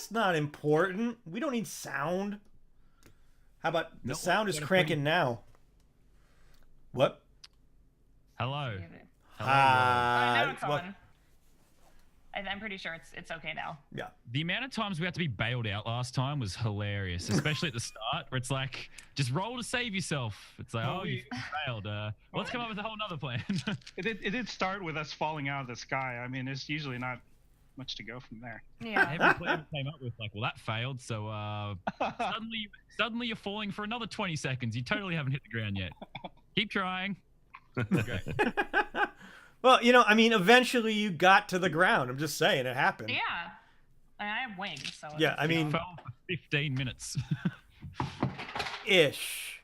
It's not important. We don't need sound. How about the sound is cranking now? What? Hello. Hello. Now it's What? on. I'm pretty sure it's okay now. Yeah. The amount of times we had to be bailed out last time was hilarious, especially at the start, where it's like, just roll to save yourself. It's like, you failed. Let's come up with a whole nother plan. It did start with us falling out of the sky. I mean, it's usually not much to go from there. Yeah. Every player came up with like, well, that failed, so suddenly you're falling for another 20 seconds. You totally haven't hit the ground yet. Keep trying. Great. Well, you know, I mean, eventually you got to the ground. I'm just saying, it happened. Yeah. I have wings, so. Yeah, I mean, fell for 15 minutes. ish.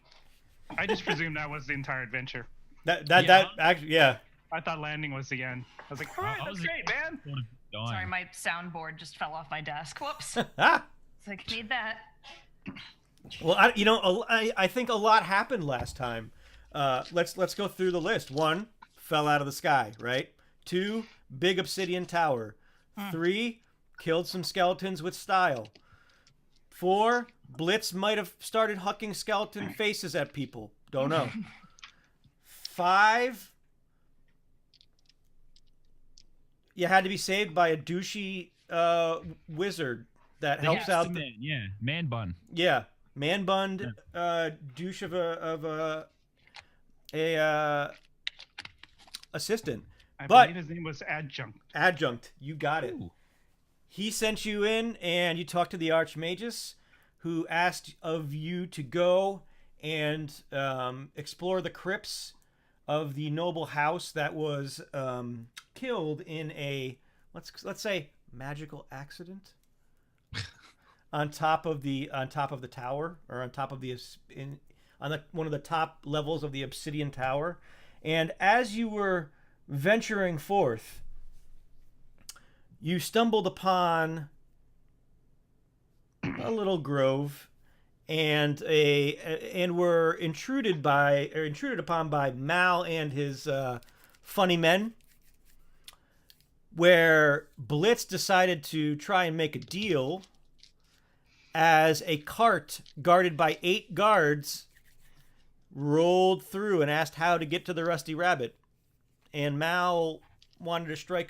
I just presumed that was the entire adventure. That Yeah. actually, yeah. I thought landing was the end. I was like, all right, that's great, man. Sorry, my soundboard just fell off my desk. Whoops. Ah. It's like, need that. Well, I think a lot happened last time. Let's go through the list. 1, fell out of the sky, right? 2, big obsidian tower. 3, killed some skeletons with style. 4, Blitz might have started hucking skeleton faces at people. Don't know. 5, you had to be saved by a douchey wizard that helps out. Man bun. Yeah, man bunned douche of a assistant. I But believe his name was Adjunct, you got it. Ooh. He sent you in, and you talked to the Archmagus, who asked of you to go and explore the crypts of the noble house that was killed in a let's say magical accident on top of the tower, or on top of one of the top levels of the obsidian tower. And as you were venturing forth, you stumbled upon a little grove, and were intruded upon by Mal and his funny men, where Blitz decided to try and make a deal, as a cart guarded by 8 guards rolled through and asked how to get to the Rusty Rabbit. And Mal wanted to strike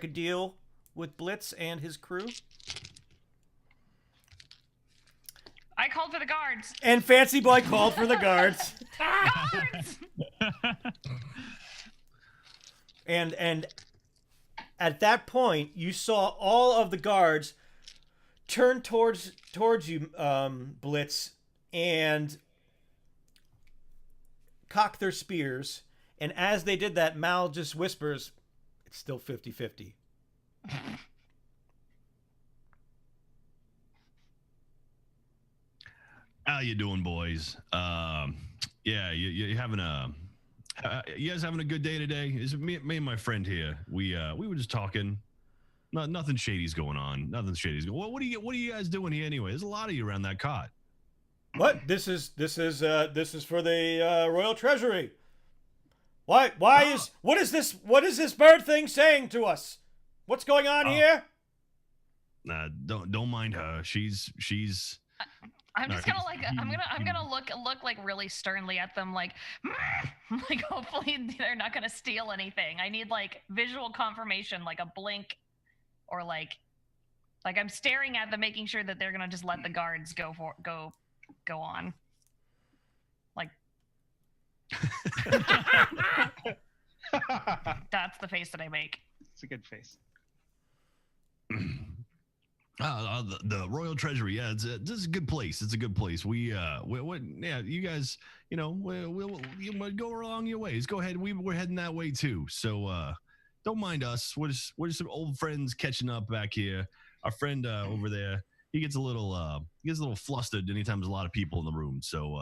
a deal with Blitz and his crew. I called for the guards. And Fancy Boy called for the guards. Guards! And at that point, you saw all of the guards turn towards you, Blitz, and cock their spears. And as they did that, Mal just whispers, "It's still 50-50. How you doing, boys? Yeah, you having you guys having a good day today? Is it me and my friend here? We were just talking. Nothing shady's going on. Nothing shady's going. What are you guys doing here anyway? There's a lot of you around that cot. What? This is for the royal treasury. What is this bird thing saying to us? What's going on here? Don't mind her. She's. I'm just gonna I'm gonna look like really sternly at them, like hopefully they're not gonna steal anything. I need like visual confirmation, like a blink, or like I'm staring at them, making sure that they're gonna just let the guards go on. Like that's the face that I make. It's a good face. The Royal Treasury, yeah, this is a good place. It's a good place. Yeah, you guys, we'll go along your ways. Go ahead. We're heading that way too. So don't mind us. We're just some old friends catching up back here. Our friend over there, he gets a little flustered anytime there's a lot of people in the room. So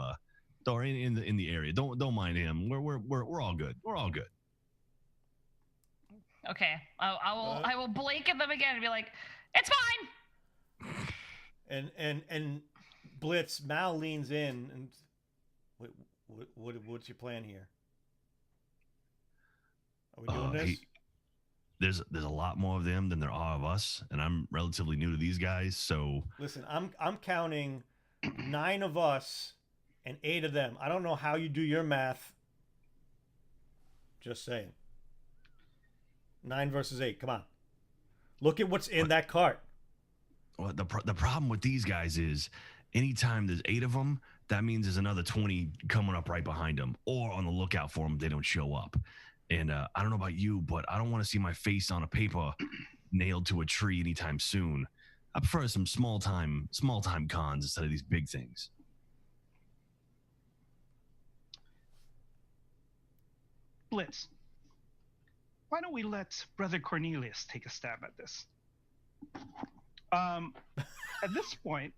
or in the area. Don't mind him. We're all good. We're all good. Okay, I will blink at them again and be like, "It's fine." And Blitz, Mal leans in and what's your plan here? Are we doing this? there's a lot more of them than there are of us, and I'm relatively new to these guys, so Listen, I'm counting 9 of us and 8 of them. I don't know how you do your math. Just saying. 9 versus 8. Come on. Look at what's in that cart. well, the problem with these guys is anytime there's 8 of them, that means there's another 20 coming up right behind them, or on the lookout for them if they don't show up. And I don't know about you, but I don't want to see my face on a paper nailed to a tree anytime soon. I prefer some small time cons instead of these big things. Blitz, why don't we let Brother Cornelius take a stab at this? At this point,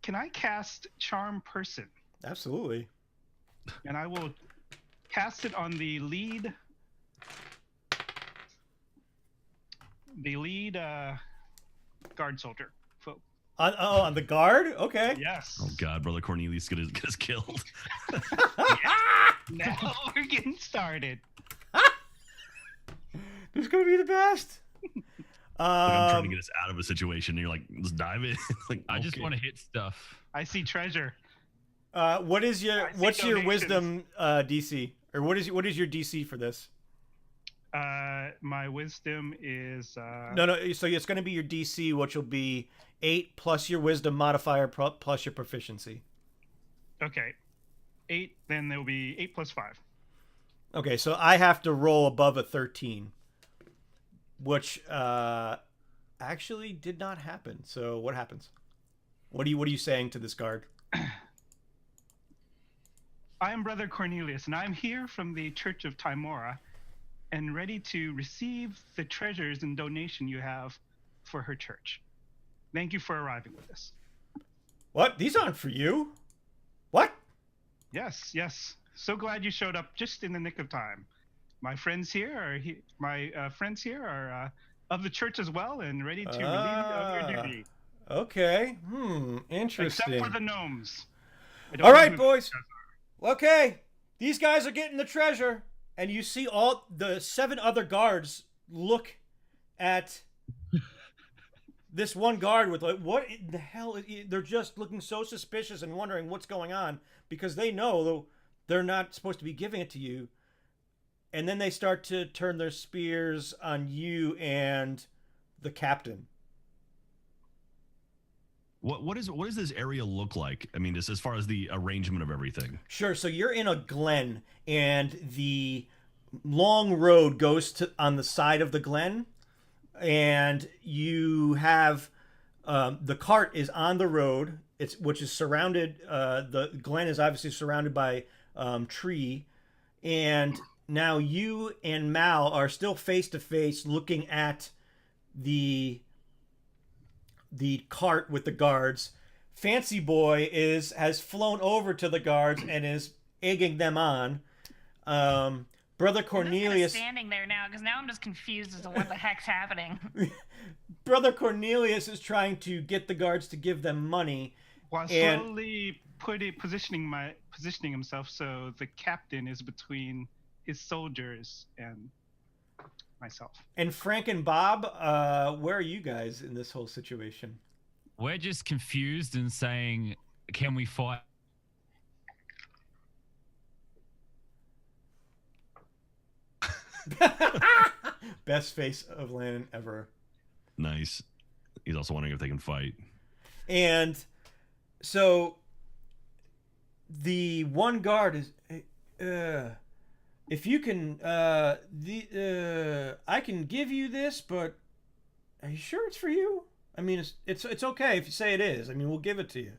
can I cast Charm Person? Absolutely. And I will cast it on the lead guard soldier. On the guard? Okay. Yes. Oh God, Brother Cornelius get us killed. Now we're getting started. This is gonna be the best. I'm trying to get us out of a situation, and you're like, let's dive in. Like, I just okay. want to hit stuff. I see treasure. What's your donations. wisdom DC, or what is your DC for this? My wisdom is No. So it's going to be your DC, which will be 8 plus your wisdom modifier plus your proficiency. okay. 8. Then there will be 8 plus 5. Okay, so I have to roll above a 13, which actually did not happen. So what happens? What are you saying to this guard? I am Brother Cornelius, and I'm here from the Church of Timora, and ready to receive the treasures and donation you have for her church. Thank you for arriving with us. What? These aren't for you. What? Yes. So glad you showed up just in the nick of time. My friends here are of the church as well, and ready to relieve you of your duty. Okay. Interesting. Except for the gnomes. I don't All know right, who boys. those guys Okay, these guys are getting the treasure, and you see all the 7 other guards look at this one guard with like, what in the hell? They're just looking so suspicious and wondering what's going on because they know they're not supposed to be giving it to you. And then they start to turn their spears on you and the captain. What does this area look like? I mean, just as far as the arrangement of everything. Sure. So you're in a glen, and the long road goes on the side of the glen, and you have the cart is on the road. Which is surrounded. The glen is obviously surrounded by tree, and now you and Mal are still face to face, looking at the cart with the guards. Fancy Boy has flown over to the guards and is egging them on. Brother Cornelius I'm just standing there now because now I'm just confused as to what the heck's happening. Brother Cornelius is trying to get the guards to give them money, while slowly positioning himself so the captain is between his soldiers and myself. And Frank and Bob, where are you guys in this whole situation? We're just confused and saying, can we fight? Best face of Landon ever. Nice. He's also wondering if they can fight. And so the one guard is, if you can, I can give you this, but are you sure it's for you? I mean, it's okay if you say it is. I mean, we'll give it to you.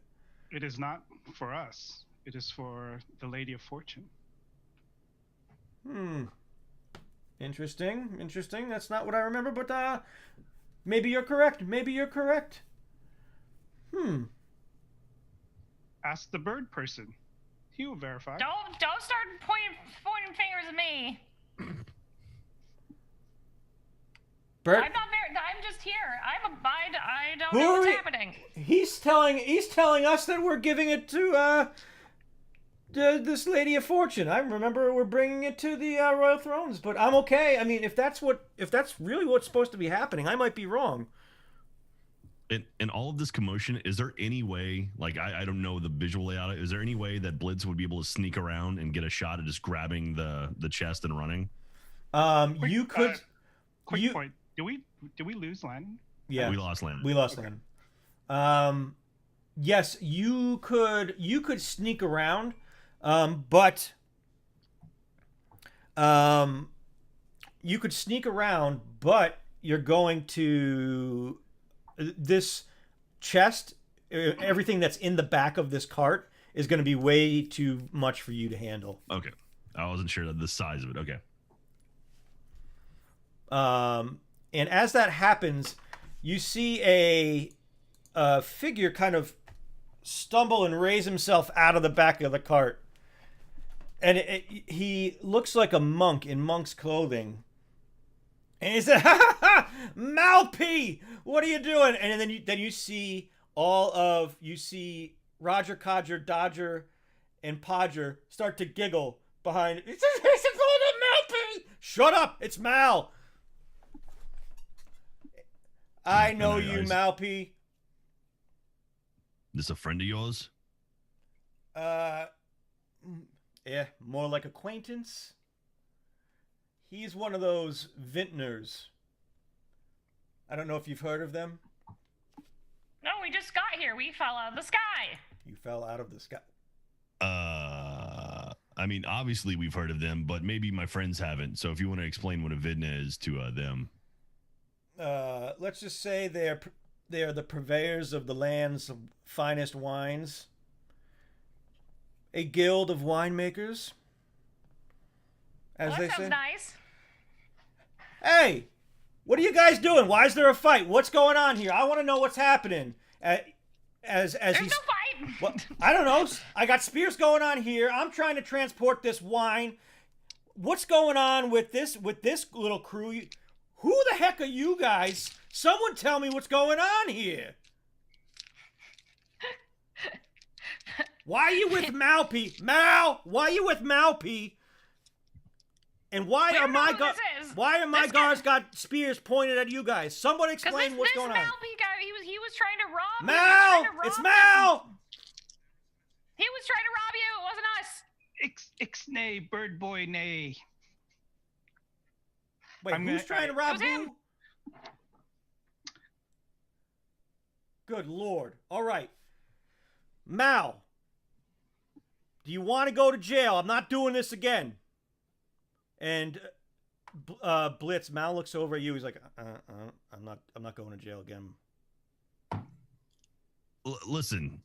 It is not for us. It is for the Lady of Fortune. Interesting. That's not what I remember, but maybe you're correct. Ask the bird person. He will verify. Don't start pointing fingers at me. Bert, I'm just here. I don't know what's happening. He's telling us that we're giving it to this lady of fortune. I remember we're bringing it to the royal thrones, but I'm okay. I mean, if that's really what's supposed to be happening, I might be wrong. In all of this commotion, is there any way, like I don't know the visual layout, is there any way that Blitz would be able to sneak around and get a shot at just grabbing the chest and running? You could. Quick point. Do we lose Landon? Yeah, we lost Landon. We lost Landon. Yes, you could sneak around, but you could sneak around, but you're going to this chest. Everything that's in the back of this cart is going to be way too much for you to handle. Okay, I wasn't sure of the size of it. Okay. And as that happens, you see a figure kind of stumble and raise himself out of the back of the cart. And he looks like a monk in monk's clothing. And he said, "Ha ha ha! Malpy! What are you doing?" And then you see Roger, Codger, Dodger, and Podger start to giggle behind. It's Malpy! Shut up! It's Mal! I know you, Malpy. This a friend of yours? Yeah, more like acquaintance. He's one of those vintners. I don't know if you've heard of them. No, we just got here. We fell out of the sky. You fell out of the sky. I mean, obviously we've heard of them, but maybe my friends haven't. So if you want to explain what a vidna is to them. Let's just say they are the purveyors of the land's finest wines. A guild of winemakers, as Well, they that say. sounds nice. Hey, what are you guys doing? Why is there a fight? What's going on here? I want to know what's happening. As There's he's, no fight. well, I don't know. I got spears going on here. I'm trying to transport this wine. What's going on with this little crew? Who the heck are you guys? Someone tell me what's going on here. Why are you with Malpy? Mal, why are you with Malpy? And why We are don't know my who guards? this is. Why are my This guy- guards got spears pointed at you guys? Someone explain what's going on. This Malpy guy, he was trying to rob you. Mal, He was trying to rob it's you. Mal. He was trying to rob you. It wasn't us. Ixnay, bird boy, nay. Wait, who's trying to rob It was him. who? Good Lord. All right. Mal, do you want to go to jail? I'm not doing this again. And Blitz, Mal looks over at you. He's like, I'm not going to jail again. Listen.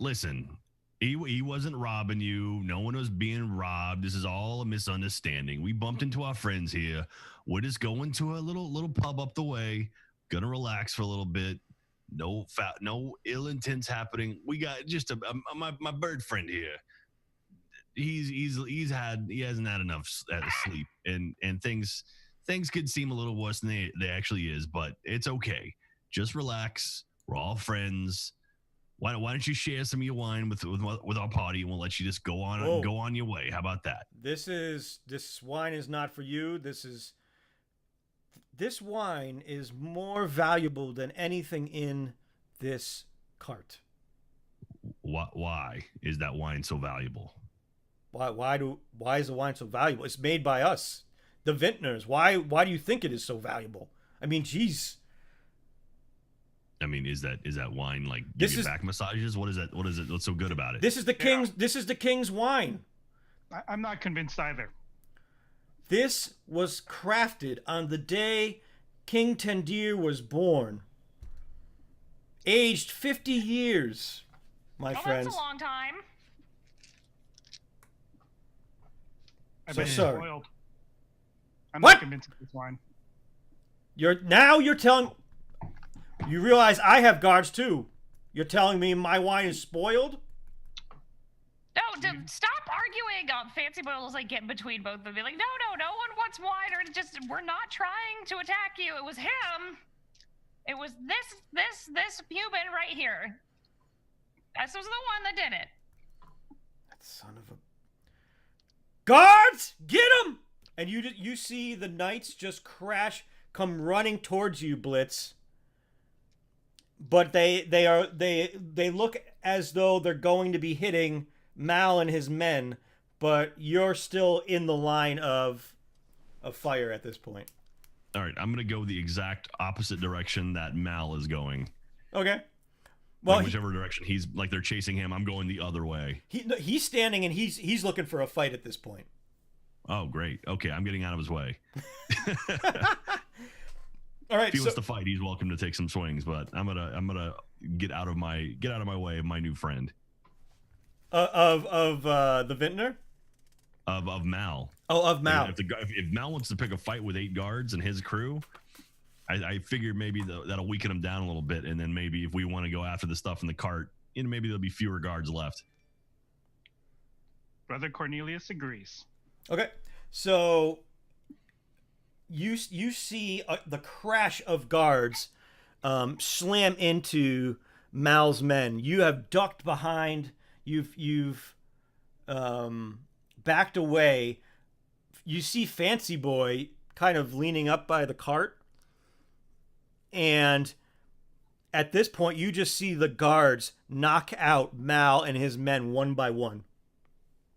He wasn't robbing you. No one was being robbed. This is all a misunderstanding. We bumped into our friends here. We're just going to a little pub up the way. Gonna relax for a little bit. No ill intents happening. We got just my bird friend here. He hasn't had enough sleep, and things could seem a little worse than they actually is. But it's okay. Just relax. We're all friends. Why don't you share some of your wine with our party, and we'll let you just go on your way. How about that? This wine is not for you. This wine is more valuable than anything in this cart. Why is that wine so valuable? Why is the wine so valuable? It's made by us, the vintners. Why do you think it is so valuable? I mean, geez. I mean, is that wine like give you back massages? What is it? What's so good about it? This is the king's wine. I'm not convinced either. This was crafted on the day King Tendir was born. Aged 50 years, my friends. That's a long time. I So, bet it's sir. spoiled. I'm What? not convinced of this wine. You're telling. You realize I have guards too. You're telling me my wine is spoiled? No, stop arguing. Fancy Boy was like getting between both of them. Be like, no one wants wine, or we're not trying to attack you. It was him. It was this human right here. This was the one that did it. That son of a. Guards, get him! And you see the knights just come running towards you, Blitz. But they look as though they're going to be hitting Mal and his men, but you're still in the line of fire at this point. All right, I'm gonna go the exact opposite direction that Mal is going. Okay. Well, like whichever direction he's like they're chasing him, I'm going the other way. He's standing and he's looking for a fight at this point. Oh, great. Okay, I'm getting out of his way. All right. If he wants to fight, he's welcome to take some swings, but I'm gonna get out of my way of my new friend. Of the vintner. Of Mal. Oh, of Mal. If Mal wants to pick a fight with 8 guards and his crew, I figured maybe that'll weaken him down a little bit, and then maybe if we want to go after the stuff in the cart, maybe there'll be fewer guards left. Brother Cornelius agrees. Okay, so you see the crash of guards slam into Mal's men. You have ducked behind. You've backed away. You see Fancy Boy kind of leaning up by the cart. And at this point, you just see the guards knock out Mal and his men one by one.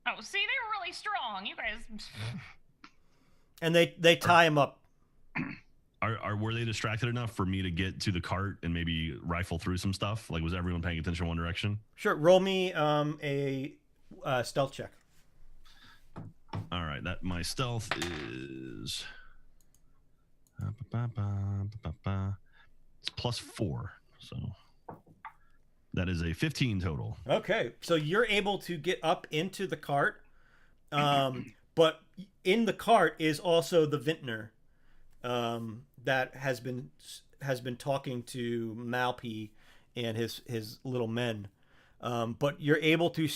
Oh, see, they're really strong. You guys. And they tie him up. Were they distracted enough for me to get to the cart and maybe rifle through some stuff? Like, was everyone paying attention one direction? Sure. Roll me a stealth check. All right. That my stealth is. It's +4, so that is a 15 total. Okay, so you're able to get up into the cart, but in the cart is also the vintner that has been talking to Malpi and his little men. But you're able to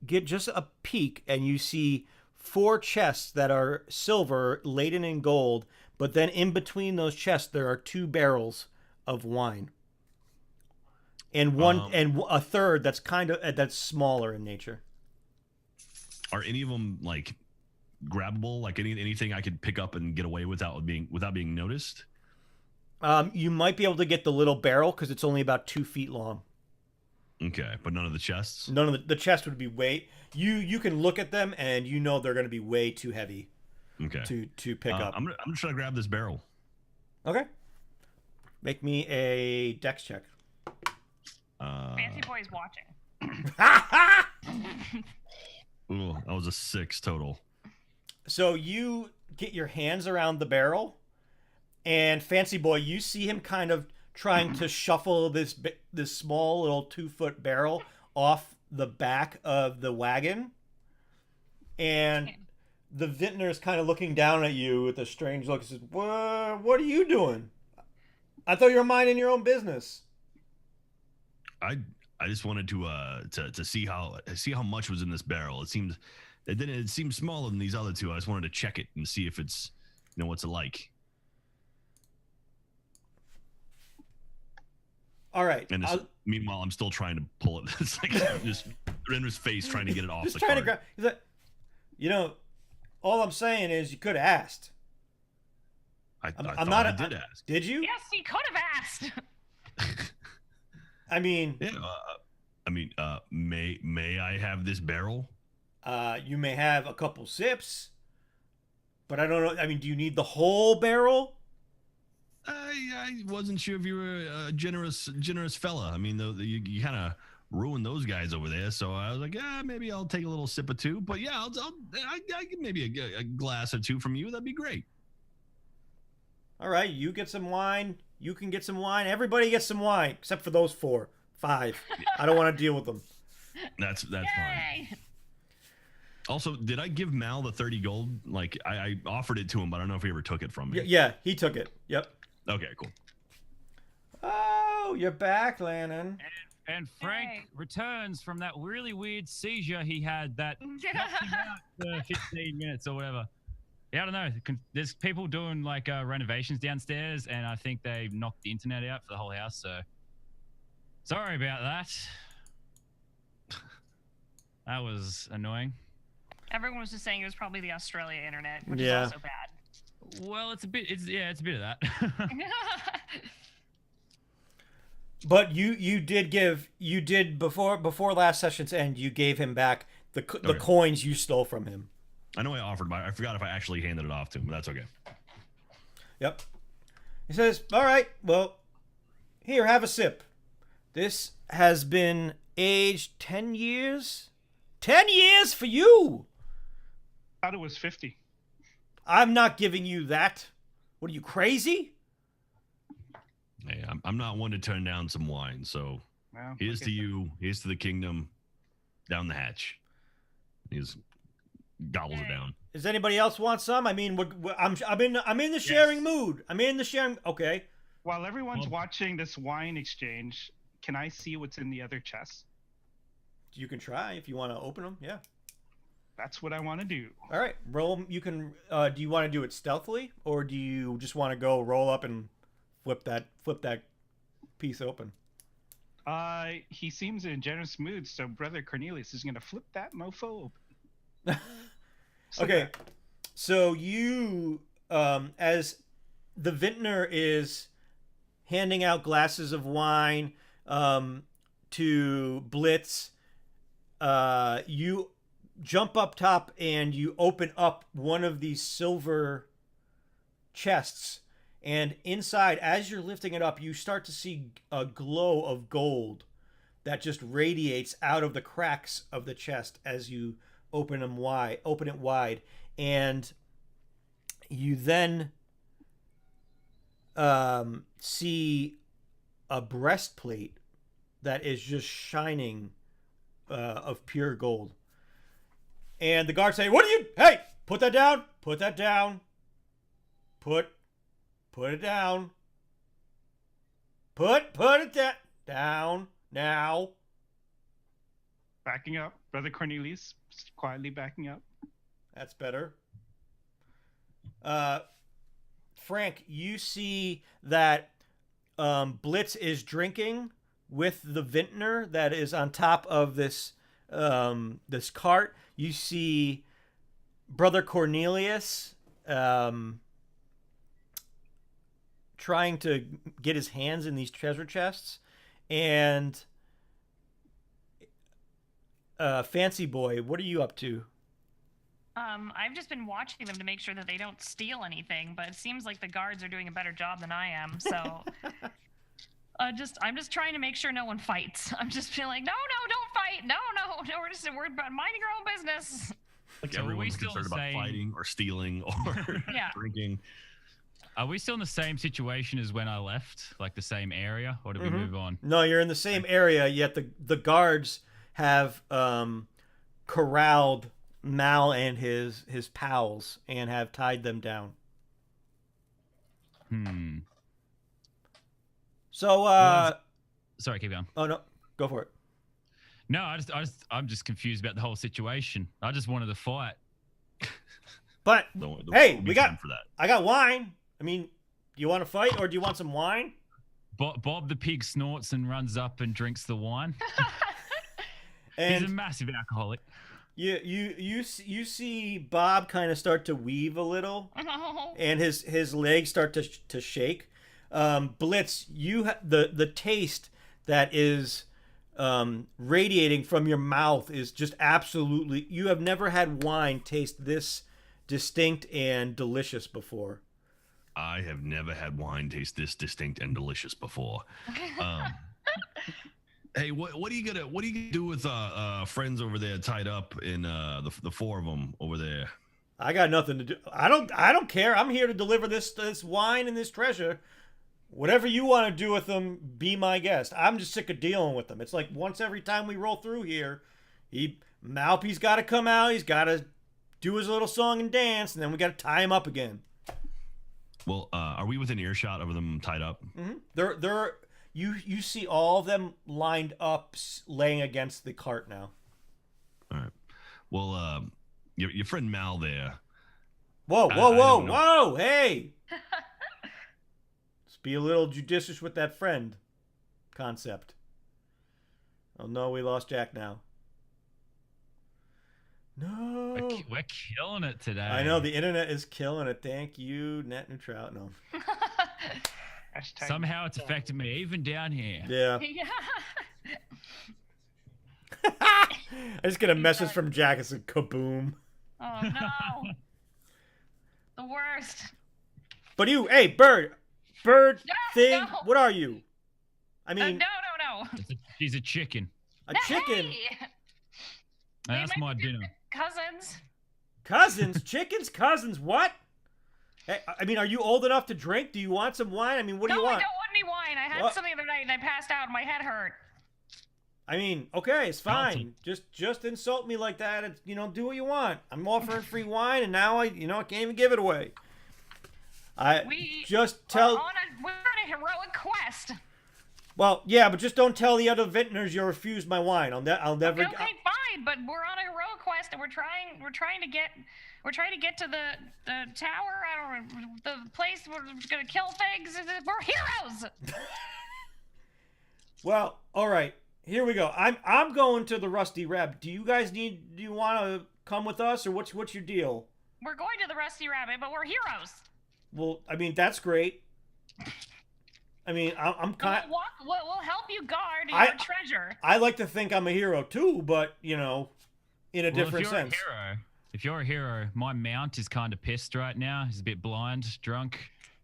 get just a peek, and you see 4 chests that are silver laden in gold. But then in between those chests, there are 2 barrels of wine, and and a third that's smaller in nature. Are any of them like grabbable? Like anything I could pick up and get away without being noticed? You might be able to get the little barrel because it's only about 2 feet long. Okay, but none of the chests. None of the chest would be weight. You can look at them and you know they're going to be way too heavy. Okay. To pick up. I'm gonna try to grab this barrel. Okay. Make me a dex check. Fancy Boy's watching. Ooh, that was a 6 total. So you get your hands around the barrel, and Fancy Boy, you see him kind of trying to shuffle this small little 2-foot barrel off the back of the wagon, and the vintner is kind of looking down at you with a strange look. He says, "What are you doing? I thought you were minding your own business." I just wanted to see how much was in this barrel. It seemed smaller than these other 2. I just wanted to check it and see if it's what's it like. All right. And meanwhile, I'm still trying to pull it. It's like just in his face, trying to get it off. Just the trying cart. to grab. He's like, all I'm saying is you could have asked. I did ask. Did you? Yes, he could have asked. I mean, yeah. May I have this barrel? You may have a couple sips, but I don't know. I mean, do you need the whole barrel? I wasn't sure if you were a generous fella. I mean, you kind of ruined those guys over there, so I was like, maybe I'll take a little sip or 2. But yeah, I maybe a glass or 2 from you. That'd be great. All right, you get some wine. You can get some wine. Everybody gets some wine, except for those 4, 5. I don't want to deal with them. That's fine. Also, did I give Mal the 30 gold? Like, I offered it to him, but I don't know if he ever took it from me. Yeah, he took it. Yep. Okay, cool. Oh, you're back, Lannon. And Frank returns from that really weird seizure he had that knocked him out for 15 minutes or whatever. Yeah, I don't know. There's people doing like renovations downstairs, and I think they knocked the internet out for the whole house. So sorry about that. That was annoying. Everyone was just saying it was probably the Australia internet, which Yeah. is also bad. Well, it's a bit of that. But you did before last session's end. You gave him back the coins you stole from him. I know I offered, but I forgot if I actually handed it off to him. But that's okay. Yep. He says, "All right, well, here, have a sip. This has been aged 10 years. 10 years for you. Thought it was 50. I'm not giving you that. What are you, crazy?" Hey, I'm not one to turn down some wine. So Well, here's okay. to you. Here's to the kingdom. Down the hatch. He's gobbles it Yay. down. Does anybody else want some? I mean, I'm in the sharing mood. I'm in the sharing. Okay. While everyone's Well- watching this wine exchange, can I see what's in the other chest? You can try if you want to open them. Yeah. That's what I want to do. All right. Roll. You can. Do you want to do it stealthily, or do you just want to go roll up and flip that piece open? He seems in a generous mood, so Brother Cornelius is going to flip that mofo open. So Okay. there. So you, as the vintner is handing out glasses of wine to Blitz, you jump up top and you open up one of these silver chests. And inside, as you're lifting it up, you start to see a glow of gold that just radiates out of the cracks of the chest as you open it wide. And you then see a breastplate that is just shining of pure gold. And the guards say, hey, put that down, put it down, put it down now. Backing up. Brother Cornelius quietly backing up. That's better. Frank, you see that Blitz is drinking with the vintner that is on top of this this cart. You see Brother Cornelius trying to get his hands in these treasure chests, and Fancy Boy, what are you up to? I've just been watching them to make sure that they don't steal anything, but it seems like the guards are doing a better job than I am. So, I'm just trying to make sure no one fights. I'm just feeling no, don't fight. No, we're about minding our own business. Like So are we everyone's still concerned the about same- fighting or stealing or Yeah. drinking. Are we still in the same situation as when I left? Like the same area? Or did we Mhm. move on? No, you're in the same area, yet the guards have corralled Mal and his pals and have tied them down. So Sorry, keep going. oh no, go for it. No, I'm just confused about the whole situation. I just wanted to fight. But Don't Hey, be we got- time for that. I got wine. I mean, do you want to fight or do you want some wine? Bob the pig snorts and runs up and drinks the wine. He's a And massive alcoholic. you see Bob kind of start to weave a little, Oh, and his legs start to shake. Blitz, the taste that is radiating from your mouth is just absolutely. You have never had wine taste this distinct and delicious before. I have never had wine taste this distinct and delicious before. Hey, what are you gonna do with friends over there tied up in the four of them over there? I got nothing to do. I don't care. I'm here to deliver this wine and this treasure. Whatever you want to do with them, be my guest. I'm just sick of dealing with them. It's like once every time we roll through here, Malpy's got to come out. He's got to do his little song and dance, and then we got to tie him up again. Well, are we within earshot of them tied up? They're you see all of them lined up, laying against the cart now. All right. Well, your friend Mal there. Whoa, I whoa, whoa, don't know. whoa! Hey, let's be a little judicious with that friend concept. Oh no, we lost Jack now. No. We're killing it today. I know the internet is killing it. Thank you, net neutrality. No. Somehow it's affected me, even down here. Yeah. Yeah. I just get a message from Jack. It's a kaboom. Oh no. The worst. But you, hey, bird thing. no. What are you? I mean, No. She's a chicken. a chicken. Hey! That's my dinner. Cousins. Cousins, chickens, cousins. What? Hey, I mean, are you old enough to drink? Do you want some wine? I mean, what do you want? I don't want any wine. I had some the other night and I passed out and my head hurt. I mean, okay, it's fine. Just insult me like that, and do what you want. I'm offering free wine, and now I can't even give it away. We're on a heroic quest. Well, yeah, but just don't tell the other vintners you refused my wine. I'll never. Okay, fine, but we're on a heroic quest, and we're trying to get to the tower. I don't know, the place we're gonna kill things. We're heroes. Well, all right. Here we go. I'm going to the Rusty Rabbit. Do you guys do you want to come with us, or what's your deal? We're going to the Rusty Rabbit, but we're heroes. Well, I mean, that's great. I mean, I'm kind. We'll help you guard your treasure. I like to think I'm a hero too, but in a different sense. If you're a hero, my mount is kind of pissed right now. He's a bit blind, drunk.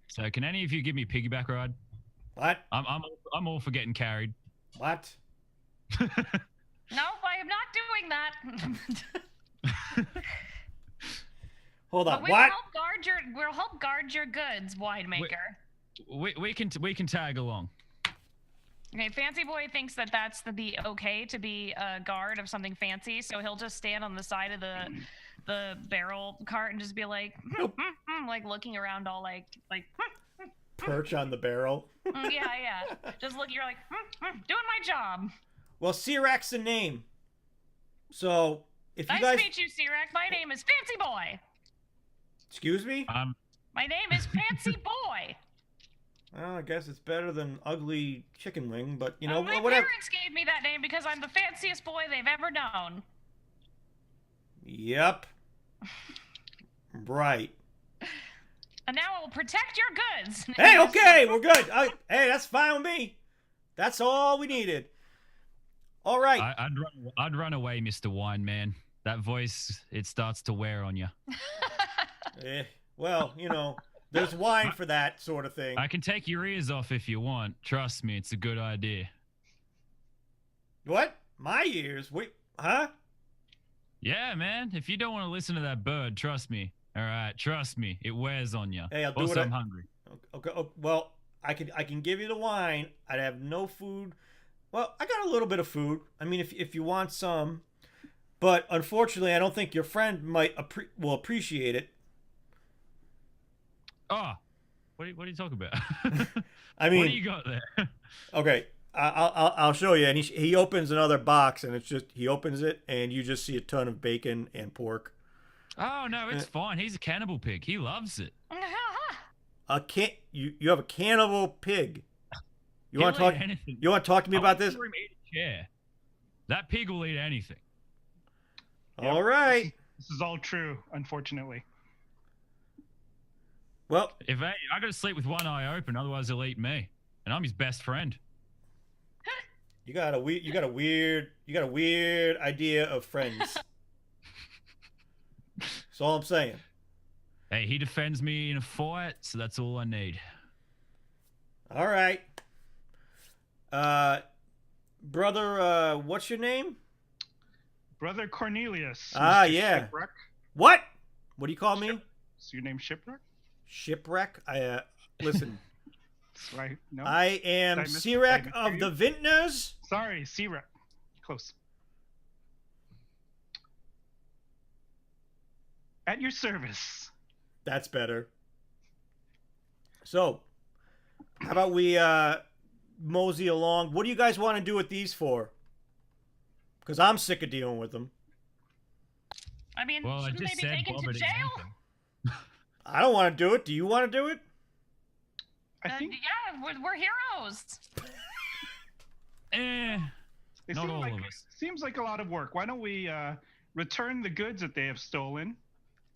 So can any of you give me a piggyback ride? What? I'm all for getting carried. What? No, I am not doing that. Hold on. But we'll help guard your goods, winemaker. We can tag along. Okay, Fancy Boy thinks that's the okay to be a guard of something fancy, so he'll just stand on the side of the barrel cart and just be like, like looking around all like. Perch on the barrel. Yeah. Just look. You're like doing my job. Well, Sirac's the name. So if you guys. Nice to meet you, Sirac. My name is Fancy Boy. Excuse me. My name is Fancy Boy. Well, I guess it's better than ugly chicken wing, but my whatever. parents gave me that name because I'm the fanciest boy they've ever known. Yep. Right. And now I will protect your goods. Hey, okay, we're good. Hey, that's fine with me. That's all we needed. All right. I'd run away, Mr. Wine Man. That voice, it starts to wear on you. Well, there's wine for that sort of thing. I can take your ears off if you want. Trust me, it's a good idea. What? My ears? Wait, huh? Yeah, man. If you don't want to listen to that bird, trust me. All right, trust me. It wears on you. Hey, I'll do also, it. I'm hungry. Okay. Well, I can give you the wine. I'd have no food. Well, I got a little bit of food. I mean, if you want some, but unfortunately, I don't think your friend will appreciate it. Oh, what are you talking about? I mean, what do you got there? Okay, I'll show you. And he opens another box, and he opens it, and you just see a ton of bacon and pork. Oh no, it's fine. He's a cannibal pig. He loves it. You have a cannibal pig. You want to talk? Anything. You want to talk to me about this? Yeah, that pig will eat anything. All right. This is all true, unfortunately. Well, I got to sleep with one eye open, otherwise he'll eat me, and I'm his best friend. You got a weird idea of friends. That's all I'm saying. Hey, he defends me in a fight, so that's all I need. All right. Brother, what's your name? Brother Cornelius. Ah, Mr. yeah. Shipwreck. What? What do you call me? Is your name Shipwreck? Shipwreck? Listen. That's right. No. I am Sirac of the Vintners. Sorry, Sirac. Close. At your service. That's better. So, how about we mosey along? What do you guys want to do with these for? Because I'm sick of dealing with them. I mean, well, shouldn't they be taken to jail? I don't want to do it. Do you want to do it? I think. Yeah, we're heroes. Not all like, of us. Seems like a lot of work. Why don't we return the goods that they have stolen.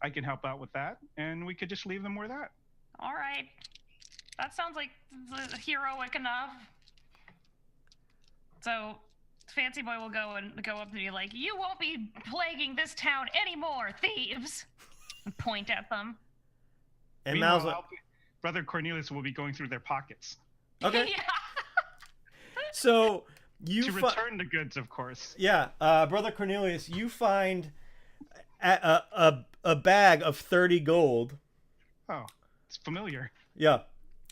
I can help out with that, and we could just leave them where that. All right. That sounds like heroic enough. So, Fancy Boy will go up and be like, "You won't be plaguing this town anymore, thieves!" And point at them. And Mal's Meanwhile, Brother Cornelius will be going through their pockets. okay. Yeah. So you return the goods, of course. Yeah, Brother Cornelius, you find a bag of 30 gold. Oh, it's familiar. Yeah.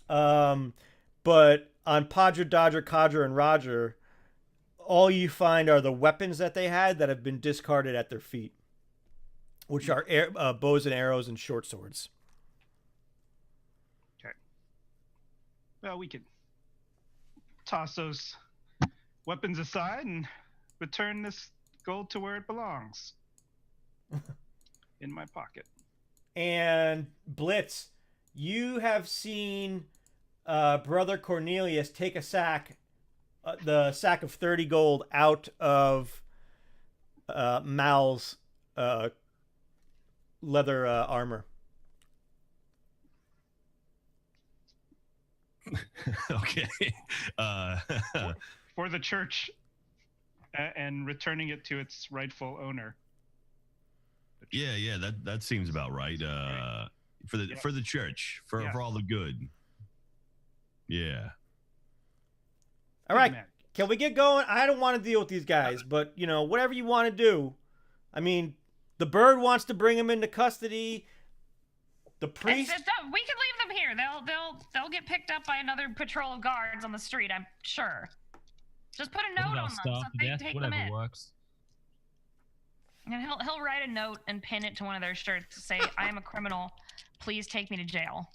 But on Padre, Dodger, Codger, and Roger, all you find are the weapons that they had that have been discarded at their feet, which are bows and arrows and short swords. Okay. Well, we can toss those weapons aside and return this gold to where it belongs. In my pocket. And Blitz, you have seen Brother Cornelius take a sack, the sack of 30 gold out of Mal's leather armor. Okay. For the church and returning it to its rightful owner. Yeah, that seems about right. For the church, for all the good. Yeah. All right, can we get going? I don't want to deal with these guys, but whatever you want to do. I mean, the bird wants to bring him into custody. The priest. We can leave them here. They'll get picked up by another patrol of guards on the street. I'm sure. Just put a note on them so they take them in. Works. And he'll write a note and pin it to one of their shirts to say, "I am a criminal. Please take me to jail."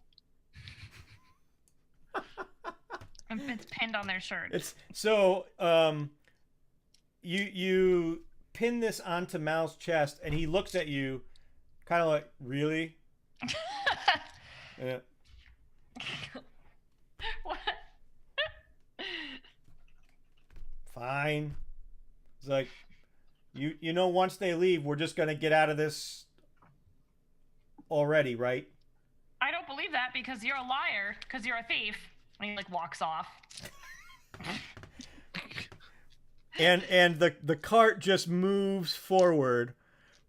And it's pinned on their shirt. It's so you pin this onto Mal's chest, and he looks at you, kind of like, "Really?" Yeah. What? Fine. It's like, once they leave, we're just gonna get out of this already, right? I don't believe that because you're a liar, because you're a thief. And he walks off. And the cart just moves forward,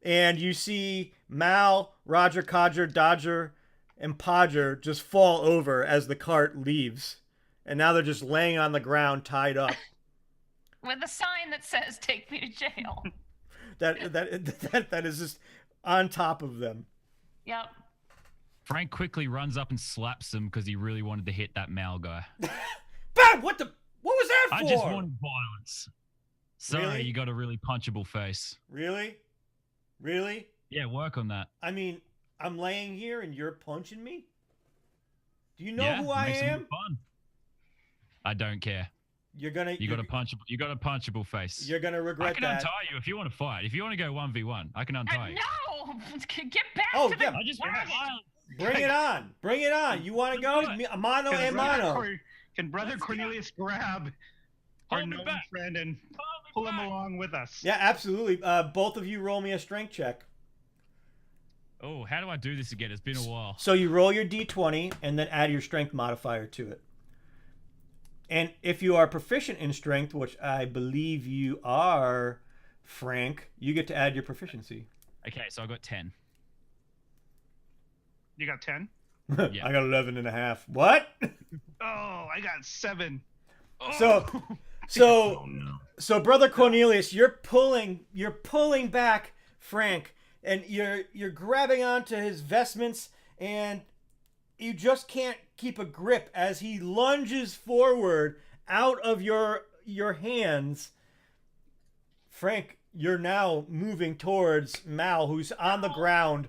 and you see Mal, Roger, Codger, Dodger, and Podger just fall over as the cart leaves, and now they're just laying on the ground, tied up. With a sign that says, "Take me to jail." That is just on top of them. Yep. Frank quickly runs up and slaps him because he really wanted to hit that Mal guy. Bam! What was that for? I just wanted violence. Sorry, Really? You got a really punchable face. Really? Yeah, work on that. I mean, I'm laying here and you're punching me? Do you know Yeah, who I makes it am? more fun. I don't care. You got a punchable face. You're gonna regret I can that. untie you if you want to fight. If you want to go 1v1, I can untie you. No! Get back to the... I just want violence. Bring it on. You want to go? Mano a mano. Can Brother Cornelius grab our Hold me known back. friend and pull him along with us? Yeah, absolutely. Both of you roll me a strength check. Oh, how do I do this again? It's been a while. So you roll your d20 and then add your strength modifier to it. And if you are proficient in strength, which I believe you are, Frank, you get to add your proficiency. Okay, so I got 10. You got 10? Yeah. I got 11 and a half. What? Oh, I got 7. So Oh, no. So Brother Cornelius, you're pulling back Frank, and you're grabbing onto his vestments, and you just can't keep a grip as he lunges forward out of your hands. Frank, you're now moving towards Mal, who's on the ground,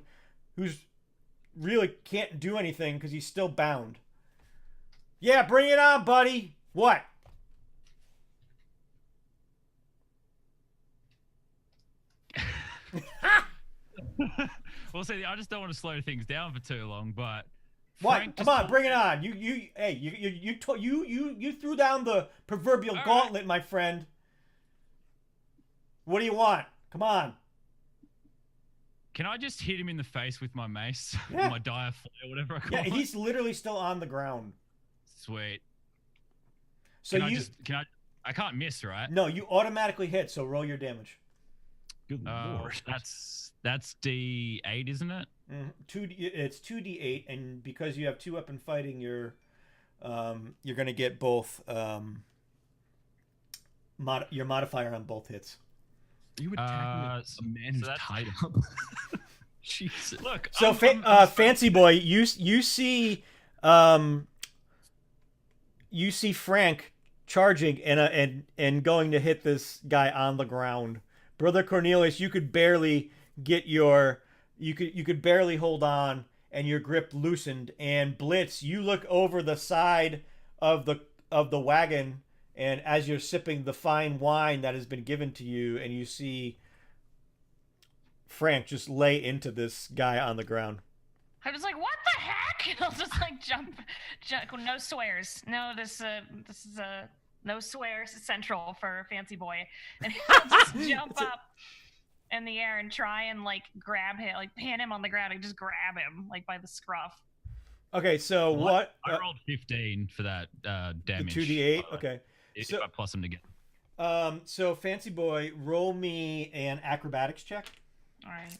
who's really can't do anything because he's still bound. Yeah, bring it on, buddy. What? Well, see, I just don't want to slow things down for too long, but What? Frank Come just on, bring it on. You threw down the proverbial All gauntlet, my friend. What do you want? Come on. Can I just hit him in the face with my mace, Yeah. my dire flare, whatever I call Yeah, it? he's literally still on the ground. Sweet. So I can't miss, right? No, you automatically hit. So roll your damage. Good lord. That's D8, isn't it? It's 2d8, and because you have 2-weapon fighting, you're gonna get both your modifier on both hits. Are you attacking a man who's tied up? Jesus. Look. So Fancy Boy, you see Frank charging and going to hit this guy on the ground. Brother Cornelius, you could barely get you could barely hold on, and your grip loosened. And Blitz, you look over the side of the wagon, and as you're sipping the fine wine that has been given to you, and you see Frank just lay into this guy on the ground. I was like, what the heck? And I'll just like jump. No swears. No, this is a no swears central for Fancy Boy. And he'll just jump up in the air and try and like grab him, like pin him on the ground and just grab him like by the scruff. Okay, so what? I rolled 15 for that damage. The 2d8. Okay. If So- I plus them together. So Fancy Boy, roll me an acrobatics check. All right.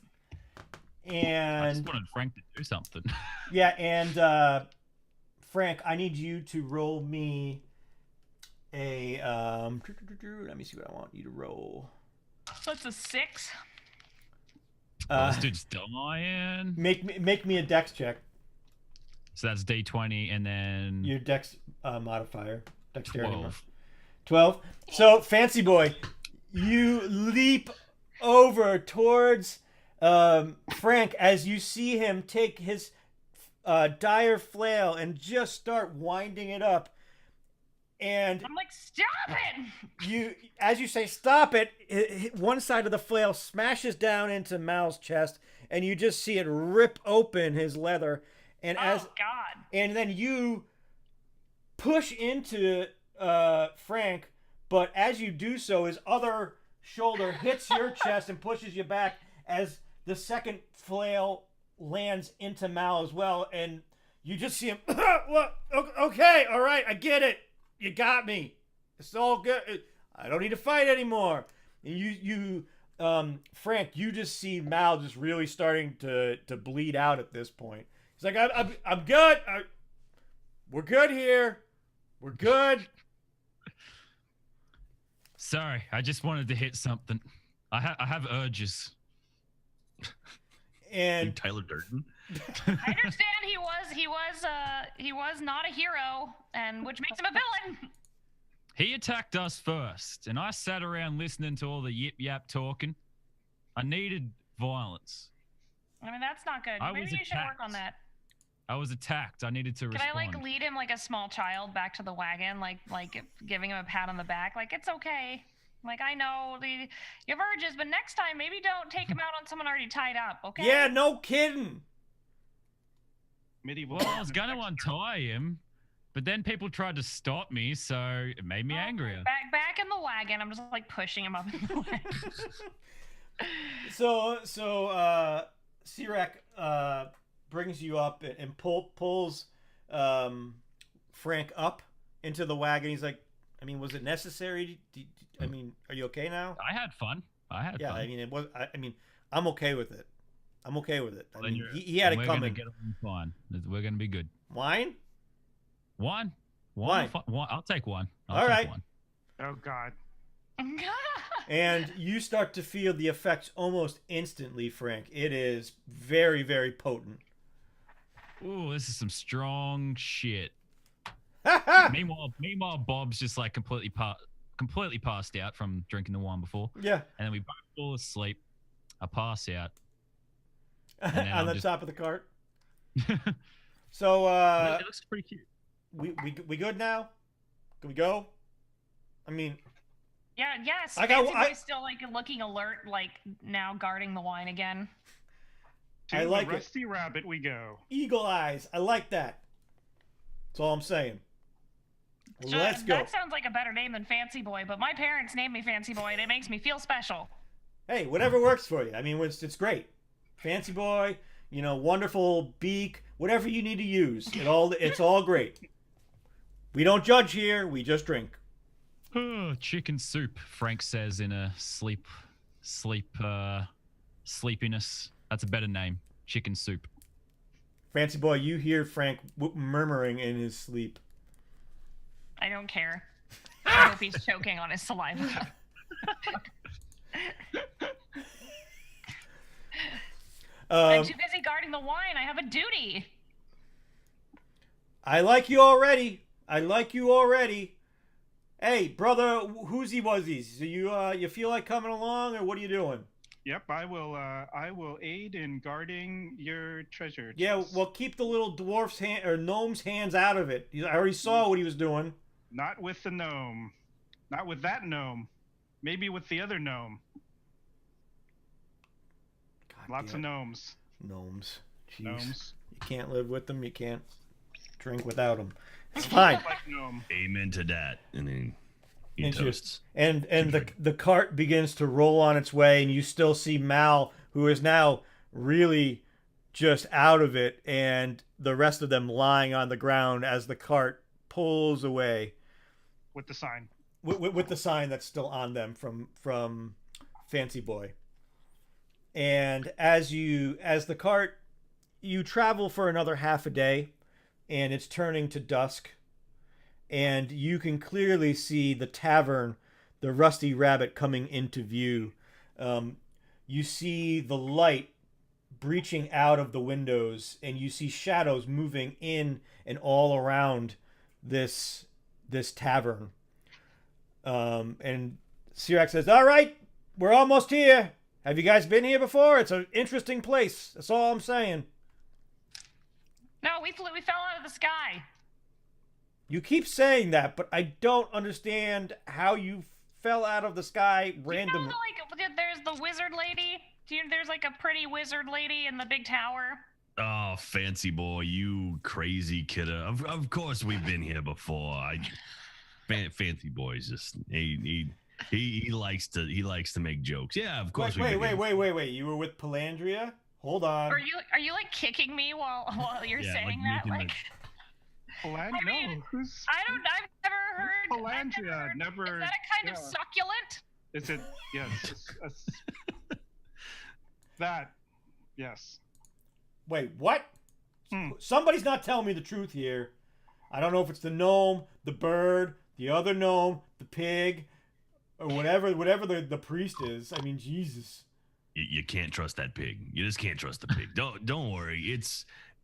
And I just wanted Frank to do something. yeah, and Frank, I need you to roll me a let me see what I want you to roll. That's a 6. This dude's dying. Make me a dex check. So that's D20 and then Your dex modifier. Dexterity. 12. 12. So Fancy Boy, you leap over towards Frank as you see him take his dire flail and just start winding it up. And I'm like, stop it! as you say, stop it, one side of the flail smashes down into Mal's chest, and you just see it rip open his leather. And Oh God! and then you push into Frank, but as you do so, his other shoulder hits your chest and pushes you back as the second flail lands into Mal as well, and you just see him. Well, okay, all right, I get it. You got me. It's all good. I don't need to fight anymore. And Frank, you just see Mal just really starting to bleed out at this point. He's like, I'm good. We're good here. We're good. Sorry, I just wanted to hit something. I have urges. You And Tyler Durden. I understand he was not a hero, and which makes him a villain. He attacked us first, and I sat around listening to all the yip yap talking. I needed violence. I mean, that's not good. I Maybe was you should work attacked. on that. I was attacked. I needed to Can respond. I like lead him like a small child back to the wagon, like giving him a pat on the back, like it's okay. Like I know you have urges, but next time maybe don't take him out on someone already tied up, okay? yeah, no kidding. Medieval. Well, I was going to untie him, but then people tried to stop me, so it made me angrier. Back in the wagon. I'm just like pushing him up in the wagon. So Sirach brings you up and pulls Frank up into the wagon. He's like, I mean, was it necessary? I mean, are you okay now? I had fun. Yeah, fun. I mean, it was. I mean, I'm okay with it. I'm okay with it. I Then mean, you're- he had it we're coming. Gonna get along fine. We're going to be good. Wine? One. Wine. I'll take one. All I'll take right. one. Oh God. And you start to feel the effects almost instantly, Frank. It is very, very potent. Ooh, this is some strong shit. yeah. Meanwhile, Bob's just like completely passed out from drinking the wine before, and then we both fall asleep. I pass out then On I'm the just- top of the cart. So it looks pretty cute. we good now? Can we go? I mean, Yeah, yes. I got- Fancy I- Boy's still like looking alert, like now guarding the wine again. To I like the it. Rusty Rabbit we go. eagle eyes. I like that. That's all I'm saying. Sure, Let's go. That sounds like a better name than Fancy Boy, but my parents named me Fancy Boy, and it makes me feel special. Hey, whatever works for you. I mean, it's great. Fancy boy, wonderful beak, whatever you need to use. It's all great. We don't judge here. We just drink. Oh, chicken soup, Frank says in a sleepiness. That's a better name. Chicken soup. Fancy boy, you hear Frank murmuring in his sleep. I don't care. I hope he's choking on his saliva. I'm too busy guarding the wine. I have a duty. I like you already. Hey, brother, who's was-he? So you feel like coming along, or what are you doing? Yep, I will aid in guarding your treasure. Yeah, well, keep the little dwarf's hand or gnome's hands out of it. I already saw what he was doing. Not with the gnome. Not with that gnome. Maybe with the other gnome. God Lots of gnomes. Gnomes. Jeez. Gnomes. You can't live with them. You can't drink without them. It's fine. Like gnome. Amen to that. And then he toasts. And the cart begins to roll on its way, and you still see Mal, who is now really just out of it, and the rest of them lying on the ground as the cart pulls away. With the sign. With the sign that's still on them from Fancy Boy. And as the cart, you travel for another half a day, and it's turning to dusk, and you can clearly see the tavern, the Rusty Rabbit, coming into view. You see the light breaching out of the windows, and you see shadows moving in and all around this tavern. And Sirac says, "All right, we're almost here. Have you guys been here before? It's an interesting place. That's all I'm saying." No, we fell out of the sky. You keep saying that, but I don't understand how you fell out of the sky randomly. You know, there's the wizard lady. There's like a pretty wizard lady in the big tower. Oh, Fancy Boy, you crazy kidder. Of course we've been here before. Fancy Boy's just he likes to make jokes. Yeah, of course. Wait. You were with Palandria? Hold on. Are you like kicking me while you're saying that? Like Palandria? I mean, Who's? I've never heard. Palandria, never. Is that a kind of succulent? Is it? Yes. That. Yes. Wait, what? Somebody's not telling me the truth here. I don't know if it's the gnome, the bird, the other gnome, the pig, or whatever the priest is. I mean, Jesus. You can't trust that pig. You just can't trust the pig. Don't worry.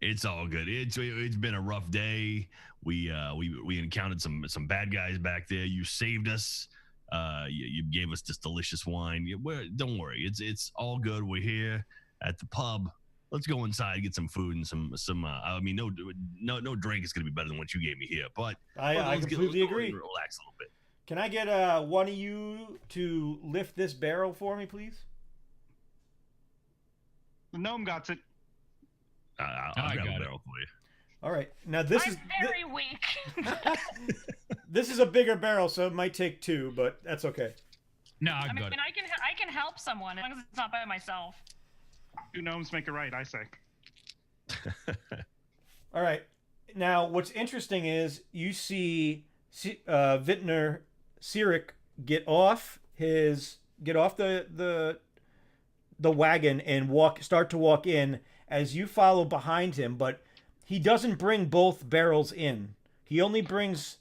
It's all good. It's been a rough day. We encountered some bad guys back there. You saved us. You gave us this delicious wine. Don't worry. It's all good. We're here at the pub. Let's go inside, get some food and some. I mean, no drink is gonna be better than what you gave me here. But I completely agree. Relax a little bit. Can I get one of you to lift this barrel for me, please? The gnome got it. I'll grab a barrel for you. All right. Now this I'm very weak. This is a bigger barrel, so it might take two, but that's okay. No, I mean, got it. I can help someone as long as it's not by myself. Two gnomes make a right, I say. All right. Now, what's interesting is you see Vintner Sirik get off the wagon and start to walk in as you follow behind him, but he doesn't bring both barrels in. He only brings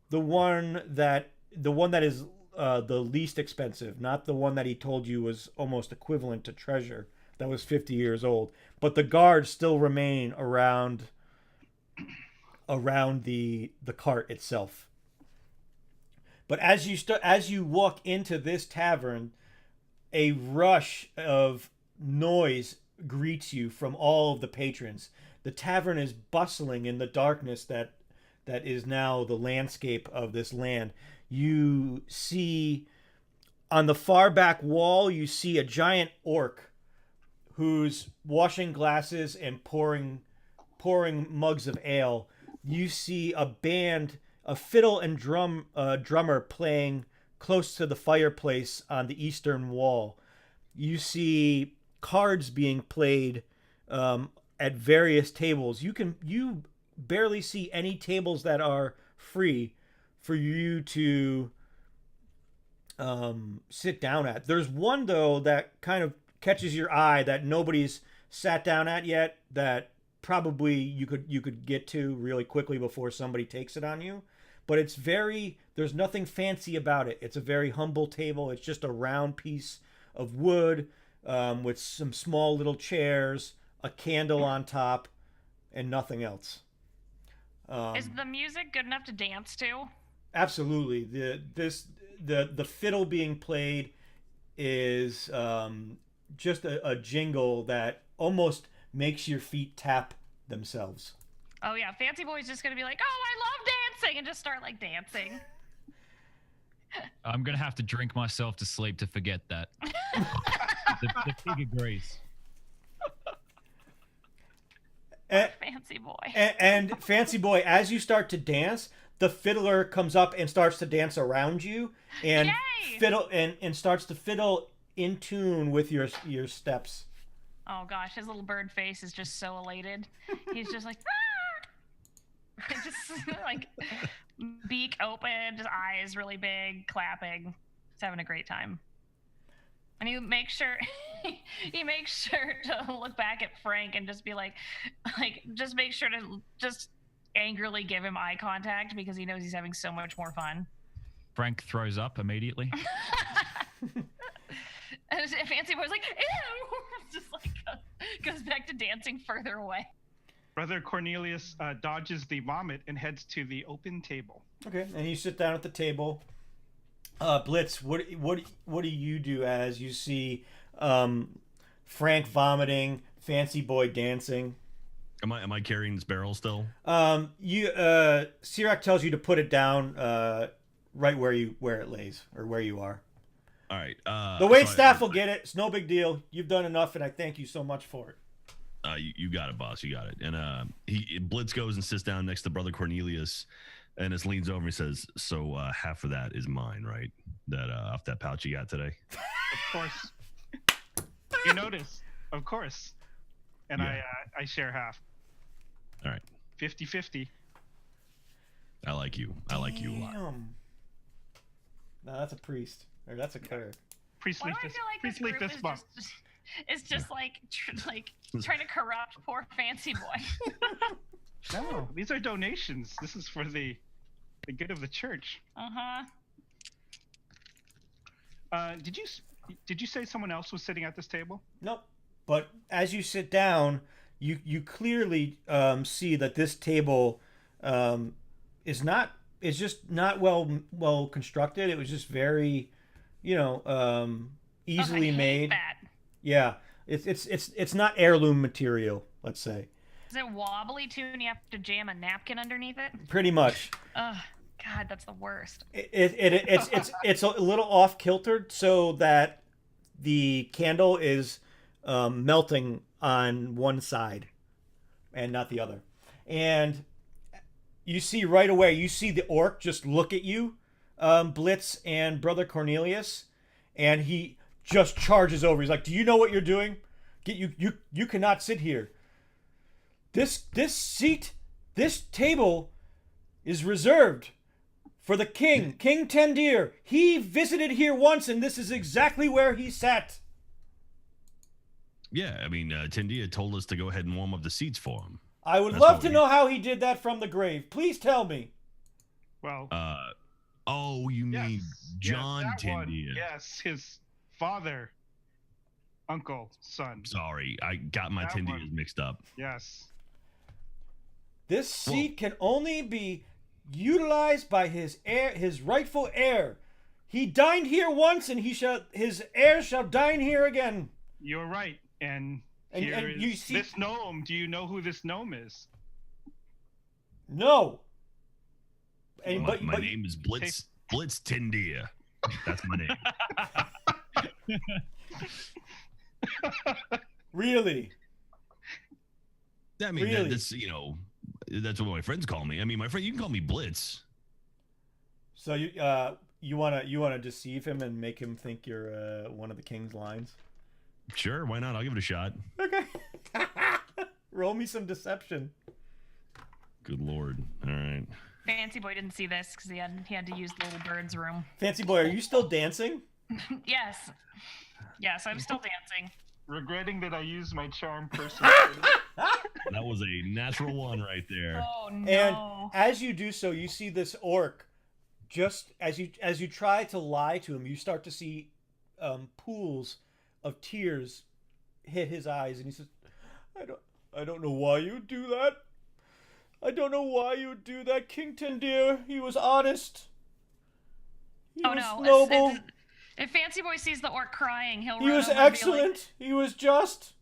the one that is the least expensive, not the one that he told you was almost equivalent to treasure, that was 50 years old. But the guards still remain around the cart itself. But as you walk into this tavern, a rush of noise greets you from all of the patrons. The tavern is bustling in the darkness that is now the landscape of this land. You see on the far back wall, you see a giant orc who's washing glasses and pouring mugs of ale. You see a band, a fiddle and drummer playing close to the fireplace on the eastern wall. You see cards being played at various tables. You barely see any tables that are free for you to sit down at. There's one though that kind of catches your eye that nobody's sat down at yet, that probably you could get to really quickly before somebody takes it on you. But there's nothing fancy about it. It's a very humble table. It's just a round piece of wood with some small little chairs, a candle on top, and nothing else. Is the music good enough to dance to? Absolutely. The fiddle being played is just a jingle that almost makes your feet tap themselves. Oh yeah, Fancy Boy's just gonna be like, "Oh, I love dancing," and just start like dancing. I'm gonna have to drink myself to sleep to forget that. the pig agrees. Fancy Boy. And Fancy Boy, as you start to dance, the fiddler comes up and starts to dance around you, and Yay! fiddle and starts to fiddle in tune with your steps. Oh gosh, his little bird face is just so elated. He's just like, just like beak open, just eyes really big, clapping. He's having a great time. And he makes sure to look back at Frank and just be like just make sure to just angrily give him eye contact because he knows he's having so much more fun. Frank throws up immediately. And Fancy Boy's like, ew! Just like goes back to dancing further away. Brother Cornelius dodges the vomit and heads to the open table. Okay, and you sit down at the table. Blitz, what do you do as you see Frank vomiting, Fancy Boy dancing? Am I carrying this barrel still? Sirach tells you to put it down right where it lays or where you are. All right. The wait staff will get it. It's no big deal. You've done enough, and I thank you so much for it. You got it, boss. You got it. And Blitz goes and sits down next to Brother Cornelius, and just leans over and says, "So half of that is mine, right? That off that pouch you got today." Of course. You notice, of course. And Yeah. I share half. All right. 50-50. I like you. I like you a lot. Damn. No, that's a priest. Or that's a cleric. Priestly Why do I feel like this priestly group fist bump. is just like trying to corrupt poor Fancy Boy. No, these are donations. This is for the good of the church. Uh-huh. Did you say someone else was sitting at this table? Nope. But as you sit down, you clearly see that this table is just not well constructed. It was just very, easily I hate made. that. Yeah, it's not heirloom material. Let's say. Is it wobbly too, and you have to jam a napkin underneath it? Pretty much. Ugh, God, that's the worst. It's a little off kiltered so that the candle is melting on one side and not the other. And you see right away, you see the orc just look at you, Blitz and Brother Cornelius, and he just charges over. He's like, "Do you know what you're doing? You cannot sit here. This table is reserved for the king, King Tendir. He visited here once, and this is exactly where he sat." Yeah, I mean, Tindia told us to go ahead and warm up the seats for him. I would That's love what to we- know how he did that from the grave. Please tell me. Well, You mean yes, John yes, that one. Tindia? Yes, his father, uncle, son. Sorry, I got my That Tindias one. mixed up. Yes. This seat can only be utilized by his rightful heir. He dined here once, and his heir shall dine here again. You're right. And And here you is see- this gnome. Do you know who this gnome is? No. And My name is Blitz Tindia. That's my name. Really? I mean, Really? that's what my friends call me. I mean, my friend, you can call me Blitz. So you wanna deceive him and make him think you're one of the king's lines? Sure, why not? I'll give it a shot. Okay. Roll me some deception. Good lord. All right. Fancy boy didn't see this because he had to use the little bird's room. Fancy boy, are you still dancing? Yes. Yes, I'm still dancing. Regretting that I used my charm person. That was a natural one right there. Oh no. And as you do so, you see this orc. Just as you try to lie to him, you start to see pools of tears hit his eyes, and he says, "I don't know why you would do that. I don't know why you would do that, Kington dear. He was honest. He was noble. If Fancy Boy sees the orc crying, he'll. He was excellent. He was just.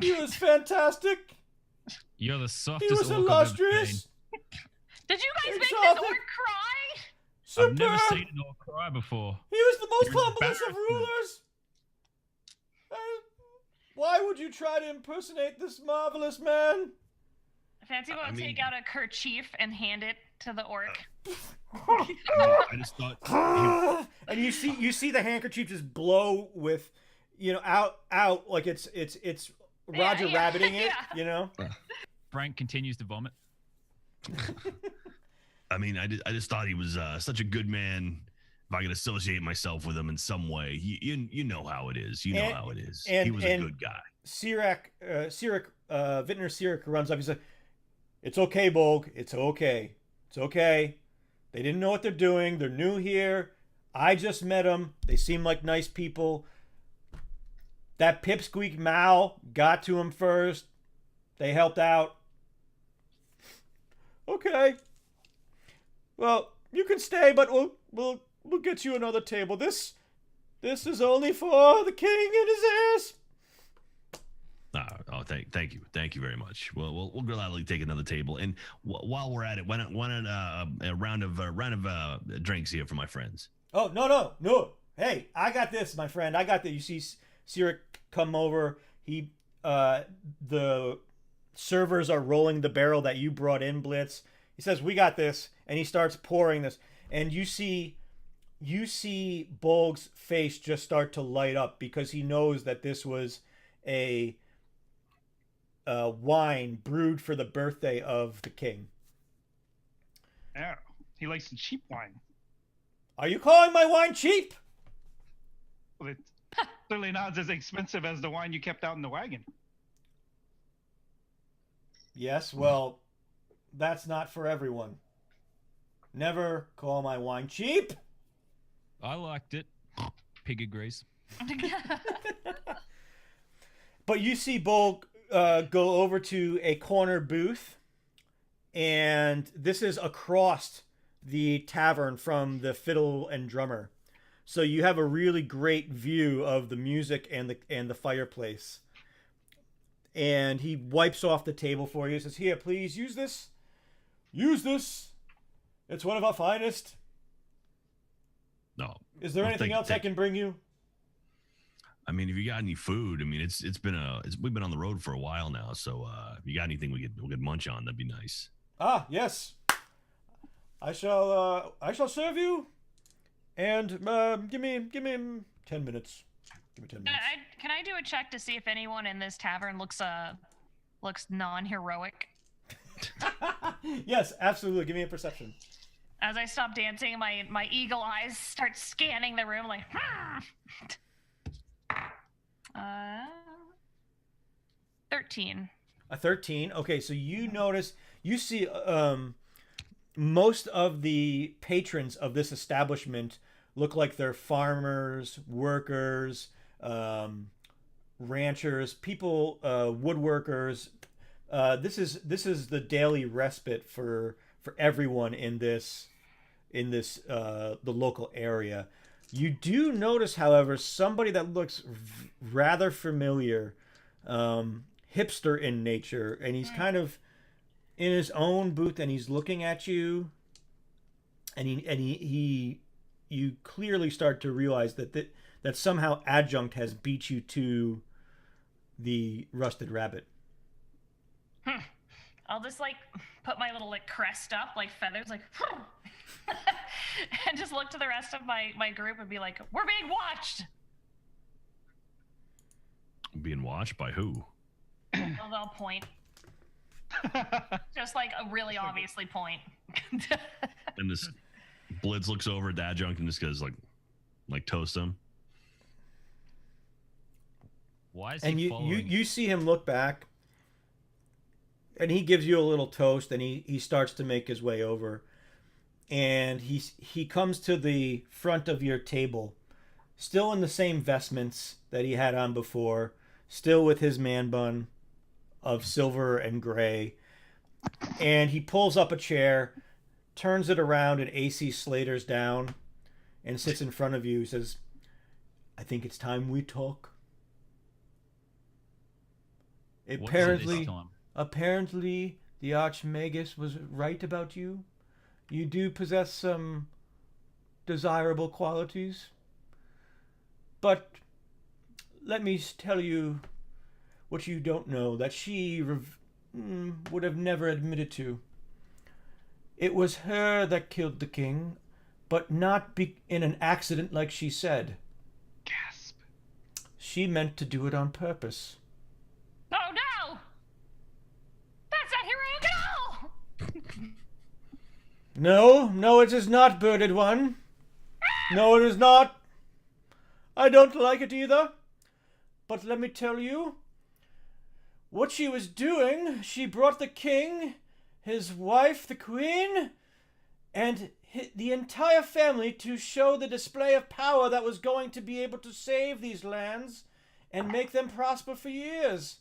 He was fantastic. You're the softest. He was orc I've ever seen. illustrious. Did you guys make this Exalted. orc cry? Superb. I've never seen an orc cry before. He was the most You're humblest of embarrassing. rulers. Why would you try to impersonate this marvelous man? Fancy Boy will take out a kerchief and hand it to the orc. I just thought. And you see the handkerchief just blow with, out like it's Roger Rabbiting it, yeah. Frank continues to vomit. I mean, I just thought he was such a good man. If I could associate myself with him in some way, you know how it is. You know how it is. He was a good guy. Vintner Sirik runs up. He said, "It's okay, Bolg. It's okay. It's okay. They didn't know what they're doing. They're new here. I just met them. They seem like nice people. That pipsqueak Mal got to him first. They helped out. Okay. Well, you can stay, but we'll get you another table. This is only for the king and his heirs." Thank you very much. Well, we'll gladly take another table. And while we're at it, why not a round of drinks here for my friends? Oh, no. Hey, I got this, my friend. I got this. You see Sirik come over. The servers are rolling the barrel that you brought in, Blitz. He says, "We got this." And he starts pouring this. And you see Bolg's face just start to light up because he knows that this was a wine brewed for the birthday of the king. Yeah, he likes the cheap wine. Are you calling my wine cheap? Well, it's certainly not as expensive as the wine you kept out in the wagon. Yes, well, that's not for everyone. Never call my wine cheap. I liked it. Pig agrees. But you see Bolg go over to a corner booth, and this is across the tavern from the fiddle and drummer. So you have a really great view of the music and the fireplace. And he wipes off the table for you. He says, "Here, please use this. Use this. It's one of our finest. No. Is there anything else I can bring you?" I mean, if you got any food, I mean, we've been on the road for a while now, so if you got anything we could munch on, that'd be nice. Ah, yes. I shall serve you. And give me 10 minutes. Give me 10 minutes. Can I do a check to see if anyone in this tavern looks non-heroic? Yes, absolutely. Give me a perception. As I stop dancing, my eagle eyes start scanning the room like. 13. A 13. Okay, so you see most of the patrons of this establishment look like they're farmers, workers, ranchers, people, woodworkers. This is the daily respite for everyone in this the local area. You do notice, however, somebody that looks rather familiar, hipster in nature, and he's kind of in his own booth, and he's looking at you, and you clearly start to realize that somehow Adjunct has beat you to the Rusted Rabbit. I'll just put my little crest up, feathers, and just look to the rest of my group and be like, "We're being watched." Being watched by who? Well, they'll point. Just like a really obviously point. And this Blitz looks over at Adjunct and just goes like toast him. Why is And he following? you see him look back, and he gives you a little toast, and he starts to make his way over, and he comes to the front of your table, still in the same vestments that he had on before, still with his man bun of silver and gray, and he pulls up a chair, turns it around, and AC Slater's down, and sits in front of you. He says, "I think it's time we talk." Apparently, the Archmagus was right about you. You do possess some desirable qualities. But let me tell you what you don't know, that she would have never admitted to. It was her that killed the king, but not in an accident like she said. Gasp. She meant to do it on purpose. Oh no! That's not heroic at all! No, it is not, Birded One. No, it is not. I don't like it either. But let me tell you, what she was doing, she brought the king, his wife, the queen, and the entire family to show the display of power that was going to be able to save these lands and make them prosper for years.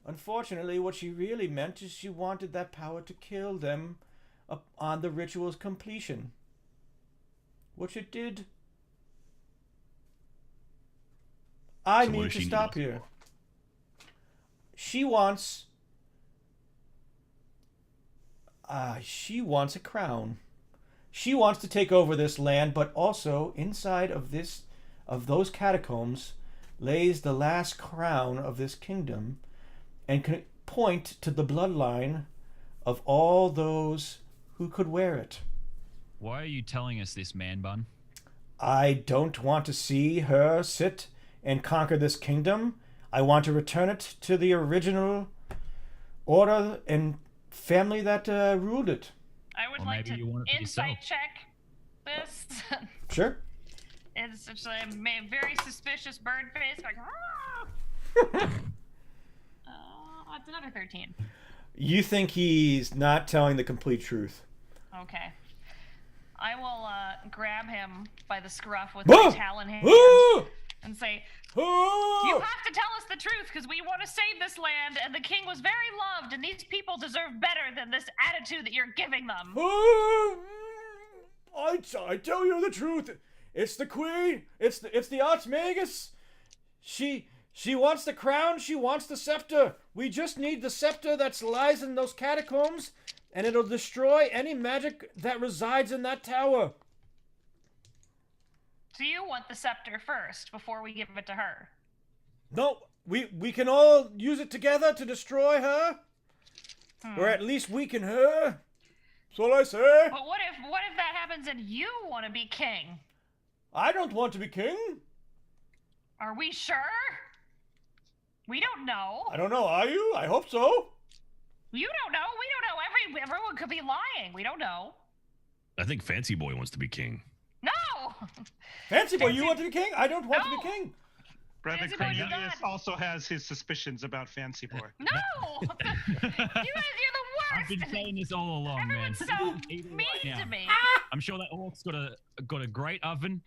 Unfortunately, what she really meant is she wanted that power to kill them upon the ritual's completion. Which it did. I need to stop here. She wants a crown. She wants to take over this land, but also inside of those catacombs lays the last crown of this kingdom, and can point to the bloodline of all those who could wear it. Why are you telling us this, man bun? I don't want to see her sit and conquer this kingdom. I want to return it to the original order and family that ruled it. I would like to insight check this. Sure. It's such a very suspicious bird face. Like, it's another 13. You think he's not telling the complete truth. Okay. I will grab him by the scruff with my talon hand and say, you have to tell us the truth because we want to save this land and the king was very loved and these people deserve better than this attitude that you're giving them. I tell you the truth. It's the queen. It's the Archmagus. She wants the crown. She wants the scepter. We just need the scepter that lies in those catacombs, and it'll destroy any magic that resides in that tower. So you want the scepter first before we give it to her? No, we can all use it together to destroy her, or at least weaken her. That's all I say. But what if that happens and you want to be king? I don't want to be king. Are we sure? We don't know. I don't know. Are you? I hope so. You don't know. We don't know. Everyone could be lying. We don't know. I think Fancy Boy wants to be king. No. Fancy Boy, you want to be king? I don't want to be king. Brother Cornelius also has his suspicions about Fancy Boy. No! You guys, you're the worst! I've been saying this all along, Everyone's man. so mean to me. I'm sure that orc's got a great oven.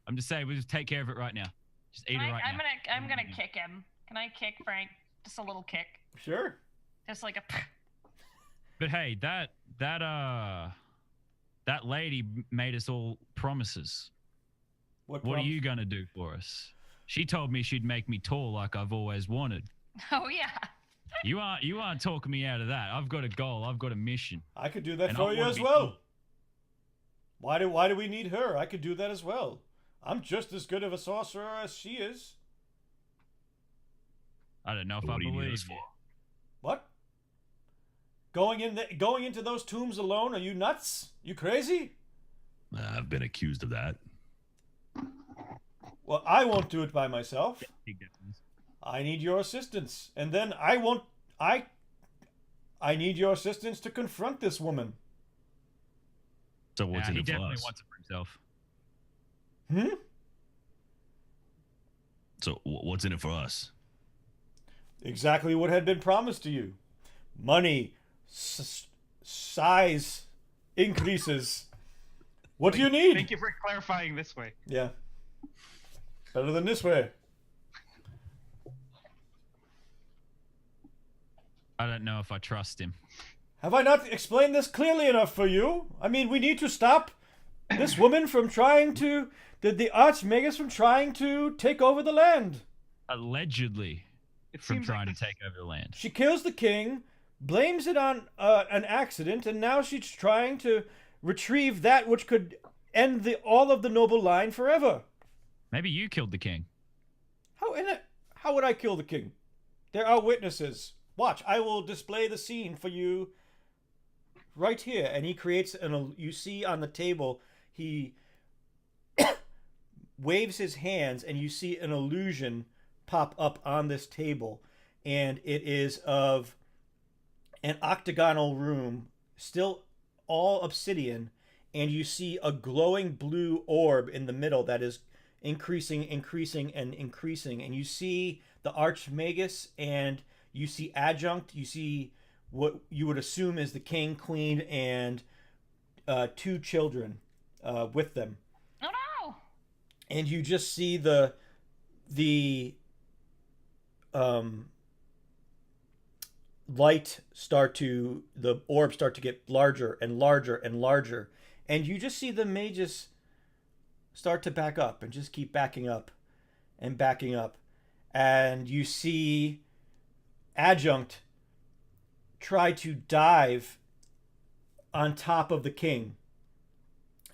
I'm just saying, we'll just take care of it right now. Just eat it right now. I'm gonna kick him. Can I kick Frank? Just a little kick. Sure. Just like a. But hey, that lady made us all promises. What are you gonna do for us? She told me she'd make me tall like I've always wanted. Oh yeah. You aren't talking me out of that. I've got a goal. I've got a mission. I could do that for you as well. Why do we need her? I could do that as well. I'm just as good of a sorcerer as she is. I don't know if I believe you. What? Going into those tombs alone? Are you nuts? You crazy? I've been accused of that. Well, I won't do it by myself. I need your assistance. And then I need your assistance to confront this woman. So what's in he it for definitely us? wants it for himself. So what's in it for us? Exactly what had been promised to you. Money, size increases. What do you need? Thank you for clarifying this way. Yeah. Better than this way. I don't know if I trust him. Have I not explained this clearly enough for you? I mean, we need to stop this woman from trying to... the Archmagus from trying to take over the land. Allegedly, from trying to take over the land. She kills the king, blames it on an accident, and now she's trying to retrieve that which could end all of the noble line forever. Maybe you killed the king. How would I kill the king? There are witnesses. Watch, I will display the scene for you right here. And he creates you see on the table, he waves his hands, and you see an illusion pop up on this table. And it is of an octagonal room, still all obsidian, and you see a glowing blue orb in the middle that is increasing, and you see the Archmagus, and you see Adjunct, you see what you would assume is the king, queen, and 2 children with them. Oh no! And you just see the the orb start to get larger and larger and larger, and you just see the mages start to back up and just keep backing up and backing up, and you see Adjunct try to dive on top of the king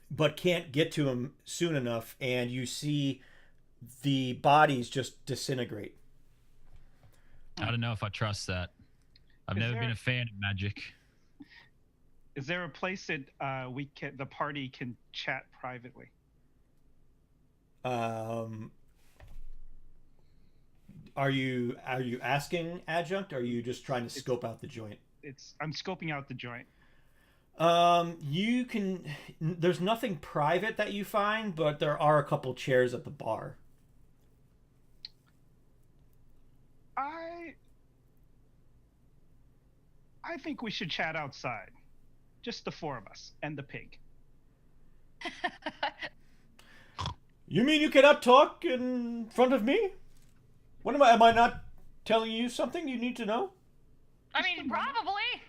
but can't get to him soon enough, and you see the bodies just disintegrate. I don't know if I trust that. I've never been a fan of magic. Is there a place that the party can chat privately? Are you asking Adjunct, or are you just trying to scope out the joint? I'm scoping out the joint. You can. There's nothing private that you find, but there are a couple chairs at the bar. I think we should chat outside, just the 4 of us and the pig. You mean you cannot talk in front of me? What am I? Am I not telling you something you need to know? I mean, probably.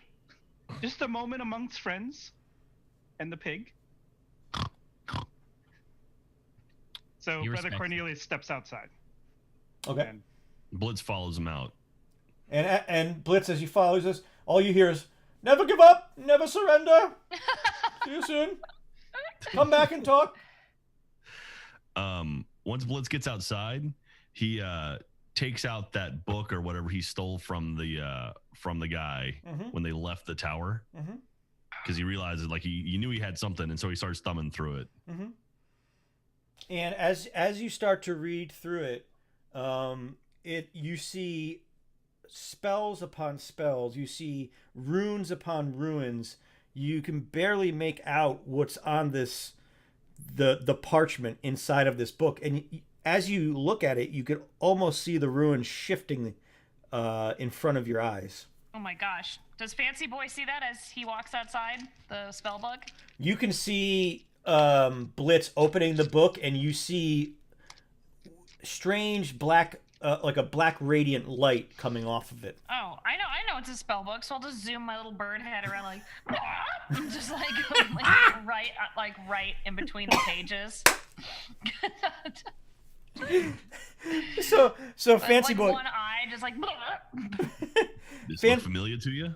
Just a moment amongst friends and the pig. So Brother Cornelius steps outside. Okay. And Blitz follows him out. And Blitz, as you follow, he says, all you hear is, "Never give up, never surrender. See you soon. Come back and talk." Once Blitz gets outside, he takes out that book or whatever he stole from the guy when they left the tower, because he realizes like he knew he had something, and so he starts thumbing through it. And as you start to read through it, you see spells upon spells. You see runes upon runes. You can barely make out what's on the parchment inside of this book, and as you look at it, you could almost see the runes shifting in front of your eyes. Oh my gosh. Does Fancy Boy see that as he walks outside the spell book? You can see Blitz opening the book, and you see strange black, like a black radiant light coming off of it. Oh, I know it's a spell book, so I'll just zoom my little bird head around like, just like right in between the pages. So Fancy Boy. One eye just like. This look familiar to you?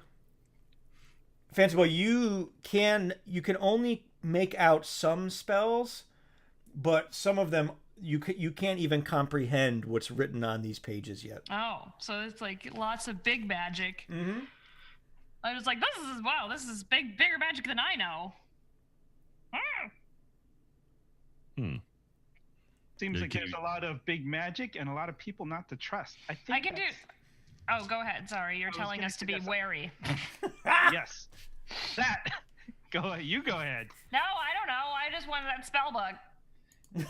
Fancy Boy, you can only make out some spells, but some of them you can't even comprehend what's written on these pages yet. Oh, so it's like lots of big magic. I was like, this is bigger magic than I know. Seems like Can there's you- a lot of big magic and a lot of people not to trust. I think I can do. Oh, go ahead. Sorry, you're was telling gonna us to be suggest- wary. Yes. That. You go ahead. No, I don't know. I just wanted that spell book.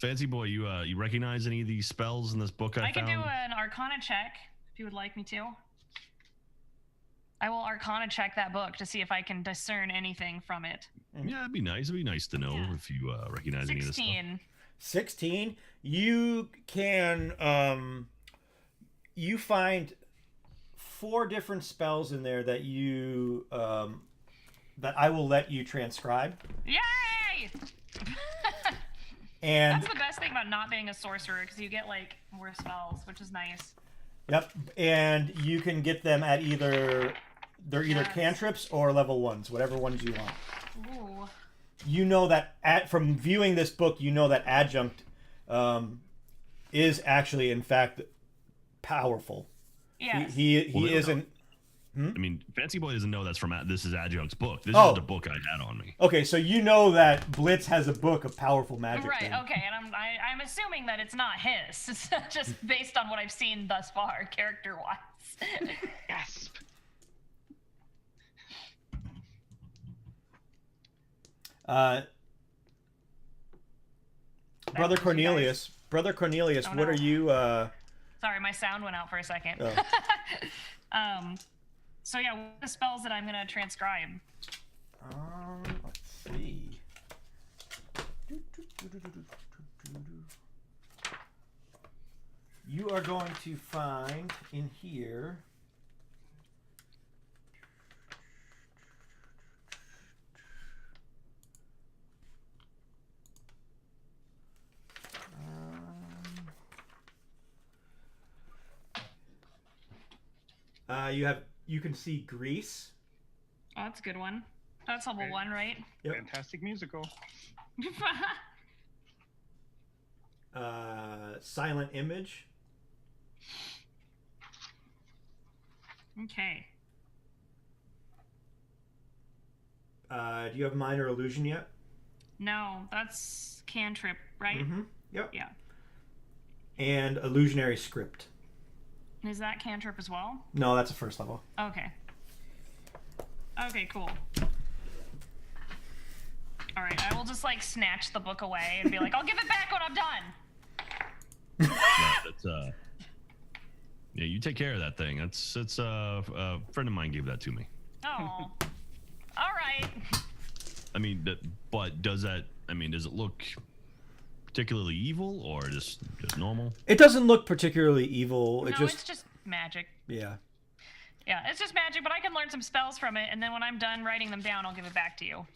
Fancy boy, you recognize any of these spells in this book I can found? do an Arcana check if you would like me to. I will Arcana check that book to see if I can discern anything from it. Yeah, it'd be nice. It'd be nice to know Yeah. if you recognize any of this stuff. 16. 16. You can you find 4 different spells in there that you that I will let you transcribe. Yay! And That's the best thing about not being a sorcerer, because you get like more spells, which is nice. yep, and you can get them at they're either Yes. cantrips or level 1s, whatever ones you want. Ooh. You know that from viewing this book, you know that adjunct is actually in fact powerful. Yes. He Well, they don't isn't. I mean, Fancy Boy doesn't know that's from this is Adjunct's book. This Oh. is the book I had on me. Okay, so you know that Blitz has a book of powerful magic. Right, then. okay, and I'm assuming that it's not his. It's just based on what I've seen thus far, character-wise. Gasp. Brother was you Cornelius. Brother Cornelius, Oh, what no. are you? Sorry, my sound went out for a second. Oh. So yeah, what are the spells that I'm gonna transcribe? Let's see. You are going to find in here. You can see Greece. Oh, that's a good one. That's level Great. 1, right? Yep. Fantastic musical. Silent image. Okay. Do you have minor illusion yet? No, that's cantrip, right? Mm-hmm. Yep. Yeah. And illusionary script. Is that cantrip as well? No, that's a first level. Okay. Okay, cool. All right, I will just like snatch the book away and be like, I'll give it back when I'm done. Yeah, that's yeah, you take care of that thing. It's a friend of mine gave that to me. Oh. All right. I mean, but does it look particularly evil or just normal? It doesn't look particularly evil. No, It just it's just magic. yeah. Yeah, it's just magic, but I can learn some spells from it, and then when I'm done writing them down, I'll give it back to you. All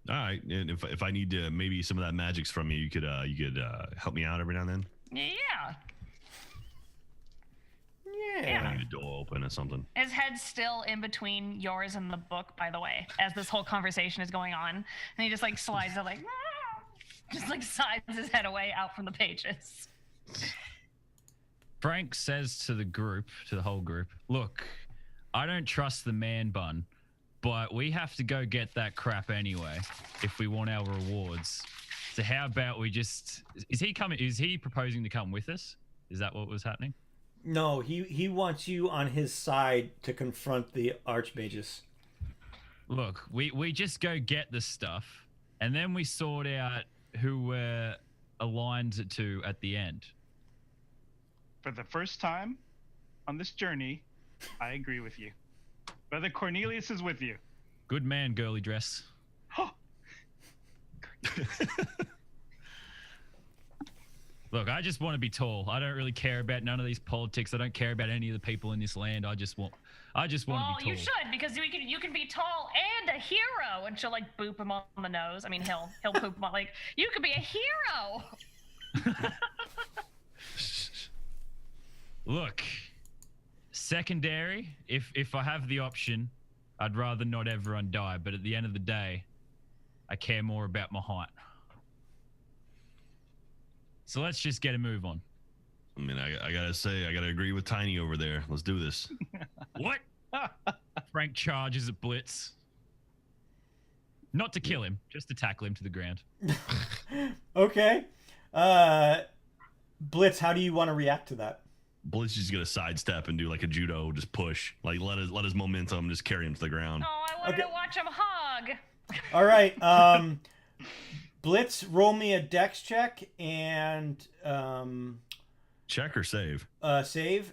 right, and if I need to maybe some of that magic's from you could help me out every now and then. Yeah. I Yeah. need a door open or something. His head's still in between yours and the book, by the way, as this whole conversation is going on. And he just like slides it like, just like sides his head away out from the pages. Frank says to the whole group, look, I don't trust the man bun, but we have to go get that crap anyway if we want our rewards. So how about we just... Is he proposing to come with us? Is that what was happening? No, he wants you on his side to confront the archmagus. Look, we just go get the stuff, and then we sort out who we're aligned to at the end. For the first time on this journey, I agree with you. Brother Cornelius is with you. Good man, girly dress. Look, I just want to be tall. I don't really care about none of these politics. I don't care about any of the people in this land. I just want Well, to be tall. you should, because you can be tall and a hero. And she'll like boop him on the nose. I mean, he'll poop him on, like, you could be a hero. Look, secondary, if I have the option, I'd rather not everyone die. But at the end of the day, I care more about my height. So let's just get a move on. I mean, I gotta say, I gotta agree with Tiny over there. Let's do this. What? Frank charges at Blitz. Not to kill him, just to tackle him to the ground. Okay. Blitz, how do you want to react to that? Blitz is gonna sidestep and do like a judo, just push, like let his momentum just carry him to the ground. Oh, I wanted Okay. to watch him hug. All right. Blitz, roll me a dex check and Check or save? Save.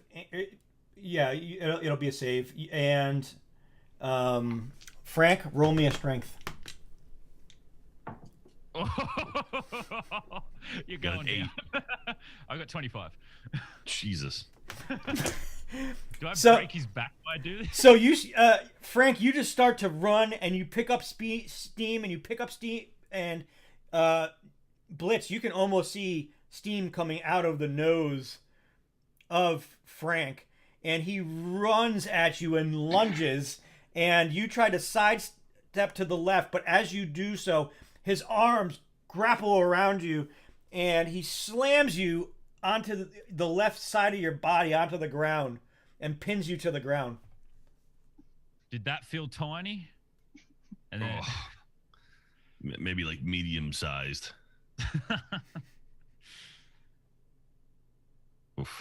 Yeah, it'll be a save. And Frank, roll me a strength. You're Got going an down. I got 25. Jesus. Do I So- break his back when I do this? So you, Frank, you just start to run and you pick up steam and Blitz, you can almost see steam coming out of the nose of Frank, and he runs at you and lunges, and you try to sidestep to the left, but as you do so, his arms grapple around you, and he slams you onto the left side of your body onto the ground and pins you to the ground. Did that feel tiny? And then Maybe like medium sized.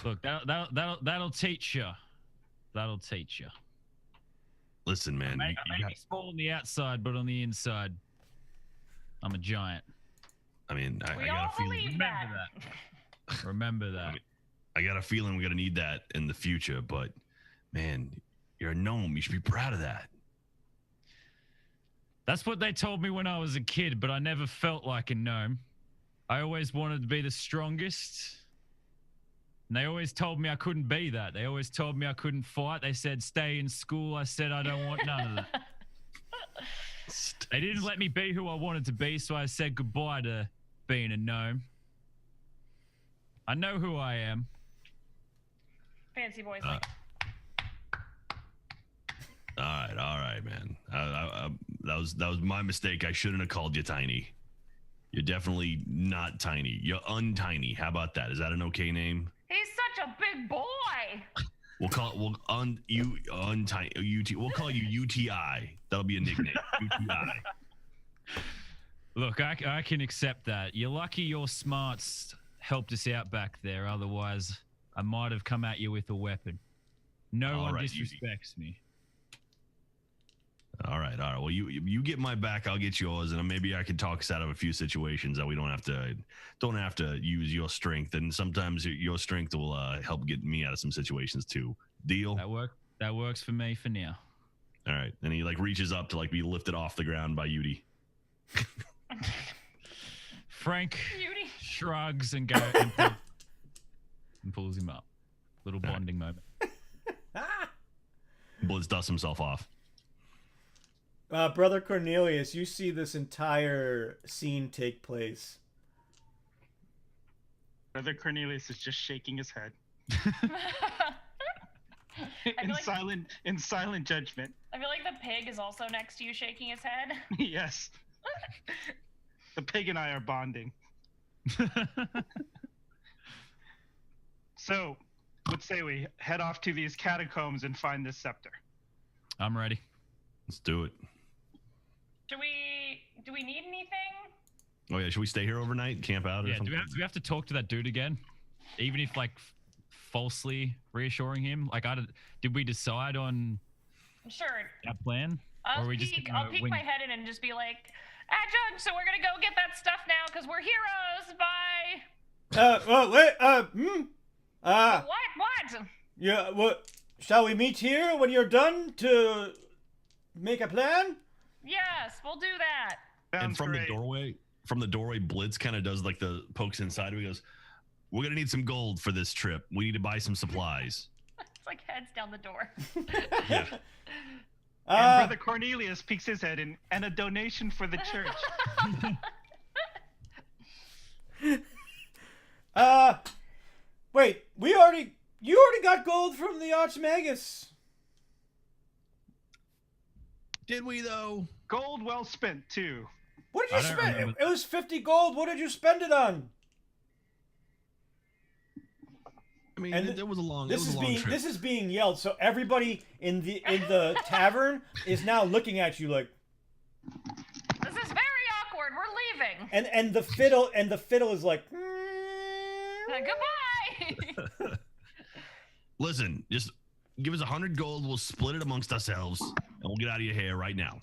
look, that'll teach you. That'll teach you. Listen, man. I may be small on the outside, but on the inside, I'm a giant. I mean, I We got all a feeling. believe Remember that. that. Remember that. I got a feeling we're gonna need that in the future. But man, you're a gnome. You should be proud of that. That's what they told me when I was a kid, but I never felt like a gnome. I always wanted to be the strongest. And they always told me I couldn't be that. They always told me I couldn't fight. They said, stay in school. I said, I don't want none of that. They didn't let me be who I wanted to be, so I said goodbye to being a gnome. I know who I am. Fancy boys Uh, like. All right, man. That was my mistake. I shouldn't have called you tiny. You're definitely not tiny. You're untiny. How about that? Is that an okay name? He's such a big boy. We'll call it untiny. We'll call you UTI. That'll be a nickname. UTI. Look, I can accept that. You're lucky your smarts helped us out back there. Otherwise, I might have come at you with a weapon. No All one right, disrespects me. All right. Well, you get my back, I'll get yours, and maybe I can talk us out of a few situations that we don't have to use your strength, and sometimes your strength will help get me out of some situations too. Deal? That works for me for now. All right. And he like reaches up to like be lifted off the ground by Yudi. Frank Beauty. shrugs and pulls him up. Little bonding moment. Blitz dusts himself off. Brother Cornelius, you see this entire scene take place. Brother Cornelius is just shaking his head I feel in silent judgment. I feel like the pig is also next to you shaking his head. Yes. The pig and I are bonding. So, what say we head off to these catacombs and find this scepter? I'm ready. Let's do it. Do we need anything? Oh yeah, should we stay here overnight? Camp out or Yeah, something? do we have to talk to that dude again? Even if like falsely reassuring him? Like did we decide on Sure. our plan? Or are we just I'll gonna peek wing my it? head in and just be like, Adjunct, so we're gonna go get that stuff now because we're heroes. Bye. Wait, What? yeah, what? Shall we meet here when you're done to make a plan? Yes, we'll do that. And Sounds from great. the doorway, Blitz kind of does like the pokes inside. He goes, "We're gonna need some gold for this trip. We need to buy some supplies." It's like heads down the door. Yeah. And Brother Cornelius peeks his head in, and a donation for the church. Wait, you already got gold from the Archmagus. Did we though? Gold well spent too. What did I you don't spend? remember. It was 50 gold. What did you spend it on? I mean, And it was a long. This it was is a long being trip. this is being yelled, so everybody in the tavern is now looking at you like, This is very awkward. We're leaving. and the fiddle is like, Listen, just give us 100 gold. We'll split it amongst ourselves, and we'll get out of your hair right now.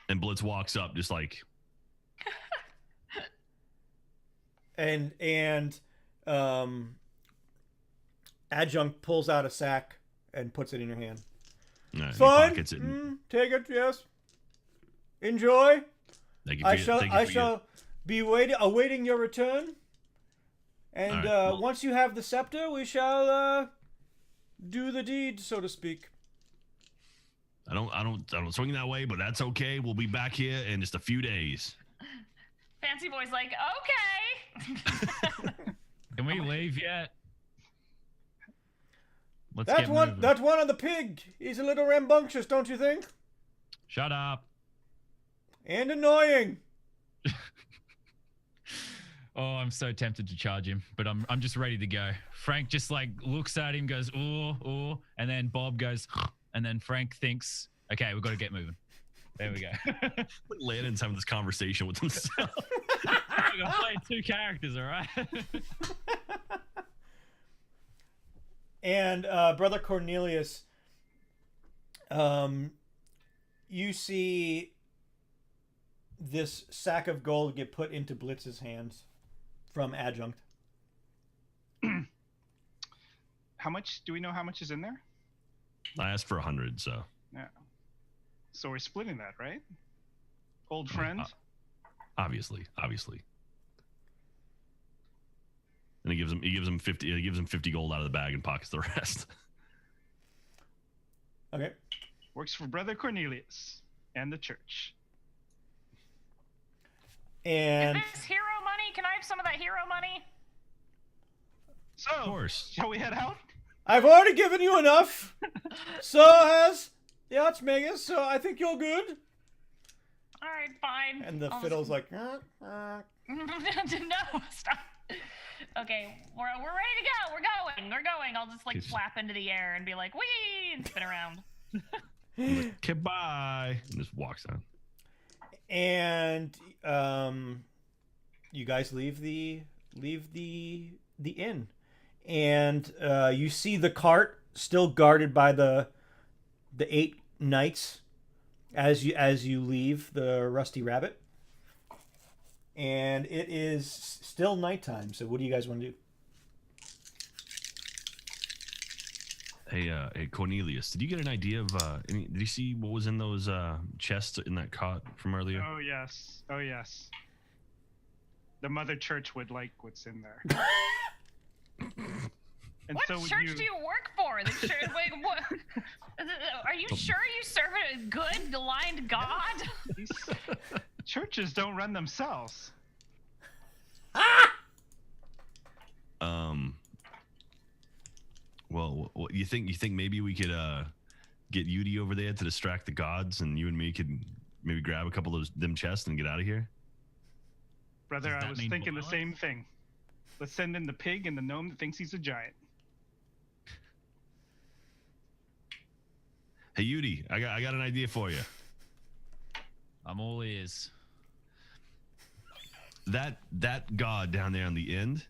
And Blitz walks up, just like, and Adjunct pulls out a sack and puts it in your hand. he Fine. pockets it. Take it. Yes. Enjoy. Thank you I for shall be awaiting your return. And All right, well- once you have the scepter, we shall do the deed, so to speak. I don't swing that way, but that's okay. We'll be back here in just a few days. Fancy Boy's like, okay. Can we leave yet? Let's That get one, moving. that one on the pig. He's a little rambunctious, don't you think? Shut up. And annoying. Oh, I'm so tempted to charge him, but I'm just ready to go. Frank just like looks at him, goes, ooh, and then Bob goes, and then Frank thinks, okay, we've got to get moving. There we go. Landon's having this conversation with himself. I'm playing 2 characters, all right? And Brother Cornelius, you see this sack of gold get put into Blitz's hands from Adjunct. How much do we know? How much is in there? I asked for 100, so. Yeah. So we're splitting that, right? Old friend. Obviously. And he gives him 50. He gives him 50 gold out of the bag and pockets the rest. Okay. Works for Brother Cornelius and the church. And Is this hero money? Can I have some of that hero money? So, Of course. shall we head out? I've already given you enough. So has the Archmagus, so I think you're good. All right, fine. And the I'll fiddle's just- like, No, stop. Okay, we're ready to go. We're going. I'll just like flap into the air and be like, wee, and spin around. Okay, bye. And just walks on. and you guys leave the inn, and you see the cart still guarded by the 8 knights as you leave the Rusty Rabbit, and it is still nighttime. So what do you guys want to do? Hey, Cornelius, did you get an idea of did you see what was in those chests in that cot from earlier? Oh yes. The Mother Church would like what's in there. And What so would church you. do you work for? The church, wait, what? Are you sure you serve a good, aligned God? These churches don't run themselves. Well, you think maybe we could get Yudi over there to distract the gods, and you and me could maybe grab a couple of them chests and get out of here? Brother, Does I that was mean thinking the violence? same thing. Let's send in the pig and the gnome that thinks he's a giant. Hey, Yudi, I got an idea for you. I'm all ears. That god down there on the end,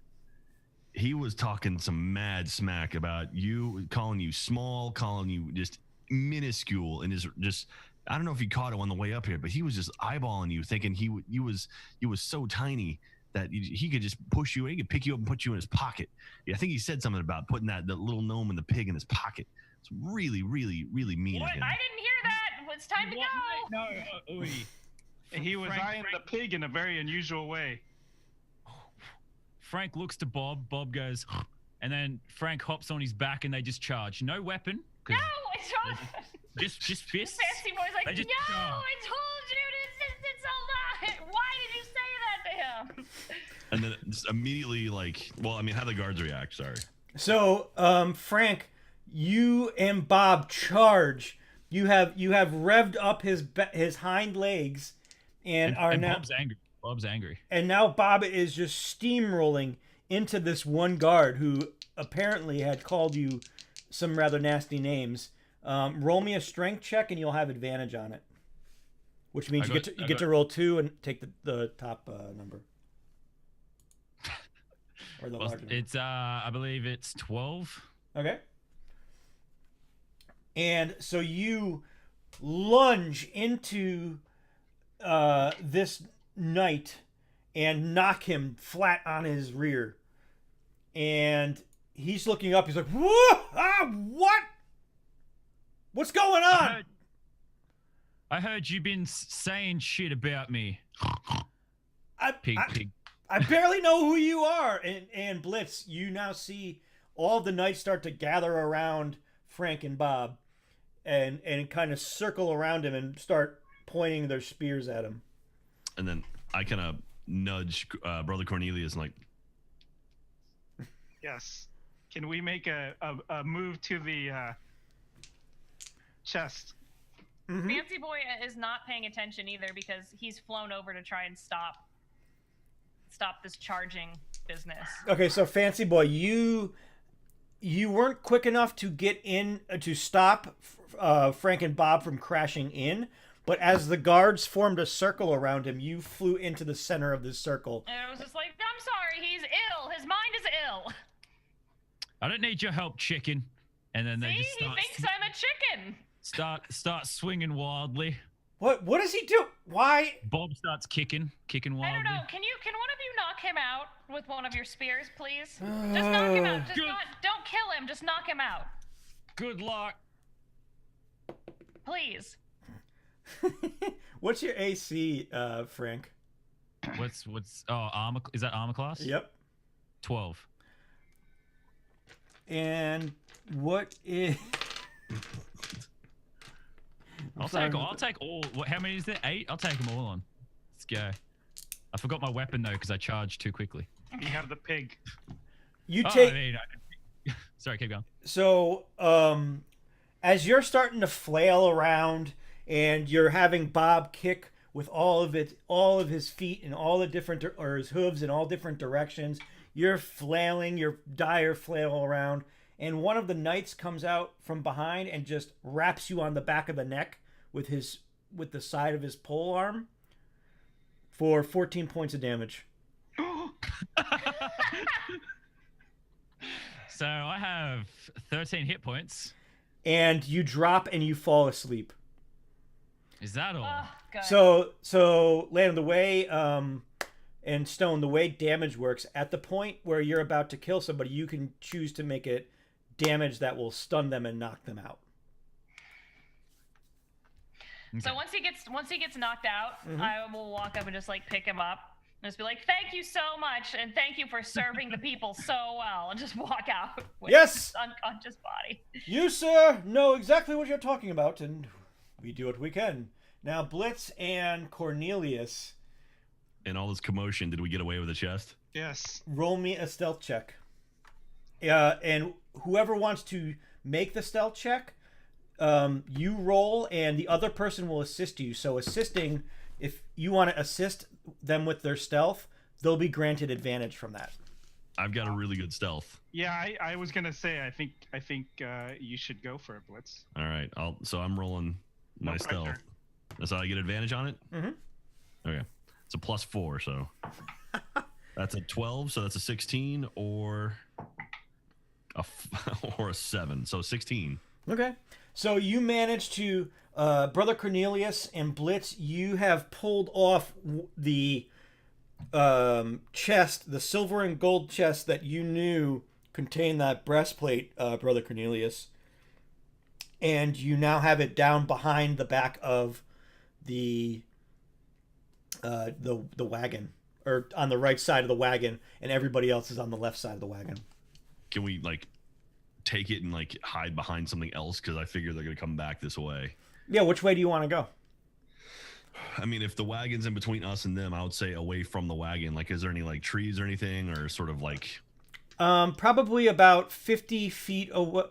he was talking some mad smack about you, calling you small, calling you just minuscule, and just I don't know if he caught it on the way up here, but he was just eyeballing you, thinking you was so tiny that he could just push you, he could pick you up and put you in his pocket. Yeah, I think he said something about putting the little gnome and the pig in his pocket. It's really, really, really mean What? of him. I didn't hear that. It's time to What? go. No, ooey. And he was Frank- eyeing the pig in a very unusual way. Frank looks to Bob. Bob goes, and then Frank hops on his back, and they just charge. No weapon. 'cause No, it's not. Just fists. Fancy Boy's like, They just no, charge. I told you it's a lie. Why did you say that to him? And then just immediately, like, well, I mean, how the guards react? Sorry. So, Frank, you and Bob charge. You have revved up his hind legs, and are now Bob's angry. Bob's angry. and now Bob is just steamrolling into this one guard who apparently had called you some rather nasty names. Roll me a strength check, and you'll have advantage on it, which means you get to roll 2 and take the top number. Or the Well, larger number? it's I believe it's 12. Okay. And so you lunge into this knight and knock him flat on his rear. And he's looking up. He's like, "Whoa! Ah, what? What's going on?" I heard you've been saying shit about me. Pig. I barely know who you are. And Blitz, you now see all the knights start to gather around Frank and Bob and kind of circle around him and start pointing their spears at him. And then I kind of nudge Brother Cornelius and like, Yes. Can we make a move to the chest? Mm-hmm. Fancy Boy is not paying attention either because he's flown over to try and stop this charging business. Okay, so Fancy Boy, you weren't quick enough to get in to stop Frank and Bob from crashing in, but as the guards formed a circle around him, you flew into the center of this circle. And it was just like, I'm sorry, he's ill. His mind is ill. I don't need your help, chicken. And then they See, just he start, thinks I'm a chicken. start swinging wildly. What does he do? Why? Bob starts kicking wildly. I don't know. Can one of you knock him out with one of your spears, please? Just knock him out. Just don't kill him. Just knock him out. Good luck. Please. What's your AC, Frank? What's armor? Is that armor class? Yep. 12. And what is? I'll take all. How many is there? 8. I'll take them all on. Let's go. I forgot my weapon though because I charged too quickly. You have the pig. You take. Sorry, keep going. So, as you're starting to flail around and you're having Bob kick with all of his feet and all the different, or his hooves in all different directions, you're flailing your dire flail around, and one of the knights comes out from behind and just wraps you on the back of the neck with the side of his pole arm for 14 points of damage. So I have 13 hit points. And you drop and you fall asleep. Is that all? Oh, good. So Landon, the way and Stone, the way damage works, at the point where you're about to kill somebody, you can choose to make it damage that will stun them and knock them out. Okay. So once he gets knocked out, Mhm. I will walk up and just like pick him up and just be like, "Thank you so much, and thank you for serving the people so well," and just walk out with Yes! his unconscious body. You, sir, know exactly what you're talking about, and we do what we can. Now, Blitz and Cornelius, in all this commotion, did we get away with the chest? Yes. roll me a stealth check. And whoever wants to make the stealth check, you roll, and the other person will assist you. So assisting, if you want to assist them with their stealth, they'll be granted advantage from that. I've got a really good stealth. Yeah, I was gonna say I think you should go for it, Blitz. All right, so I'm rolling my No stealth. pressure. So I get advantage on it. Mm-hmm. Okay, it's a +4, so that's a 12. So that's a 16 or a 7. So 16. Okay. So you managed to, Brother Cornelius and Blitz, you have pulled off the chest, the silver and gold chest that you knew contained that breastplate, Brother Cornelius. And you now have it down behind the back of the wagon, or on the right side of the wagon, and everybody else is on the left side of the wagon. Can we like take it and like hide behind something else? Because I figure they're gonna come back this way. Yeah, which way do you want to go? I mean, if the wagon's in between us and them, I would say away from the wagon. Like, is there any like trees or anything, or sort of like? Probably about 50 feet away,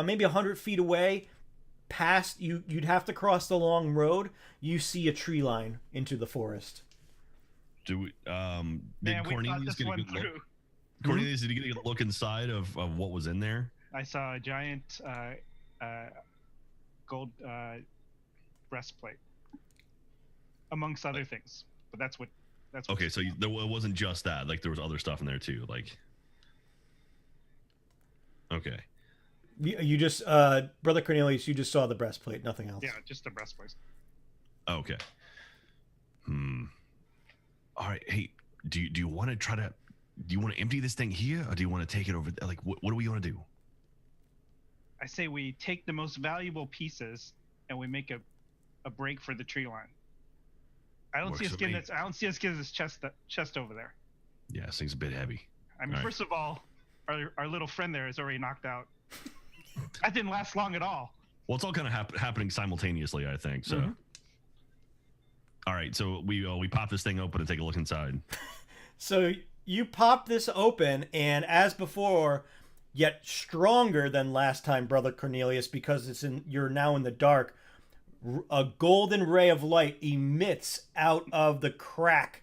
maybe 100 feet away. Past you, you'd have to cross the long road. You see a tree line into the forest. Do we? Man, Did we thought Cornelius this get a one good look? through. Cornelius, did you get a good look inside of what was in there? I saw a giant gold breastplate, amongst other things. But that's what. Okay, so it wasn't just that. Like, there was other stuff in there too. Like, Okay. You just, Brother Cornelius, you just saw the breastplate, nothing else. Yeah, just the breastplate. Okay. All right. Hey, do you want to empty this thing here, or do you want to take it over? Like, what do we want to do? I say we take the most valuable pieces and we make a break for the tree line. I don't see us getting this chest over there. Yeah, this thing's a bit heavy. I mean, first of all, our little friend there is already knocked out. That didn't last long at all. Well, it's all kind of happening simultaneously, I think. So, All right. So we pop this thing open and take a look inside. So you pop this open, and as before, yet stronger than last time, Brother Cornelius, because you're now in the dark. A golden ray of light emits out of the crack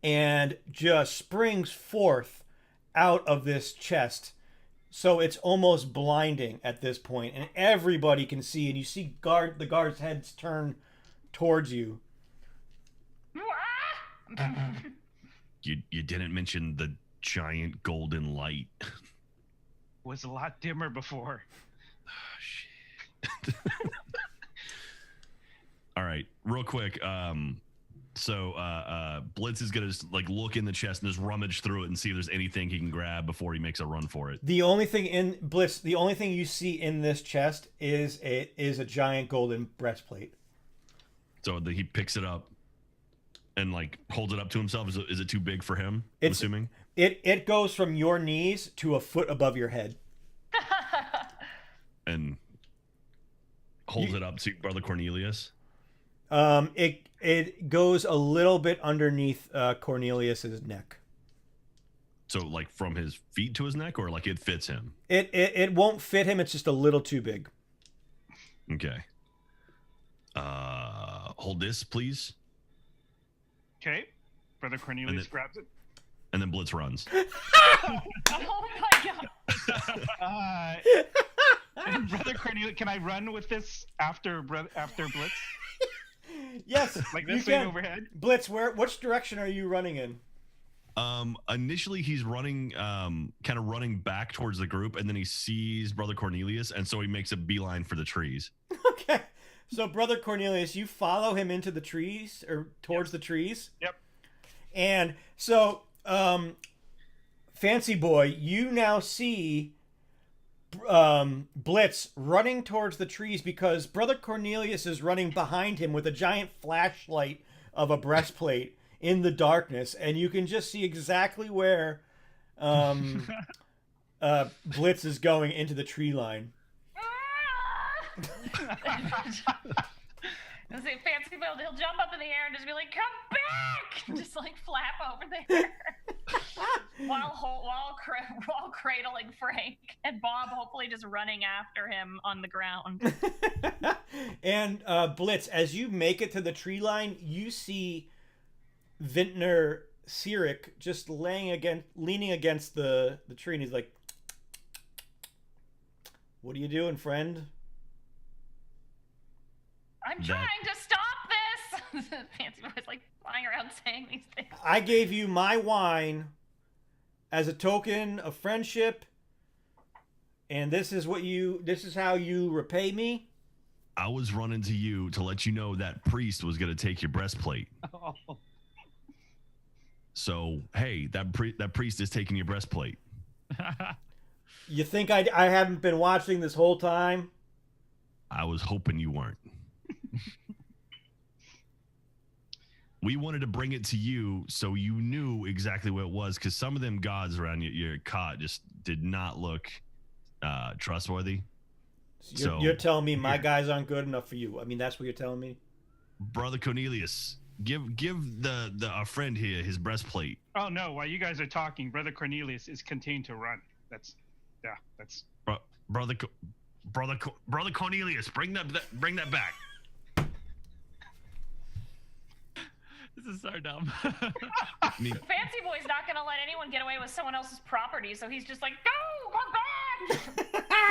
and just springs forth out of this chest. So it's almost blinding at this point, and everybody can see, and you see the guards' heads turn towards you. You didn't mention the giant golden light. Was a lot dimmer before. Shit. All right, real quick. So Blitz is gonna just like look in the chest and just rummage through it and see if there's anything he can grab before he makes a run for it. The only thing you see in this chest is a giant golden breastplate. So he picks it up and like holds it up to himself. Is it too big for him? I'm assuming it goes from your knees to a foot above your head. And holds it up to Brother Cornelius. It goes a little bit underneath Cornelius's neck. So like from his feet to his neck, or like it fits him? It won't fit him. It's just a little too big. Okay. Hold this, please. Okay. Brother Cornelius grabs it. And then Blitz runs. Oh my god. Brother Cornelius, can I run with this after Blitz? Yes. Like this way overhead? Blitz, which direction are you running in? Initially he's running, kind of running back towards the group, and then he sees Brother Cornelius, and so he makes a beeline for the trees. Okay. So, Brother Cornelius, you follow him into the trees, or towards the trees? Yep. And so, Fancy Boy, you now see Blitz running towards the trees because Brother Cornelius is running behind him with a giant flashlight of a breastplate in the darkness, and you can just see exactly where Blitz is going into the tree line. And say Fancy Bill, he'll jump up in the air and just be like, "Come back!" Just like flap over there, while cradling Frank and Bob, hopefully just running after him on the ground. And Blitz, as you make it to the tree line, you see Vintner Sirik just leaning against the tree, and he's like, "What are you doing, friend?" I'm trying to stop this. Fancy Boy's like flying around saying these things. I gave you my wine as a token of friendship, and this is how you repay me. I was running to you to let you know that priest was going to take your breastplate. Oh. So, hey, that priest is taking your breastplate. You think I haven't been watching this whole time? I was hoping you weren't. We wanted to bring it to you so you knew exactly what it was, because some of them gods around your cot just did not look trustworthy. You're telling me my guys aren't good enough for you? I mean, that's what you're telling me? Brother Cornelius, give our friend here his breastplate. Oh no! While you guys are talking, Brother Cornelius is contained to run. That's. Brother Cornelius, bring that back. This is so dumb. Fancy Boy's not gonna let anyone get away with someone else's property, so he's just like, "Go, come back!"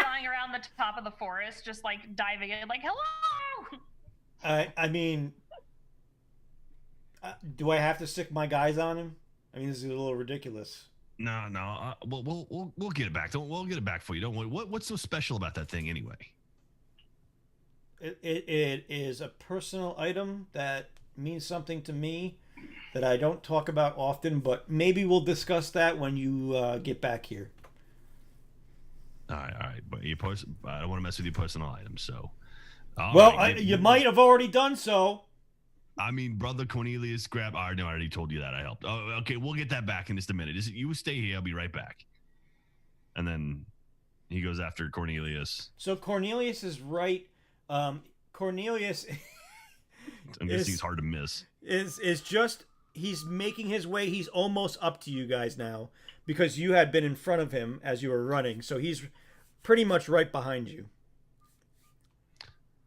Flying around the top of the forest, just like diving in, like, "Hello!" I mean, do I have to stick my guys on him? I mean, this is a little ridiculous. No. We'll get it back. We'll get it back for you. Don't worry. What's so special about that thing anyway? It is a personal item that means something to me that I don't talk about often, but maybe we'll discuss that when you get back here. All right. But I don't want to mess with your personal items, so. You might have already done so. I mean, Brother Cornelius, grab. Oh, no, I already told you that. I helped. Oh, okay, we'll get that back in just a minute. You stay here. I'll be right back. And then he goes after Cornelius. So Cornelius is right. Cornelius. I'm guessing he's hard to miss. Is just he's making his way. He's almost up to you guys now because you had been in front of him as you were running. So he's pretty much right behind you.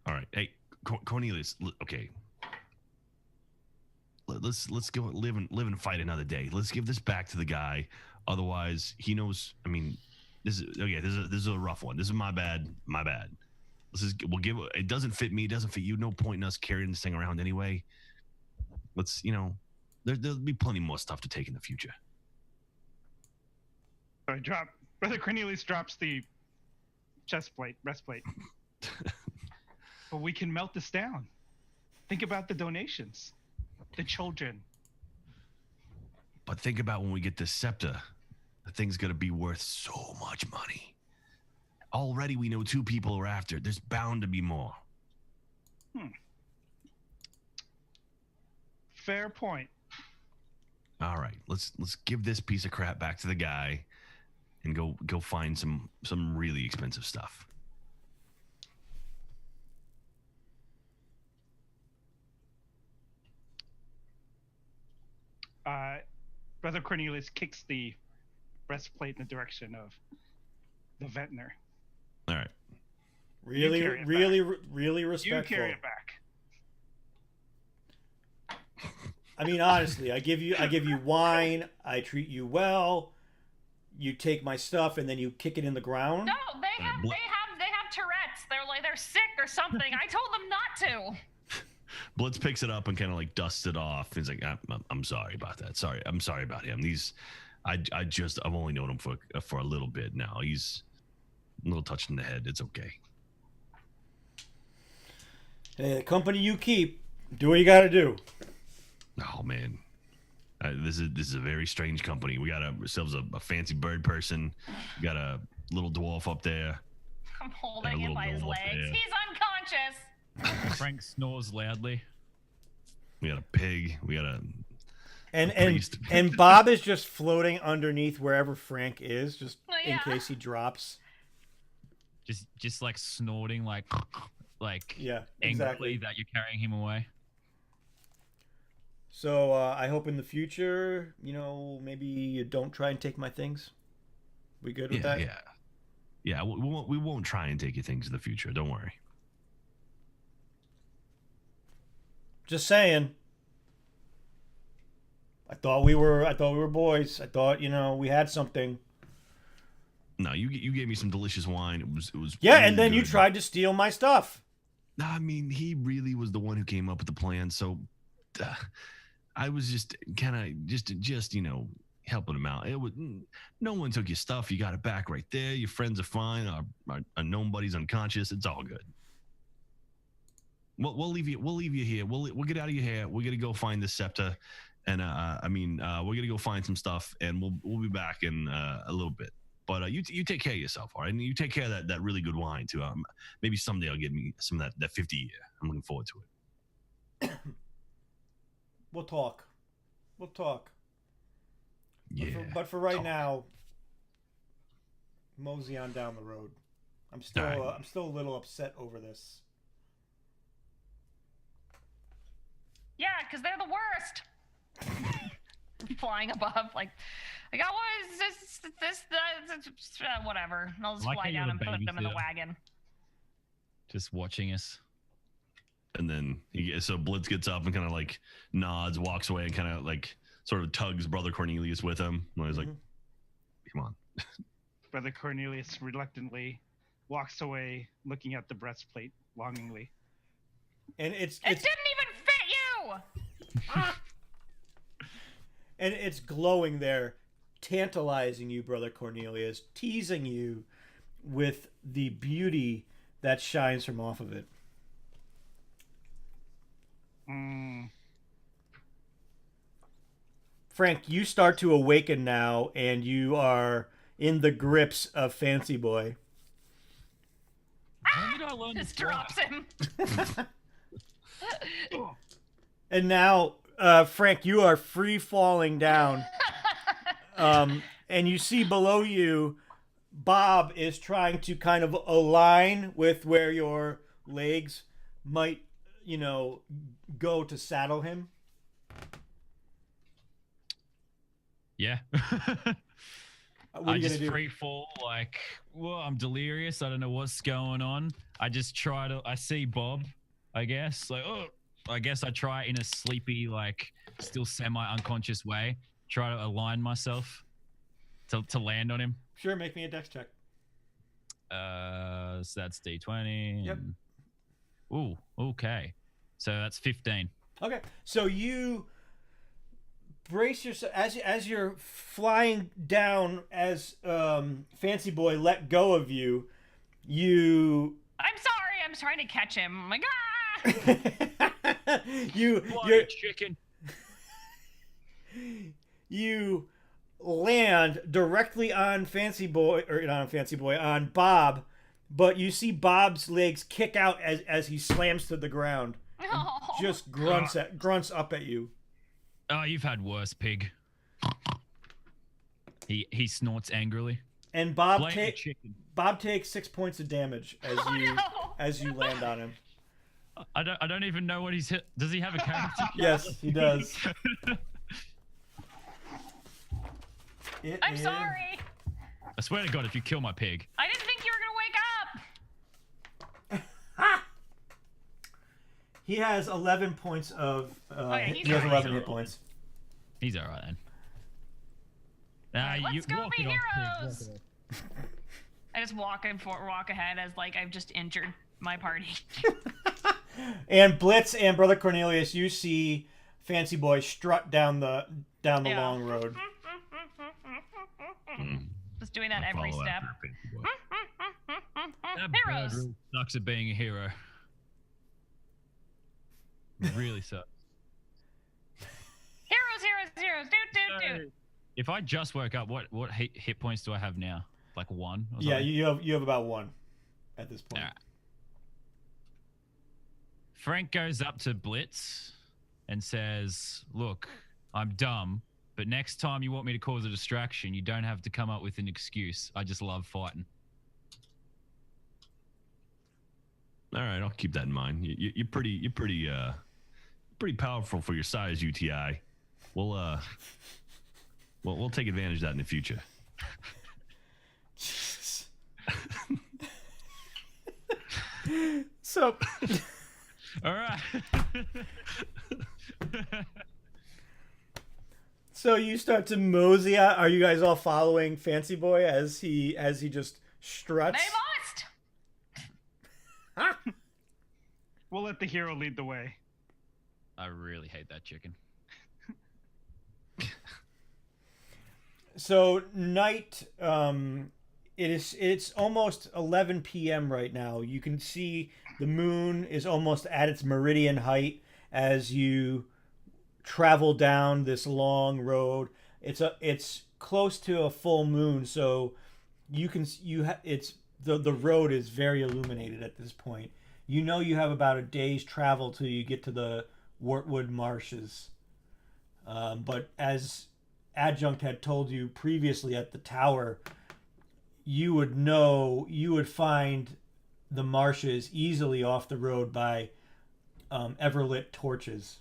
All right, hey Cornelius. Okay. Let's go live and fight another day. Let's give this back to the guy. Otherwise, he knows. I mean, this is a rough one. This is my bad. We'll give it. Doesn't fit me. It doesn't fit you. No point in us carrying this thing around anyway. Let's there'll be plenty more stuff to take in the future. Brother Cornelius drops the breastplate. But we can melt this down. Think about the donations. The children. But think about when we get this scepter. The thing's going to be worth so much money. Already we know 2 people are after it. There's bound to be more. Fair point. All right, let's give this piece of crap back to the guy and go find some really expensive stuff. Brother Cornelius kicks the breastplate in the direction of the vintner. All right. Really respectful. You carry it back. I mean, honestly, I give you wine. I treat you well. You take my stuff and then you kick it in the ground. No, they have Tourette's. They're sick or something. I told them not to. Blitz picks it up and kind of like dusts it off. He's like, I'm sorry about that. I'm sorry about him. I've only known him for a little bit now. He's a little touched in the head. It's okay. Hey, the company you keep, do what you got to do. Oh man, this is a very strange company. We got ourselves a fancy bird person. We got a little dwarf up there. I'm holding him by his legs. He's unconscious. Frank snores loudly. We got a pig. We got a priest. And Bob is just floating underneath wherever Frank is, just in case he drops. Just like snorting, like yeah, angrily exactly. that you're carrying him away. So I hope in the future, maybe you don't try and take my things. We good with that? Yeah. We won't try and take your things in the future. Don't worry. Just saying. I thought we were boys. I thought, we had something. No, you gave me some delicious wine. It was yeah, really and then good. you tried to steal my stuff. I mean, he really was the one who came up with the plan. So I was just kind of just helping him out. No one took your stuff. You got it back right there. Your friends are fine. Our known buddy's unconscious. It's all good. We'll leave you here. We'll get out of your hair. We're gonna go find the scepter, and we're gonna go find some stuff, and we'll be back in a little bit. But you take care of yourself, all right? And you take care of that really good wine too. Maybe someday I'll get me some of that 50 year. I'm looking forward to it. We'll talk. Yeah. But for right now, mosey on down the road. I'm still a little upset over this. Yeah, because they're the worst. Flying above, like I got whatever. I'll just fly down and put them in the wagon. Just watching us. And then so Blitz gets up and kind of like nods, walks away, and kind of like sort of tugs Brother Cornelius with him. And he's like, "Come on." Brother Cornelius reluctantly walks away, looking at the breastplate longingly. And it didn't even fit you. And it's glowing there. tantalizing you, Brother Cornelius, teasing you with the beauty that shines from off of it. Frank, you start to awaken now, and you are in the grips of Fancy Boy. When did I learn Just to drops him. And now, Frank, you are free falling down. And you see below you, Bob is trying to kind of align with where your legs might, go to saddle him. Yeah. What are I you just gonna do? free fall, like, well, I'm delirious. I don't know what's going on. I just I see Bob, I guess. Like, oh, I guess I try in a sleepy, like, still semi-unconscious way. Try to align myself to land on him. Sure, make me a dex check. So that's D20. Yep. Ooh, okay. So that's 15. Okay, so you brace yourself as you're flying down. As Fancy Boy let go of you, you. I'm sorry. I'm trying to catch him. I'm like, you're chicken. You land directly on Fancy Boy, or not on Fancy Boy, on Bob, but you see Bob's legs kick out as he slams to the ground. oh. Just grunts up at you. Oh, you've had worse, pig. He snorts angrily. And Blame the chicken. Bob takes 6 points of damage as you land on him. I don't even know what he's hit. Does he have a character? Yes, he does. I'm sorry. I swear to God, if you kill my pig. I didn't think you were gonna wake up. He has 11 points of. He's he has alright. 11 hit points. He's all right then. Let's go walk be it off, pig, heroes. walk it off. I just walk ahead as like I've just injured my party. And Blitz and Brother Cornelius, you see Fancy Boy strut down the long road. Just doing that every Follow step. after Fancy Boy. That bird Heroes. really sucks at being a hero. It really sucks. Heroes. Dude. If I just woke up, what hit points do I have now? Like 1? Or Yeah, something? you have about 1 at this point. Alright. Frank goes up to Blitz and says, "Look, I'm dumb, but next time you want me to cause a distraction, you don't have to come up with an excuse. I just love fighting." All right, I'll keep that in mind. You're pretty powerful for your size, UTI. We'll take advantage of that in the future. So, All right. so you start to mosey out. Are you guys all following Fancy Boy as he just struts? They must. We'll let the hero lead the way. I really hate that chicken. So night, it's almost 11 p.m. right now. You can see the moon is almost at its meridian height as you travel down this long road. It's close to a full moon, so the road is very illuminated at this point. You know you have about a day's travel till you get to the Wortwood Marshes. But as Adjunct had told you previously at the tower, you would find the marshes easily off the road by everlit torches.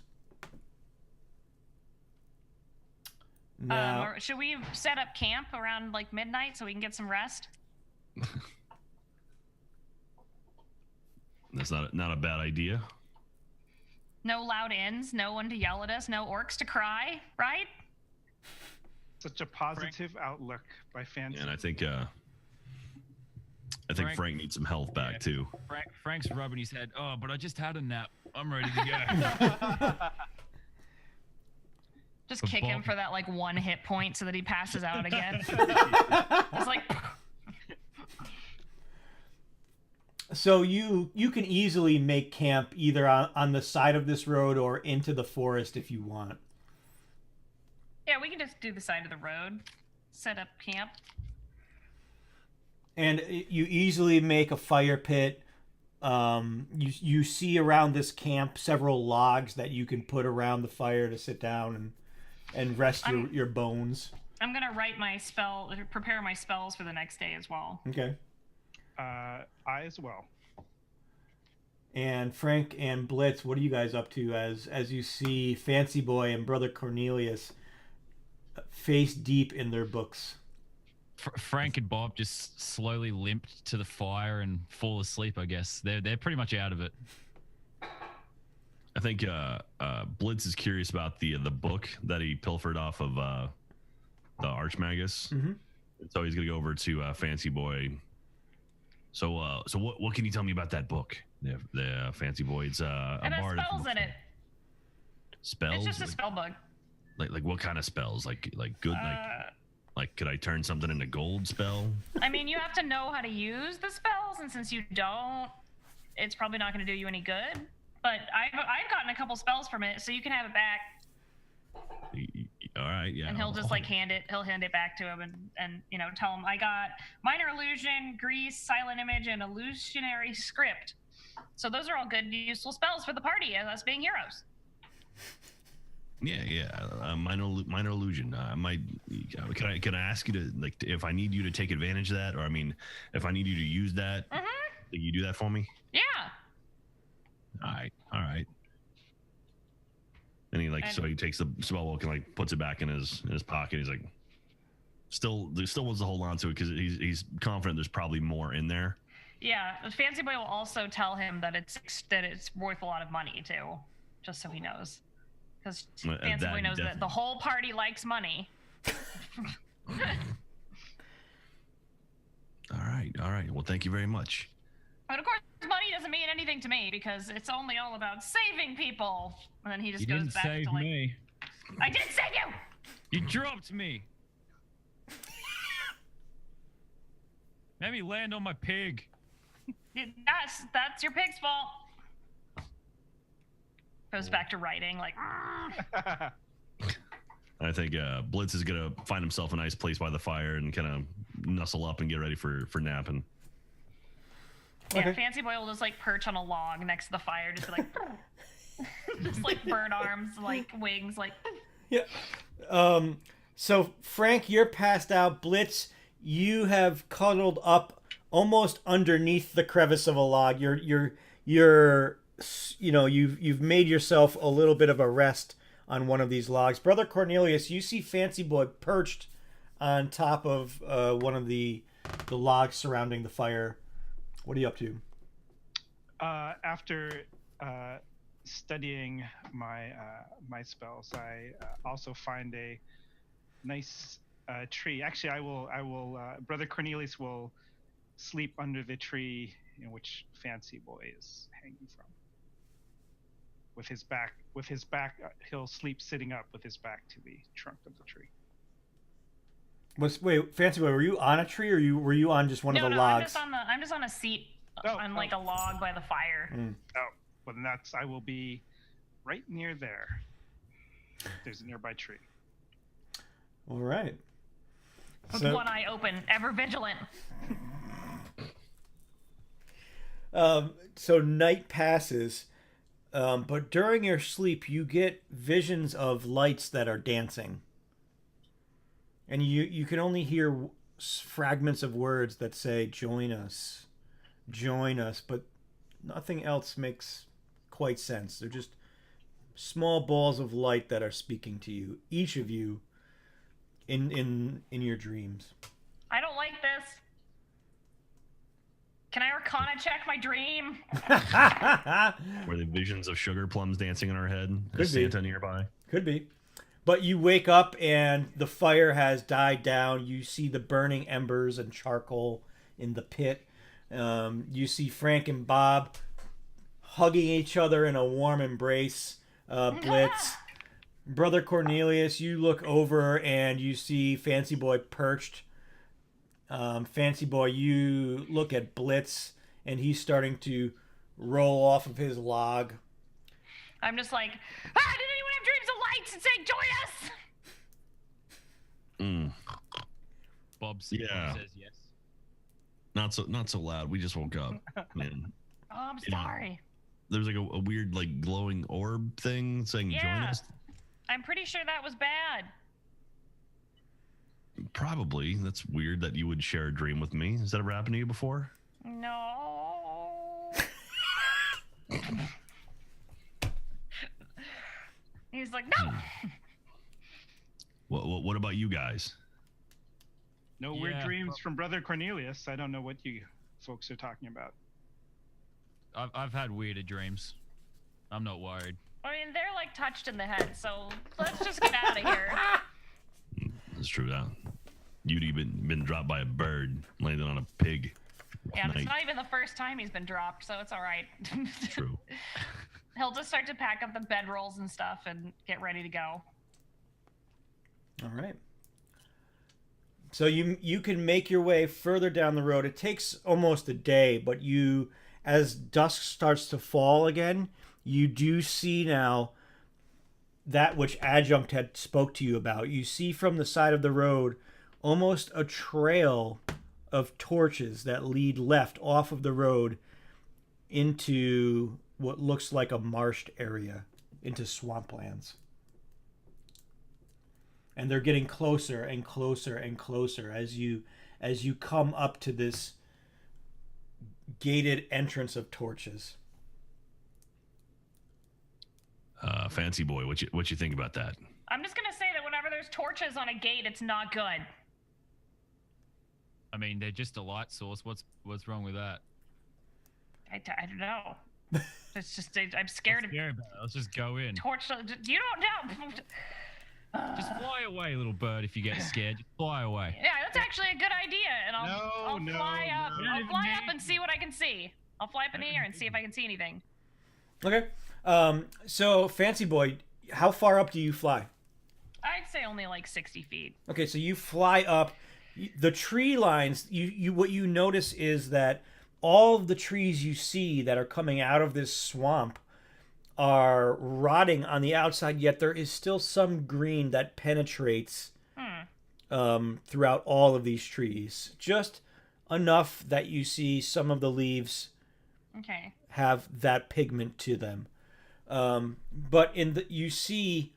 Now, Should we set up camp around like midnight so we can get some rest? That's not a bad idea. No loud inns, no one to yell at us, no orcs to cry, right? Such a positive outlook by Fancy. And I think Frank needs some health back too. Frank's rubbing his head. Oh, but I just had a nap. I'm ready to go. Just kick him for that like 1 hit point so that he passes out again. It's like. So you can easily make camp either on the side of this road or into the forest if you want. Yeah, we can just do the side of the road, set up camp. And you easily make a fire pit. You see around this camp several logs that you can put around the fire to sit down and rest your bones. I'm gonna write my prepare my spells for the next day as well. Okay. I as well. And Frank and Blitz, what are you guys up to as you see Fancy Boy and Brother Cornelius face deep in their books? Frank and Bob just slowly limped to the fire and fall asleep. I guess they're pretty much out of it. I think Blitz is curious about the book that he pilfered off of the Archmagus. Mm-hmm. So he's gonna go over to Fancy Boy. So what can you tell me about that book? The Fancy Boy. It's a bard. It has spells in it. Spells? It's just a spell book. Like what kind of spells? Like good like could I turn something into gold spell? I mean, you have to know how to use the spells, and since you don't, it's probably not going to do you any good. But I've gotten a couple spells from it, so you can have it back. All right, yeah. And he'll just like hand it back to him and tell him I got minor illusion, grease, silent image, and illusionary script. So those are all good useful spells for the party as us being heroes. Yeah. Minor illusion. Can I ask you to if I need you to take advantage of that, or I mean, if I need you to use that, can you do that for me? Yeah. All right. And so he takes the spell book and puts it back in his pocket. He's like, still wants to hold on to it because he's confident there's probably more in there. Yeah, Fancy Boy will also tell him that it's worth a lot of money too, just so he knows. Because Fancy Boy knows that the whole party likes money. All right. Well, thank you very much. But of course, money doesn't mean anything to me because it's only all about saving people. And then he just goes back to You didn't save me. I did save you! You dropped me. Made me land on my pig. That's your pig's fault. Goes back to writing I think Blitz is gonna find himself a nice place by the fire and kind of nuzzle up and get ready for napping. Yeah, Okay. Fancy Boy will just perch on a log next to the fire, just just bird arms, wings, Yeah. So Frank, you're passed out. Blitz, you have cuddled up almost underneath the crevice of a log. You've made yourself a little bit of a rest on one of these logs. Brother Cornelius, you see Fancy Boy perched on top of one of the logs surrounding the fire. What are you up to? After studying my spells, I also find a nice tree. Actually, I will. Brother Cornelius will sleep under the tree in which Fancy Boy is hanging from. With his back, he'll sleep sitting up with his back to the trunk of the tree. Wait, Fancy Boy, were you on a tree or were you on just one of the logs? I'm just on a seat on a log by the fire. Oh, well then I will be right near there. There's a nearby tree. All right. With one eye open, ever vigilant. So night passes, but during your sleep you get visions of lights that are dancing. And you can only hear fragments of words that say, join us, but nothing else makes quite sense. They're just small balls of light that are speaking to you, each of you, in your dreams. I don't like this. Can I Arcana check my dream? Were the visions of sugar plums dancing in our head? Could Is be. Santa nearby? Could be. But you wake up and the fire has died down. You see the burning embers and charcoal in the pit. You see Frank and Bob hugging each other in a warm embrace. Blitz, Brother Cornelius, you look over and you see Fancy Boy perched. Fancy Boy, you look at Blitz, and he's starting to roll off of his log. I'm just like, did anyone have dreams of lights and saying join us? Bob says yes. Not so loud. We just woke up, man. Oh, I'm sorry. There's like a weird like glowing orb thing saying join us. I'm pretty sure that was bad. Probably. That's weird that you would share a dream with me. Has that ever happened to you before? No. He's like, no. What about you guys? No weird dreams from Brother Cornelius. I don't know what you folks are talking about. I've had weirder dreams. I'm not worried. I mean, they're like touched in the head, so let's just get out of here. That's true. That you'd even been dropped by a bird, landed on a pig. Yeah, it's not even the first time he's been dropped, so it's all right. True. He'll just start to pack up the bedrolls and stuff and get ready to go. All right. So you can make your way further down the road. It takes almost a day, but as dusk starts to fall again, you do see now that which Adjunct had spoke to you about. You see from the side of the road almost a trail of torches that lead left off of the road into what looks like a marshed area, into swamplands. And they're getting closer and closer and closer as you come up to this gated entrance of torches. Fancy Boy, what you think about that? I'm just gonna say that whenever there's torches on a gate, it's not good. I mean, they're just a light source. What's wrong with that? I don't know. It's just I'm scared of. Let's just go in. Torch. You don't know. Just fly away, little bird. If you get scared, just fly away. Yeah, that's actually a good idea, and I'll fly up. I'll fly up and see what I can see. I'll fly up in the air and see if I can see anything. Okay. So Fancy Boy, how far up do you fly? I'd say only like 60 feet. Okay, so you fly up. The tree lines. What you notice is that all of the trees you see that are coming out of this swamp are rotting on the outside, yet there is still some green that penetrates throughout all of these trees. Just enough that you see some of the leaves have that pigment to them. But you see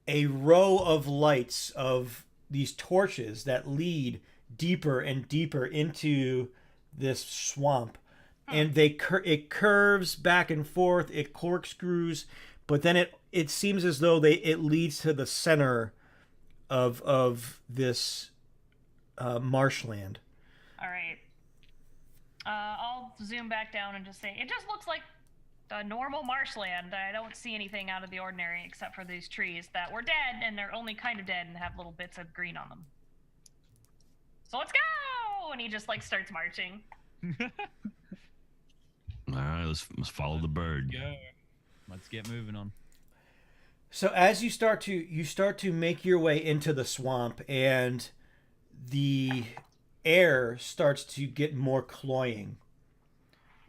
a row of lights of these torches that lead deeper and deeper into this swamp. And it curves back and forth, it corkscrews, but then it seems as though it leads to the center of this marshland. All right. I'll zoom back down and just say, it just looks like a normal marshland. I don't see anything out of the ordinary except for these trees that were dead, and they're only kind of dead and have little bits of green on them. So let's go! And he just like starts marching. All right, let's follow the bird. Go. Let's get moving on. So as you start to make your way into the swamp, and the air starts to get more cloying.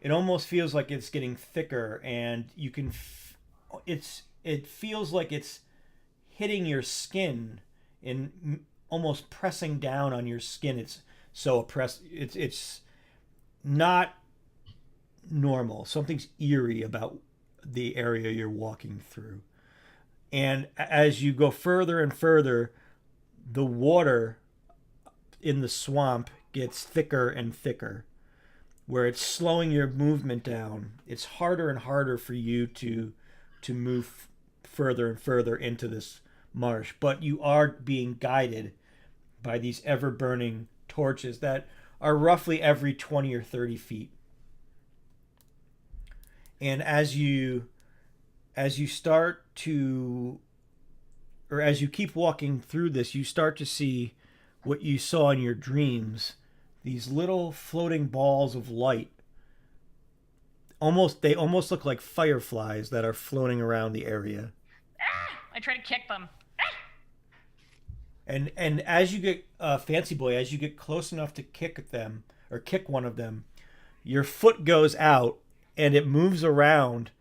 It almost feels like it's getting thicker, and you can. It feels like it's hitting your skin and almost pressing down on your skin. It's so oppressed. It's not normal. Something's eerie about the area you're walking through. And as you go further and further, the water in the swamp gets thicker and thicker, where it's slowing your movement down. It's harder and harder for you to move further and further into this marsh, but you are being guided by these ever-burning torches that are roughly every 20 or 30 feet. And as you start to, or as you keep walking through this, you start to see what you saw in your dreams. These little floating balls of light. They almost look like fireflies that are floating around the area. Ah! I try to kick them. And as you get Fancy Boy, as you get close enough to kick them or kick one of them, your foot goes out and it moves around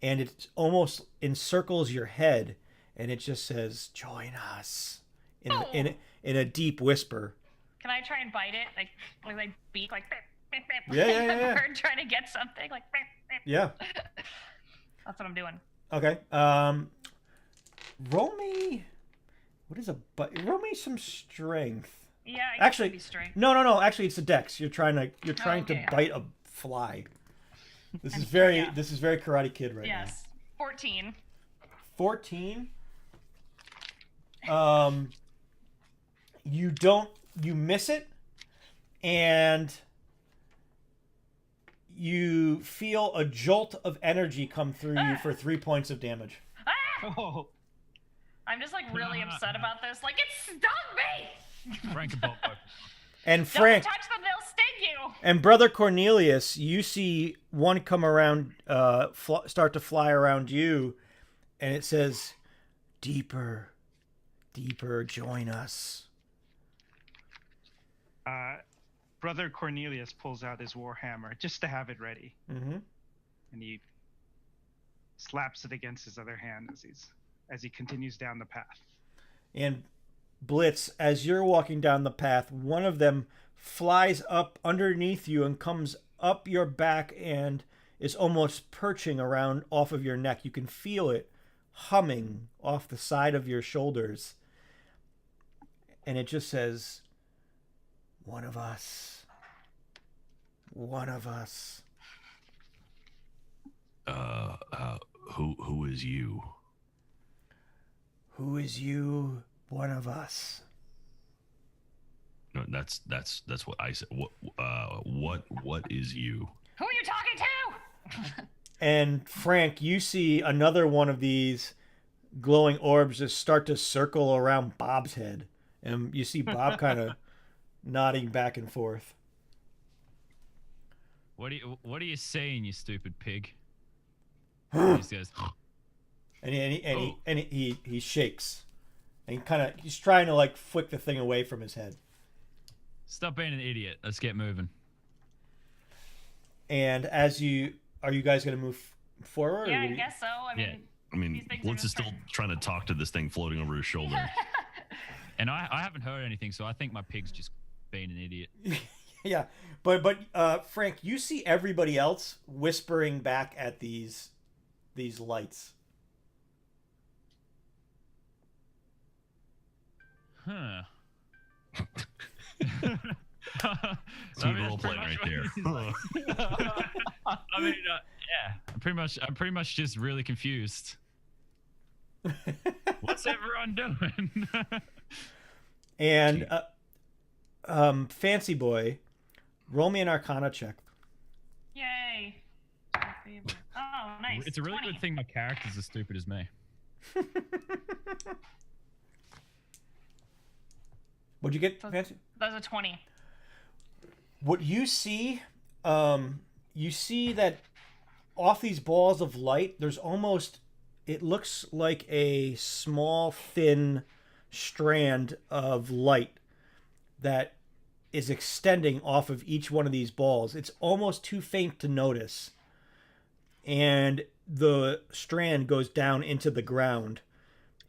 and it almost encircles your head and it just says, "Join us," in a deep whisper. Can I try and bite it? Like beak, like Yeah. bird trying to get something, like. Yeah. That's what I'm doing. Okay. Roll me. What is roll me some strength. Yeah, I guess Actually, it'd be strength. No. Actually, it's a dex. You're trying to bite a fly. This is very Karate Kid right now. Yes. 14. 14. You miss it, and you feel a jolt of energy come through you for 3 points of damage. Oh. I'm just like really upset about this. Like, it stung me! Frank and Bob. And Frank, Don't touch them, they'll sting you! and Brother Cornelius, you see one come around, start to fly around you, and it says, "Deeper, deeper, join us." Brother Cornelius pulls out his warhammer just to have it ready, Mm-hmm. and he slaps it against his other hand as he continues down the path. And Blitz, as you're walking down the path, one of them flies up underneath you and comes up your back and is almost perching around off of your neck. You can feel it humming off the side of your shoulders. And it just says, "One of us. One of us." Who is you? Who is you? One of us. No, that's what I said. What is you? Who are you talking to? And Frank, you see another one of these glowing orbs just start to circle around Bob's head. And you see Bob kind of nodding back and forth. What are you saying, you stupid pig? He just goes, And he shakes. And he's trying to like flick the thing away from his head. "Stop being an idiot. Let's get moving." And are you guys going to move forward? Yeah, I guess so. I mean, I mean, these things are Blitz just is still trying to talk to this thing floating over his shoulder. And I haven't heard anything, so I think my pig's just being an idiot. Yeah, but Frank, you see everybody else whispering back at these lights. Huh. Some role playing right there. I mean, yeah. I'm pretty much just really confused. What's everyone doing? And Fancy Boy, roll me an Arcana check. Yay. Oh, nice. It's a really 20. good thing my character's as stupid as me. What'd you get, Fancy? That was a 20. What you see that off these balls of light, there's almost, it looks like a small, thin strand of light that is extending off of each one of these balls. It's almost too faint to notice. And the strand goes down into the ground.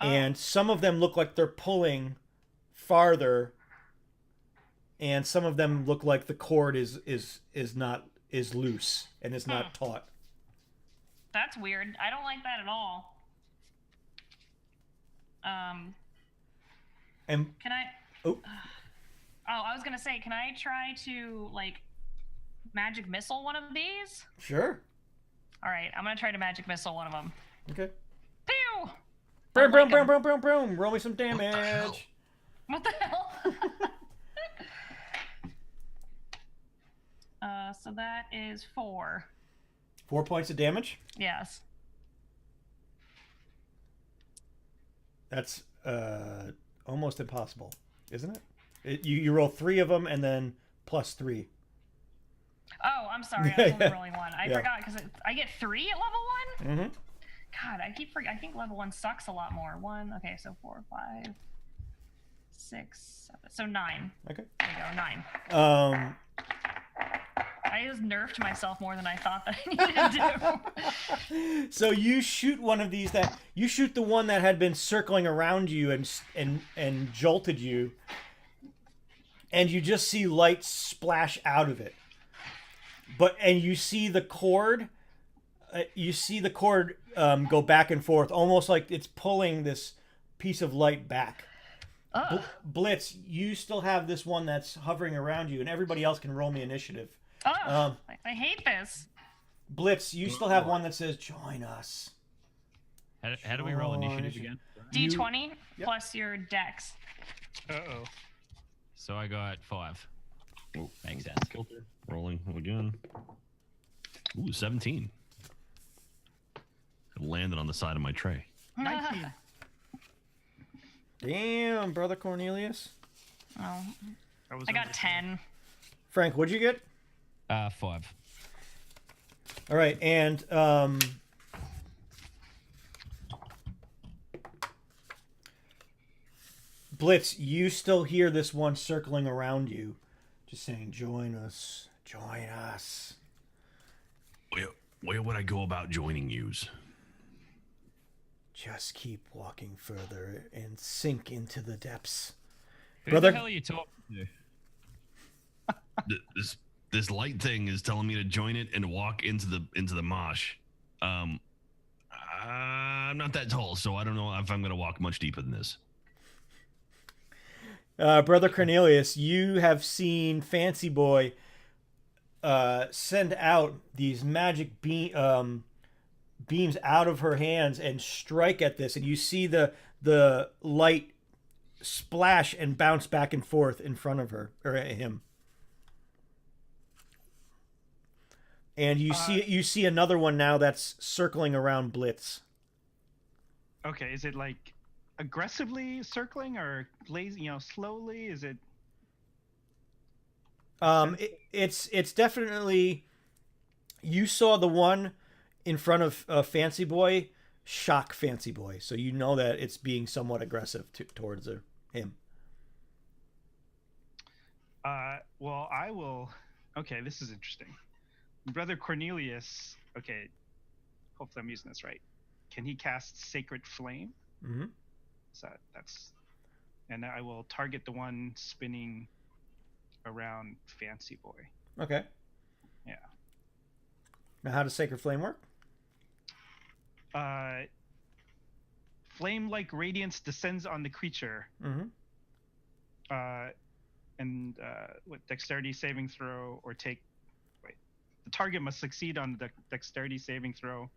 Oh. And some of them look like they're pulling farther, and some of them look like the cord is loose and is not taut. That's weird. I don't like that at all. And Can I? oh, I was gonna say, can I try to like magic missile one of these? sure. All right, I'm gonna try to magic missile one of them. Okay. Pew! Boom, Like boom, 'em. boom, boom, boom, boom. Roll me some damage. What the hell? So that is 4. 4 points of damage. Yes. That's almost impossible, isn't it? You roll 3 of them and then plus 3. Oh, I'm sorry. I was only rolling 1. I Yeah. forgot because I get 3 at level 1. Mm-hmm. God, I think level 1 sucks a lot more. 1. Okay, so 4, 5, 6, 7. So 9. Okay. There you go, 9. I just nerfed myself more than I thought that I needed to do. So you shoot one of these you shoot the one that had been circling around you and jolted you, and you just see light splash out of it. And you see the cord. Go back and forth, almost like it's pulling this piece of light back. Blitz, you still have this one that's hovering around you, and everybody else can roll me initiative. I hate this. Blitz, you still have one that says "Join us." How do we roll initiative again? D20 plus your dex. Uh-oh. So I got 5. Oh, Makes sense. Kilter. Rolling again. Ooh, 17. It landed on the side of my tray. 19. Damn, brother Cornelius. Oh, I got 10. Frank, what'd you get? 5. All right, and Blitz, you still hear this one circling around you, just saying, "Join us, join us." Where would I go about joining yous? Just keep walking further and sink into the depths. Who Brother- the hell are you talking to? This light thing is telling me to join it and walk into the mosh. I'm not that tall, so I don't know if I'm gonna walk much deeper than this. Brother Cornelius, you have seen Fancy Boy send out these magic beams out of her hands and strike at this, and you see the light splash and bounce back and forth in front of her or at him. And you see another one now that's circling around Blitz. Okay, is it like aggressively circling or lazy, slowly? Is it? It's definitely. You saw the one in front of Fancy Boy shock Fancy Boy, so you know that it's being somewhat aggressive towards him. Well, I will. Okay, this is interesting. Brother Cornelius. Okay, hopefully I'm using this right. Can he cast Sacred Flame? Mm-hmm. So that's, and I will target the one spinning around Fancy Boy. Okay. Yeah. Now, how does Sacred Flame work? Flame-like radiance descends on the creature. Mm-hmm. And with dexterity saving throw or take. Wait, the target must succeed on the dexterity saving throw,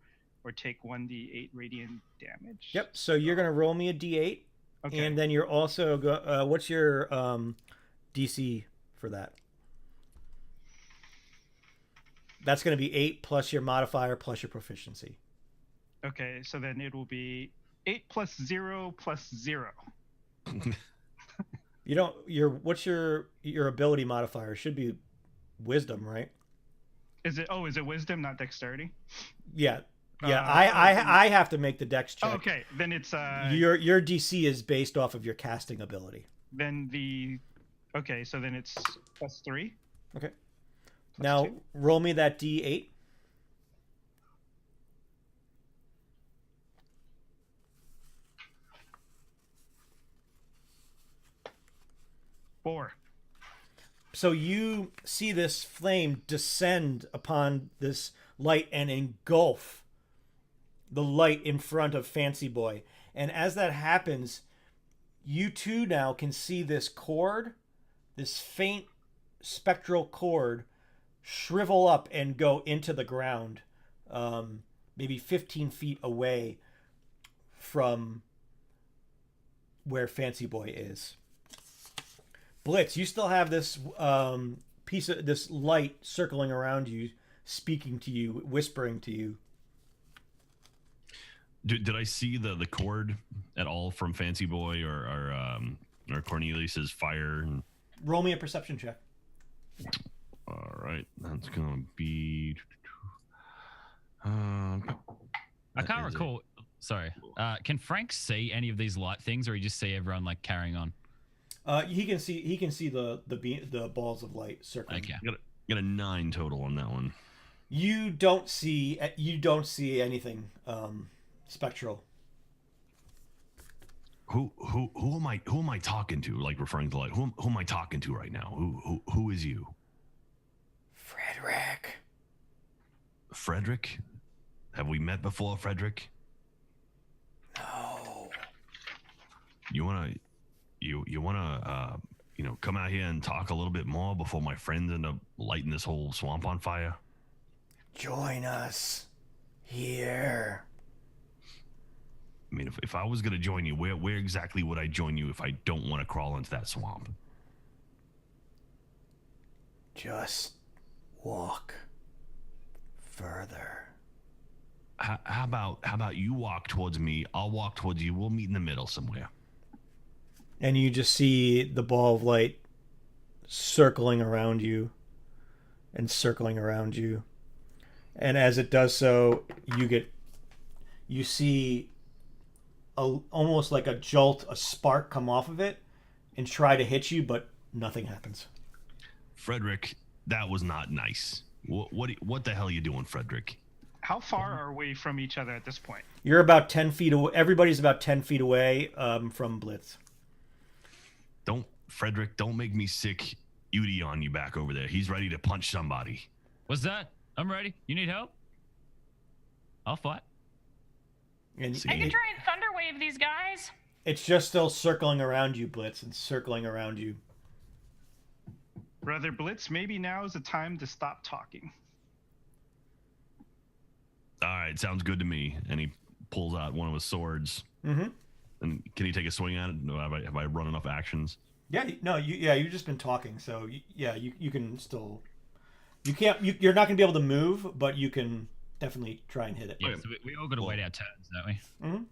or take 1d8 radiant damage. Yep. So you're gonna roll me a d8, Okay. and then you're also what's your DC for that? That's gonna be 8 plus your modifier plus your proficiency. Okay, so then it will be 8 plus 0 plus 0. You don't. What's your ability modifier? It should be Wisdom, right? Is it? Oh, is it Wisdom, not Dexterity? Yeah. Yeah. I have to make the Dex check. Oh, okay, then it's Your DC is based off of your casting ability. Okay, so then it's plus 3. Okay. Plus Now 2. roll me that D8. Four. So you see this flame descend upon this light and engulf the light in front of Fancy Boy. And as that happens, you too now can see this cord, this faint spectral cord, shrivel up and go into the ground, maybe 15 feet away from where Fancy Boy is. Blitz, you still have this piece of this light circling around you, speaking to you, whispering to you. Did I see the cord at all from Fancy Boy or Cornelius's fire? Roll me a perception check. All right, that's gonna be. I can't recall. Sorry. Can Frank see any of these light things, or he just see everyone like carrying on? He can see the balls of light circling. Okay. Got a 9 total on that one. You don't see anything spectral. Who am I talking to? Like referring to like who am I talking to right now? Who is you? Frederick? Have we met before, Frederick? No. You wanna come out here and talk a little bit more before my friends end up lighting this whole swamp on fire? Join us here. I mean, if I was gonna join you, where exactly would I join you if I don't want to crawl into that swamp? Just walk further. How about you walk towards me? I'll walk towards you. We'll meet in the middle somewhere. And you just see the ball of light circling around you and circling around you. And as it does so, you see almost like a jolt, a spark come off of it and try to hit you, but nothing happens. Frederick, that was not nice. What the hell are you doing, Frederick? How far are we from each other at this point? You're about 10 feet away. Everybody's about 10 feet away from Blitz. Frederick, don't make me sick Udi on you back over there. He's ready to punch somebody. What's that? I'm ready. You need help? I'll fight. And I can try and thunderwave these guys. It's just still circling around you, Blitz, and circling around you. Brother Blitz, maybe now is the time to stop talking. All right, sounds good to me. And he pulls out one of his swords. Mm-hmm. And can he take a swing at it? Have I run enough actions? Yeah, no, you've just been talking, so you can still, you're not gonna be able to move, but you can definitely try and hit it. Yeah, so we all got to wait our turns, don't we? Mm-hmm.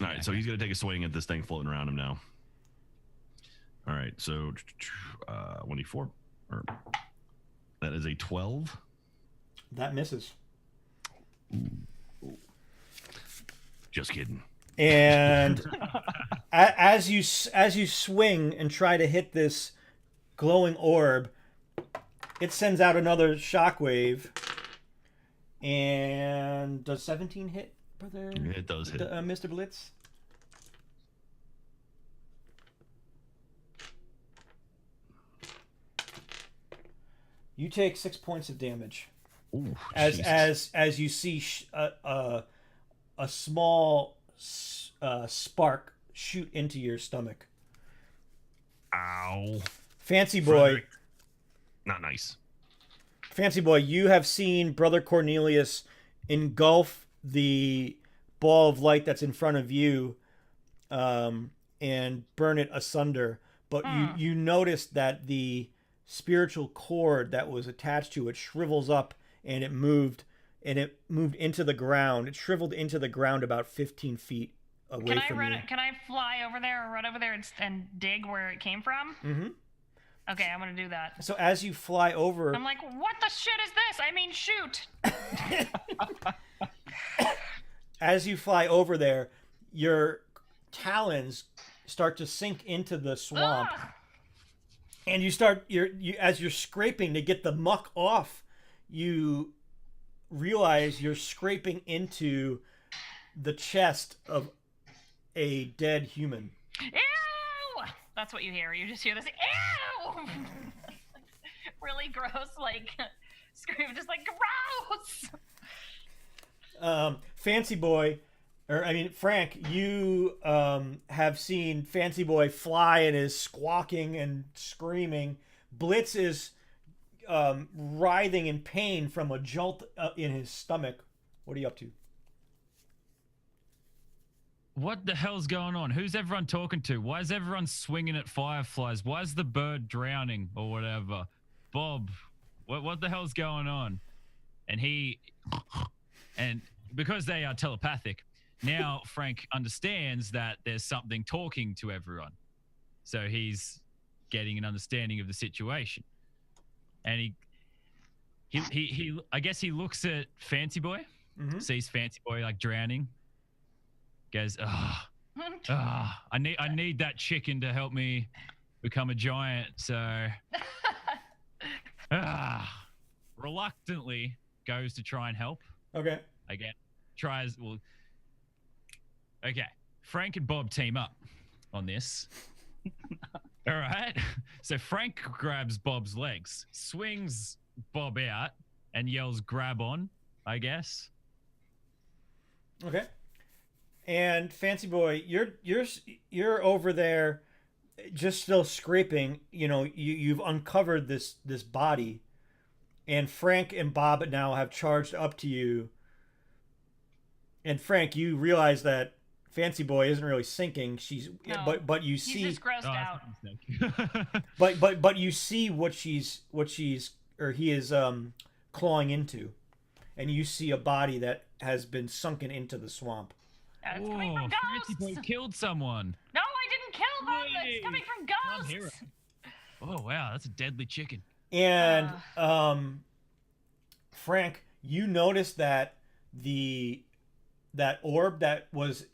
All right, so he's gonna take a swing at this thing floating around him now. All right, so 1d4. That is a 12. That misses. Just kidding. And as you swing and try to hit this glowing orb, it sends out another shockwave. And does 17 hit, brother? It does hit. Mr. Blitz? You take 6 points of damage. Ooh, as you see a small spark shoot into your stomach. Ow. Fancy boy. Frederick. Not nice. Fancy boy, you have seen Brother Cornelius engulf the ball of light that's in front of you and burn it asunder. But you noticed that the spiritual cord that was attached to it shrivels up and it moved into the ground. It shriveled into the ground about 15 feet away from you. Can I fly over there or run over there and dig where it came from? Mm-hmm. Okay, I'm gonna do that. So as you fly over, I'm like, what the shit is this? I mean, shoot. As you fly over there, your talons start to sink into the swamp. Ugh. And as you're scraping to get the muck off, you realize you're scraping into the chest of a dead human. Ew! That's what you hear. You just hear this, ew! Really gross, like, scream, just like, gross! Fancy boy, Frank, you have seen Fancy boy fly and is squawking and screaming. Blitz is writhing in pain from a jolt in his stomach. What are you up to? What the hell's going on? Who's everyone talking to? Why is everyone swinging at fireflies? Why is the bird drowning or whatever? Bob, what the hell's going on? And because they are telepathic, now Frank understands that there's something talking to everyone. So he's getting an understanding of the situation. And he I guess he looks at Fancy Boy, sees Fancy Boy like drowning, Goes, I need that chicken to help me become a giant. So, reluctantly goes to try and help. Okay. Again, tries. Well, okay. Frank and Bob team up on this. All right. So Frank grabs Bob's legs, swings Bob out, and yells, "Grab on!" I guess. Okay. And Fancy Boy, you're over there, just still scraping. You know, you've uncovered this body, and Frank and Bob now have charged up to you. And Frank, you realize that Fancy Boy isn't really sinking. But you see, he's just grossed out. but you see what she's or he is clawing into, and you see a body that has been sunken into the swamp. It's coming from ghosts. Fancy Boy killed someone. No, I didn't kill them. It's coming from ghosts. Oh wow, that's a deadly chicken. And Frank, you notice that that orb that was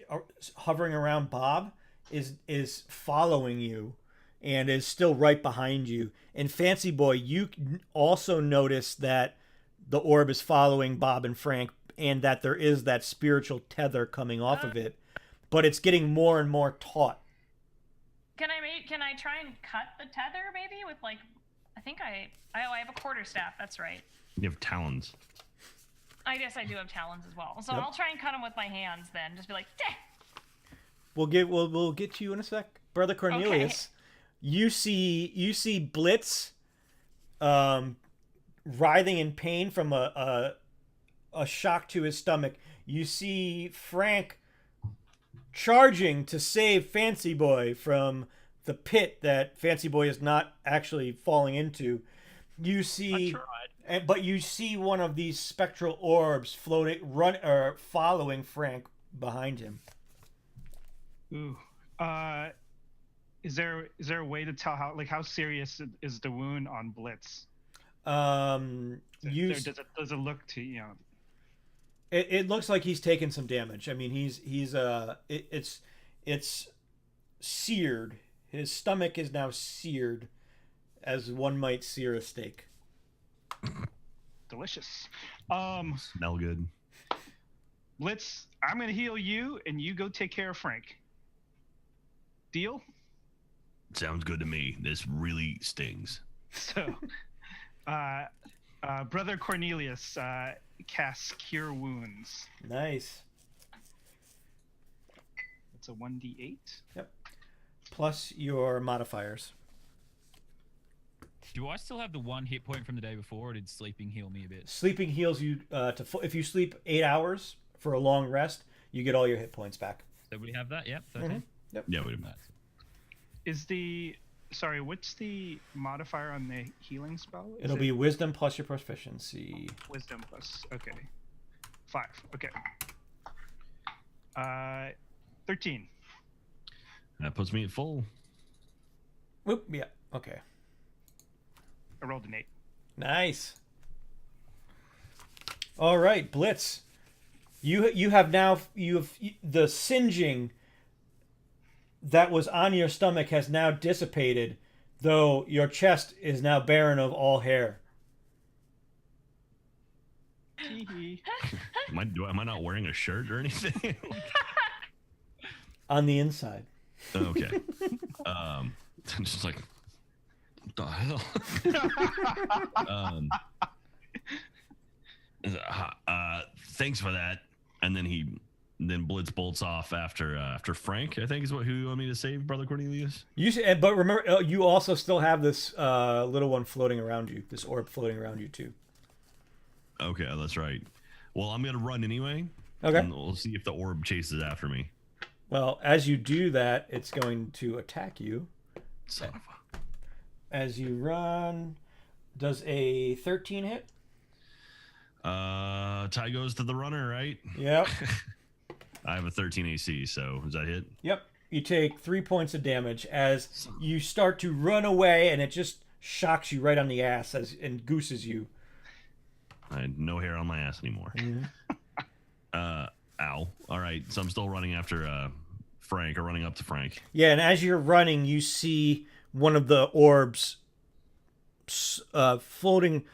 hovering around Bob is following you and is still right behind you. And Fancy Boy, you also notice that the orb is following Bob and Frank, and that there is that spiritual tether coming off of it, but it's getting more and more taut. Can I try and cut the tether maybe with like, I have a quarterstaff. That's right. You have talons. I guess I do have talons as well. So Yep. I'll try and cut them with my hands then. Just be like, "Deh." We'll get to you in a sec, Brother Cornelius. Okay. You see Blitz, writhing in pain from a shock to his stomach. You see Frank charging to save Fancy Boy from the pit that Fancy Boy is not actually falling into. You see, but you see one of these spectral orbs following Frank behind him. Ooh. Is there a way to tell how serious is the wound on Blitz? Does Does it look to It looks like he's taken some damage. I mean, it's seared. His stomach is now seared, as one might sear a steak. delicious? Smell good. Blitz, I'm gonna heal you, and you go take care of Frank. Deal? Sounds good to me. This really stings. So, Brother Cornelius casts Cure Wounds. Nice. It's a 1d8. Yep. Plus your modifiers. Do I still have the 1 hit point from the day before, or did sleeping heal me a bit? Sleeping heals you if you sleep 8 hours for a long rest, you get all your hit points back. So we have that. Yep. 13. Yep. Yeah, wait a minute. What's the modifier on the healing spell? It'll be wisdom plus your proficiency. Wisdom plus, okay. 5, okay. 13. That puts me at full. Whoop, yeah, okay. I rolled an 8. Nice. All right, Blitz. You have the singeing that was on your stomach has now dissipated, though your chest is now barren of all hair. Am I not wearing a shirt or anything? On the inside. Okay. I'm just like, what the hell? Thanks for that. And then Blitz bolts off after Frank, I think is who you want me to save, Brother Cornelius. But remember, you also still have this little one floating around you, this orb floating around you too. Okay, that's right. Well, I'm gonna run anyway. Okay. And we'll see if the orb chases after me. Well, as you do that, it's going to attack you. Son of a... As you run, does a 13 hit? Tie goes to the runner, right? Yep. I have a 13 AC, so does that hit? Yep. You take 3 points of damage as you start to run away, and it just shocks you right on the ass and gooses you. I had no hair on my ass anymore. Mm-hmm. Ow. All right. So I'm still running after Frank, or running up to Frank. Yeah, and as you're running, you see one of the orbs floating,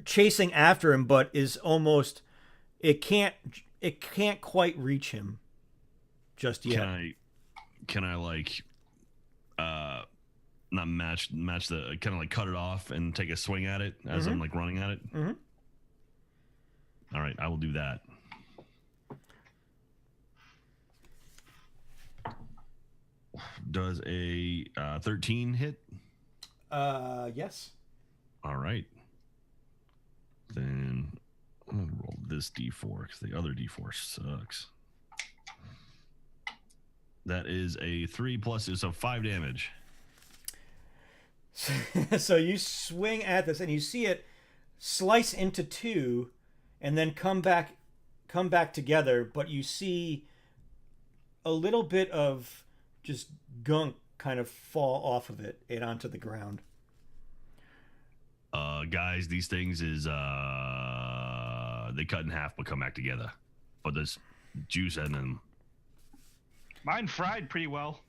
chasing after him, but is almost it can't quite reach him just yet. Can I like not match the kind of like cut it off and take a swing at it as I'm like running at it? Mm-hmm. All right, I will do that. Does a 13 hit? Yes. All right. Then I'm gonna roll this d4 because the other d4 sucks. That is a 3 plus, so 5 damage. So you swing at this and you see it slice into two and then come back together, but you see a little bit of just gunk kind of fall off of it and onto the ground. Guys, these things is they cut in half but come back together. But there's juice in them. Mine fried pretty well.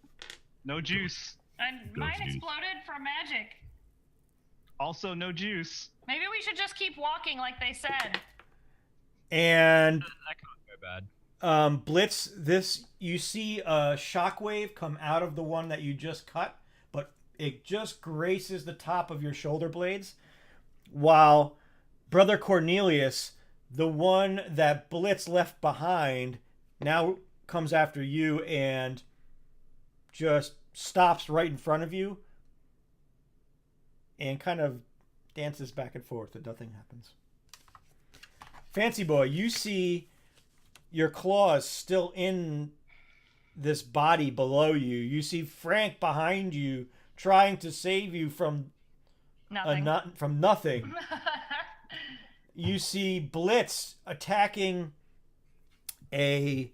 No juice. And Go mine juice. exploded from magic. Also no juice. Maybe we should just keep walking like they said. And That can't go bad. Blitz, you see a shockwave come out of the one that you just cut, but it just graces the top of your shoulder blades, while Brother Cornelius, the one that Blitz left behind, now comes after you and just stops right in front of you and kind of dances back and forth and nothing happens. Fancy Boy, you see your claws still in this body below you. You see Frank behind you trying to save you from Nothing. You see Blitz attacking a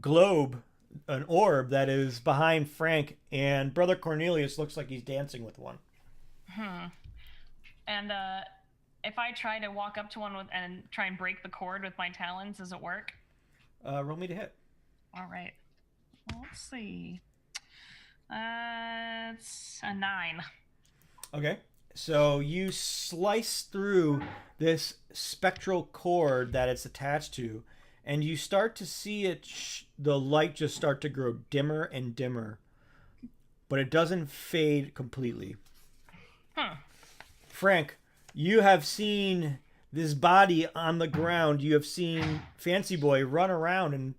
globe, an orb that is behind Frank, and Brother Cornelius looks like he's dancing with one. And if I try to walk up to one and try and break the cord with my talons, does it work? Roll me to hit. All right. Let's see. It's a 9. Okay. So you slice through this spectral cord that it's attached to, and you start to see it, the light just start to grow dimmer and dimmer, but it doesn't fade completely. Frank, you have seen this body on the ground. You have seen Fancy Boy run around and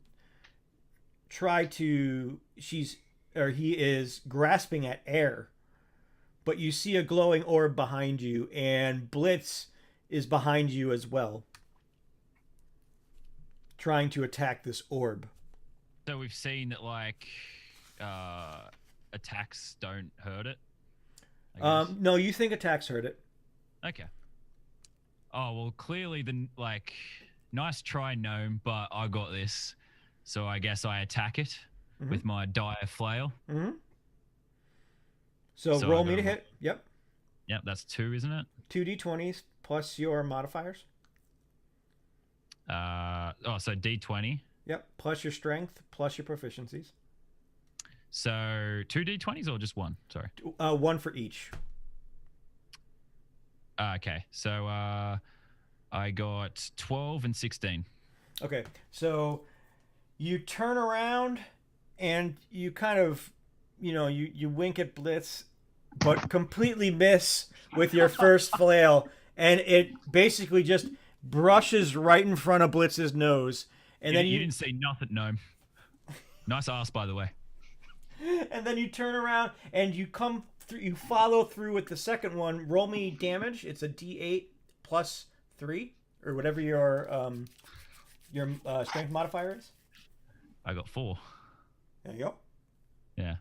try to, he is grasping at air. But you see a glowing orb behind you, and Blitz is behind you as well, trying to attack this orb. So we've seen that, like, attacks don't hurt it? I guess. No, you think attacks hurt it. Okay. Oh, well, clearly, nice try, gnome, but I got this. So I guess I attack it with my dire flail. Mm-hmm. So roll me to hit. Yep. Yep, that's 2, isn't it? 2d20s plus your modifiers. So D20. Yep, plus your strength, plus your proficiencies. So 2 D20s or just 1? Sorry. 1 for each. Okay, so I got 12 and 16. Okay, so you turn around and you kind of, you wink at Blitz, but completely miss with your first flail, and it basically just brushes right in front of Blitz's nose. And then you didn't see nothing, gnome. Nice ass, by the way. And then you turn around and you come through. You follow through with the second one. Roll me damage. It's a D8 plus 3 or whatever your strength modifier is. I got 4. There you go. Yeah.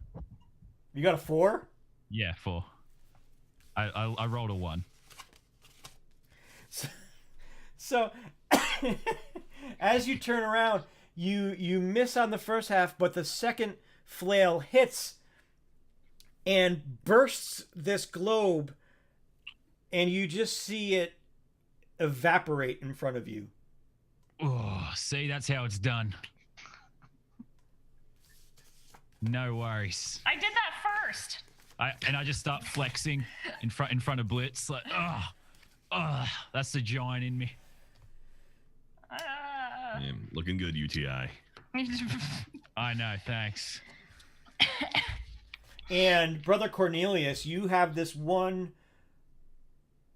You got a 4? Yeah, 4. I rolled a 1. So as you turn around, you miss on the first half, but the second flail hits and bursts this globe, and you just see it evaporate in front of you. Oh, see, that's how it's done. No worries. I did that first. I just start flexing in front of Blitz, like, that's the giant in me. Yeah, looking good, UTI. I know, thanks. And Brother Cornelius, you have this one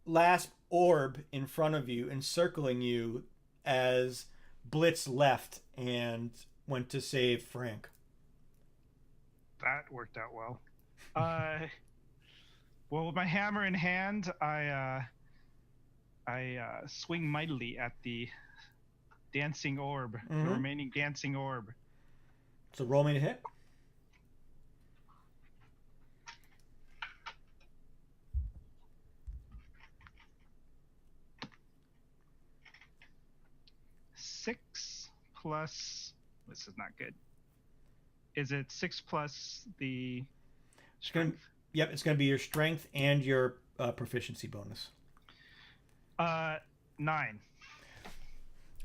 last orb in front of you, encircling you as Blitz left and went to save Frank. That worked out well. Well, with my hammer in hand, I swing mightily at the dancing orb, the remaining dancing orb. So roll me to hit. Six plus. This is not good. Is it 6 plus the strength? Yep, it's going to be your strength and your proficiency bonus. 9.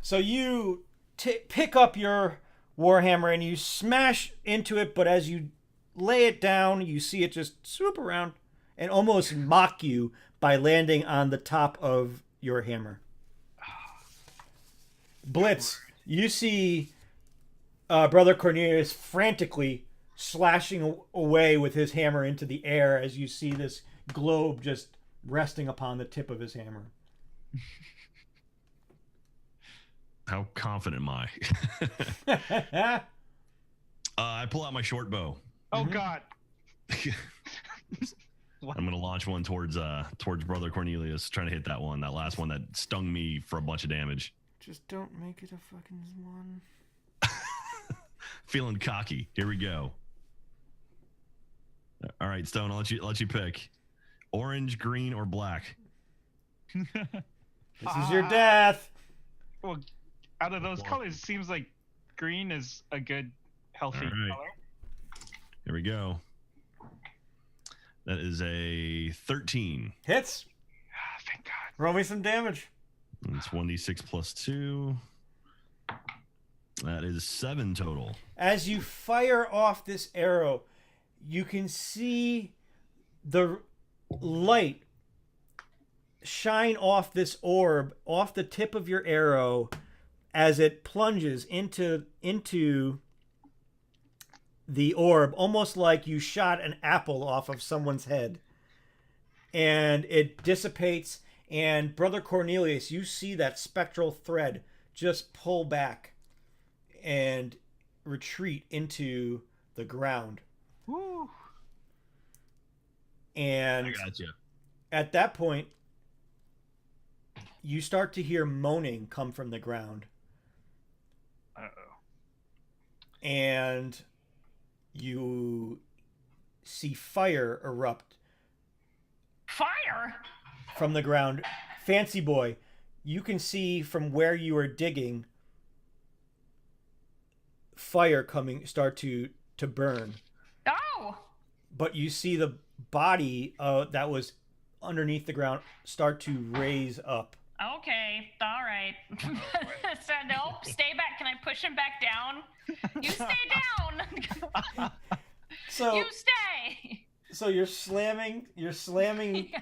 So you pick up your warhammer and you smash into it, but as you lay it down, you see it just swoop around and almost mock you by landing on the top of your hammer. Blitz, you see Brother Cornelius frantically slashing away with his hammer into the air as you see this globe just resting upon the tip of his hammer. How confident am I? I pull out my short bow. Oh God! I'm gonna launch one towards Brother Cornelius, trying to hit that last one that stung me for a bunch of damage. Just don't make it a fucking one. Feeling cocky. Here we go. All right, Stone. I'll let you pick. Orange, green, or black. This is your death. Well, out of those colors, it seems like green is a good, healthy color. Here we go. That is a 13. Hits. Thank God. Roll me some damage. It's 1d6 plus 2. That is 7 total. As you fire off this arrow, you can see the light shine off this orb, off the tip of your arrow, as it plunges into the orb, almost like you shot an apple off of someone's head. And it dissipates, and Brother Cornelius, you see that spectral thread just pull back and retreat into the ground. Woo. And I gotcha. At that point, you start to hear moaning come from the ground. Uh-oh. And you see fire erupt. Fire? From the ground. Fancy boy, you can see from where you are digging fire start to burn. Oh! But you see the body that was underneath the ground start to raise up. Okay, all right. So nope, stay back. Can I push him back down? You stay down. So you stay. So you're slamming Yeah.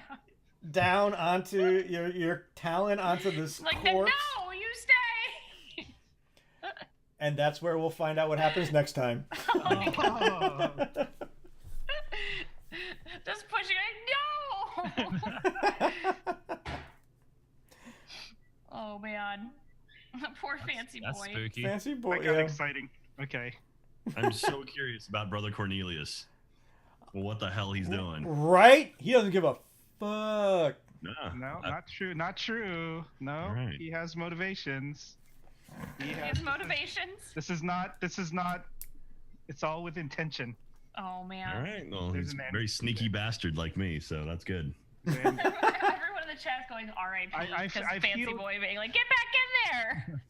down onto your talon onto this Like corpse. no, you stay. And that's where we'll find out what happens next time. Oh. Just pushing it. No. Oh man, poor fancy That's boy. spooky. Fancy boy. That got Yeah. exciting. Okay. I'm so curious about Brother Cornelius. Well, what the hell he's doing? Right? He doesn't give a fuck. No, No, not true. Not true. No, Right. he has motivations. His motivations. This is not. It's all with intention. Oh man. All right. Well, There's he's an a end. very sneaky bastard like me, so that's good. And Everyone in the chat's going R.I.P. I because I fancy feel- boy being like, get back in there.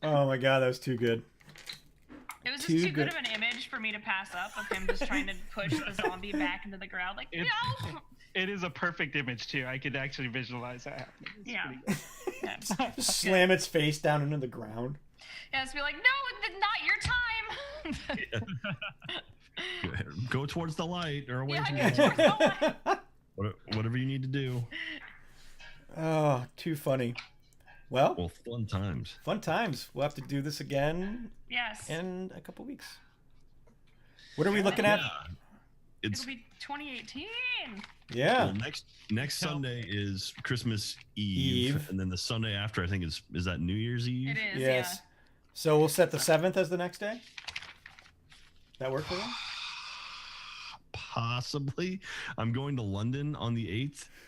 Oh my god, that was too good. It was just Too too good good. of an image for me to pass up of him just trying to push the zombie back into the ground. Like, It- no. it is a perfect image too. I could actually visualize that happening. It's Yeah. pretty Okay. Just slam its face down into the ground. Yeah, just be like, no, not your time. Go towards the light or away Yeah, from go the towards the light. whatever you need to do. Oh, too funny. Well, Fun times. fun times. We'll have to do this again Yes. in a couple weeks. What are we looking at? It's It'll be 2018. Yeah. well, next Sunday is Christmas Eve, and then the Sunday after I think is that New Year's Eve? It is. Yes. So we'll set the 7th as the next day. That work for you? Possibly. I'm going to London on the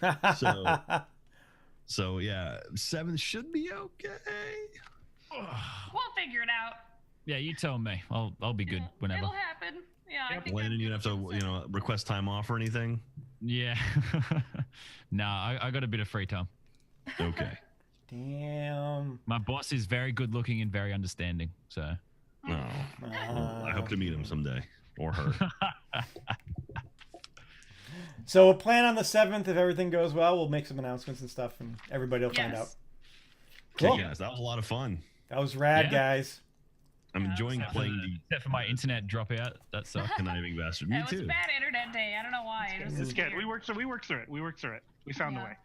8th. So yeah, 7th should be okay. We'll figure it out. Yeah, you tell me. I'll be good whenever. It'll happen. Yeah. I think Landon, I'm you have good to with request time off or anything. Yeah. Nah, I got a bit of free time. Okay. Damn. My boss is very good looking and very understanding. So No. I hope to meet him someday or her. So we'll plan on the 7th. If everything goes well, we'll make some announcements and stuff, and everybody will find out. Cool. Yes, that was a lot of fun. That was rad, Yeah. guys. I'm Yeah, enjoying that was playing except for my internet dropout, that the sucked. conniving bastard. Me It was too. a bad internet day. I don't know why. It was It's good. weird. We worked through it. We found a Yeah. way.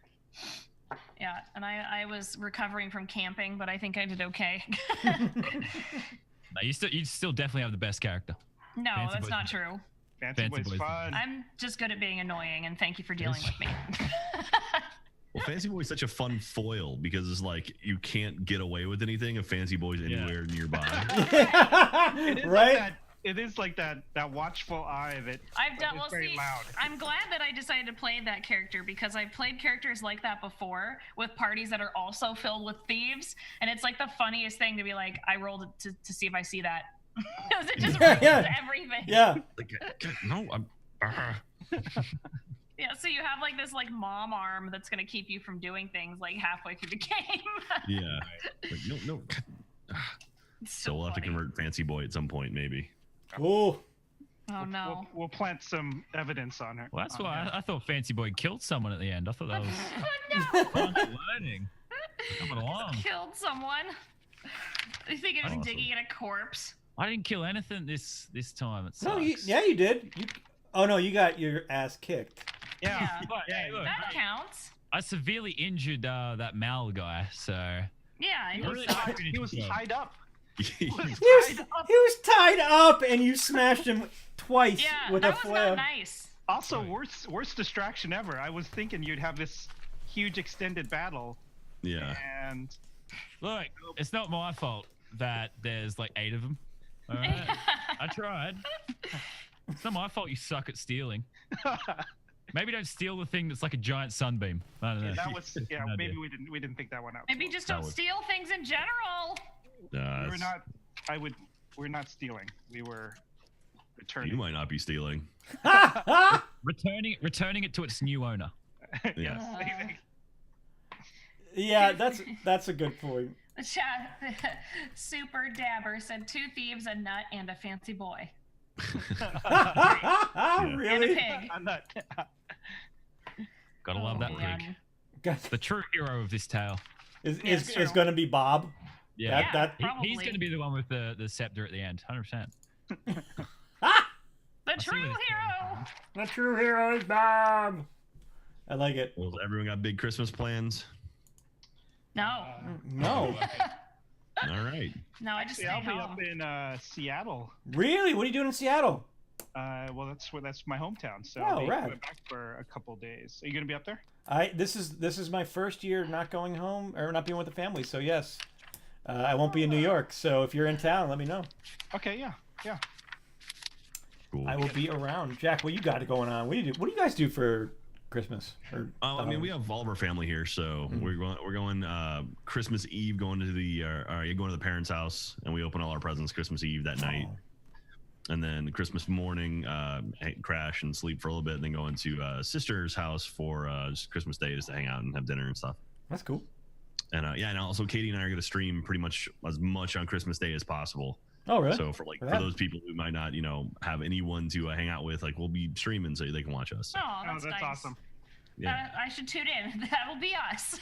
Yeah, and I was recovering from camping, but I think I did okay. No, you still definitely have the best character. No, Fancy that's boys. not true. Fancy Fancy Boy's Boy's fun. I'm just good at being annoying, and thank you for dealing with me. Well, Fancy Boy's such a fun foil because it's like you can't get away with anything if Fancy Boy's anywhere nearby. It is Right? like that. It is like that watchful eye that I've done is well. very See, loud. I'm glad that I decided to play that character because I've played characters like that before with parties that are also filled with thieves, and it's like the funniest thing to be like, I rolled it to see if I see that. Because it just ruins everything. Yeah. Like, no, I'm. Yeah, so you have like this like mom arm that's gonna keep you from doing things like halfway through the game. Yeah. Like, no. It's So we'll have to funny. convert Fancy Boy at some point, maybe. Cool. Oh no. We'll plant some evidence on her. Well, that's on why her. I thought Fancy Boy killed someone at the end. I thought that was No. fun learning. Coming along. Killed someone. You think it was Awesome. digging in a corpse? I didn't kill anything this time. It No, sucks. you did. Oh no, you got your ass kicked. Yeah. But, hey, look, That counts. I severely injured that Mal guy, so Yeah, and I you really suck. like He was tied up. He was tied up, and you smashed him twice Yeah, with that a was flail. not nice. Also, Right. worst distraction ever. I was thinking you'd have this huge extended battle, Yeah. and look, it's not my fault that there's like 8 of them. All right, I tried. It's not my fault you suck at stealing. Maybe don't steal the thing that's like a giant sunbeam. I don't know. that was No idea. maybe we didn't think that one out. Maybe just That don't was- steal things in general. We're not. We're not stealing. We were returning. You might not be stealing. Returning it to its new owner. Yeah. Yeah, that's a good point. The chat, Super Dabber said 2 thieves, a nut, and a fancy boy. And a Really? pig. I'm not. Gotta love that Oh, pig. man. The true hero of this tale. Is true. going to be Bob? Yeah. That He's Probably. going to be the one with the scepter at the end, 100%. The see true where this hero. the true hero is Bob. I like it. Well, everyone got big Christmas plans? No. No, All right. No, I just stay I'll be home. up in Seattle. really? What are you doing in Seattle? Well, that's my hometown. So Oh, I'll be rad. coming back for a couple days. Are you gonna be up there? This is my first year not going home or not being with the family. So yes, I won't be in New York. So if you're in town, let me know. Okay. Yeah. Cool. I will be around. Jack, what you got going on? What do you do? What do you guys do for Christmas? Or I mean, we have all of our family here, so we're going Christmas Eve, going to the parents' house, and we open all our presents Christmas Eve that night, and then Christmas morning, crash and sleep for a little bit, and then go into sister's house for just Christmas Day, just to hang out and have dinner and stuff. That's cool. And and also Katie and I are going to stream pretty much as much on Christmas Day as possible. Oh, really? So for that? those people who might not have anyone to hang out with, like we'll be streaming so they can watch us. Oh, Oh, that's that's nice. awesome. Yeah. I should tune in. That'll be us.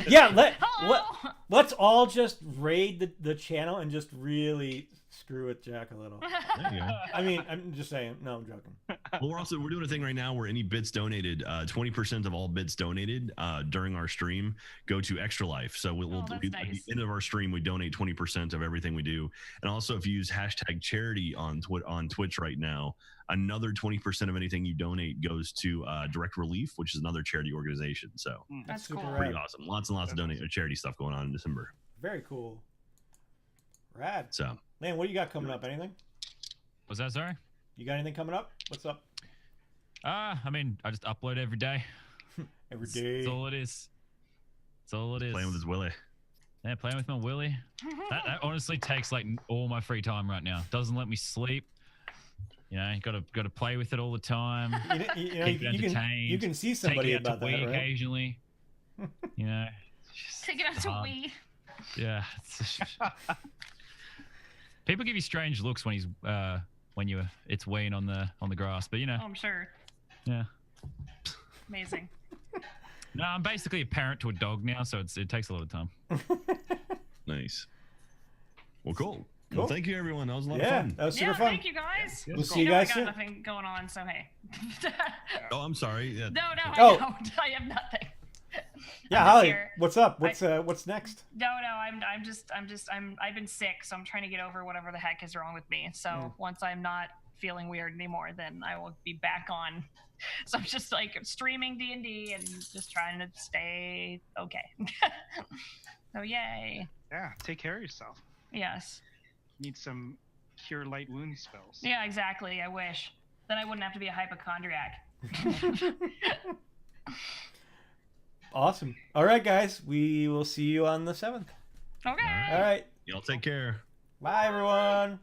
Yeah, Hello. let's all just raid the channel and just really screw with Jack a little. There you go. I mean, I'm just saying. No, I'm joking. Well, we're doing a thing right now where any bits donated, 20% of all bits donated during our stream go to Extra Life. So that's at the nice. end of our stream, we donate 20% of everything we do. And also, if you use hashtag charity on Twitch right now, another 20% of anything you donate goes to Direct Relief, which is another charity organization. So That's super cool. pretty awesome. Lots and lots of charity stuff going on in December. Very cool. Rad. So, Man, what do you got coming up? Anything? Was that sorry? You got anything coming up? What's up? I mean, I just upload every day. Every day. That's all it is. That's all it is. playing with his Willy. Yeah, playing with my Willy. That honestly takes like all my free time right now. Doesn't let me sleep. You know, got to play with it all the time. Keep it entertained. You can see somebody take it out about to that, Wii right? occasionally. You know, Take it out to hard. Wii. Yeah. People give you strange looks when it's weighing on the grass, but you know. Oh, I'm sure. Yeah. Amazing. No, I'm basically a parent to a dog now, so it takes a lot of time. Nice. Well, cool. Cool. Well, thank you, everyone. That was a lot Yeah, of fun. that was super Yeah, fun. thank you guys. We'll see you guys I soon. got nothing going on, so hey. Oh, I'm sorry. Yeah. No, I Oh. don't. I have nothing. Yeah, I'm just Holly, here. what's up? What's next? No, I've been sick, so I'm trying to get over whatever the heck is wrong with me. So once I'm not feeling weird anymore, then I will be back on. So I'm just like streaming D&D and just trying to stay okay. So yay. Yeah, take care of yourself. Yes. Need some cure light wound spells. Yeah, exactly. I wish. Then I wouldn't have to be a hypochondriac. Awesome. All right, guys. We will see you on the 7th. Okay. All right. Y'all take care. Bye, everyone.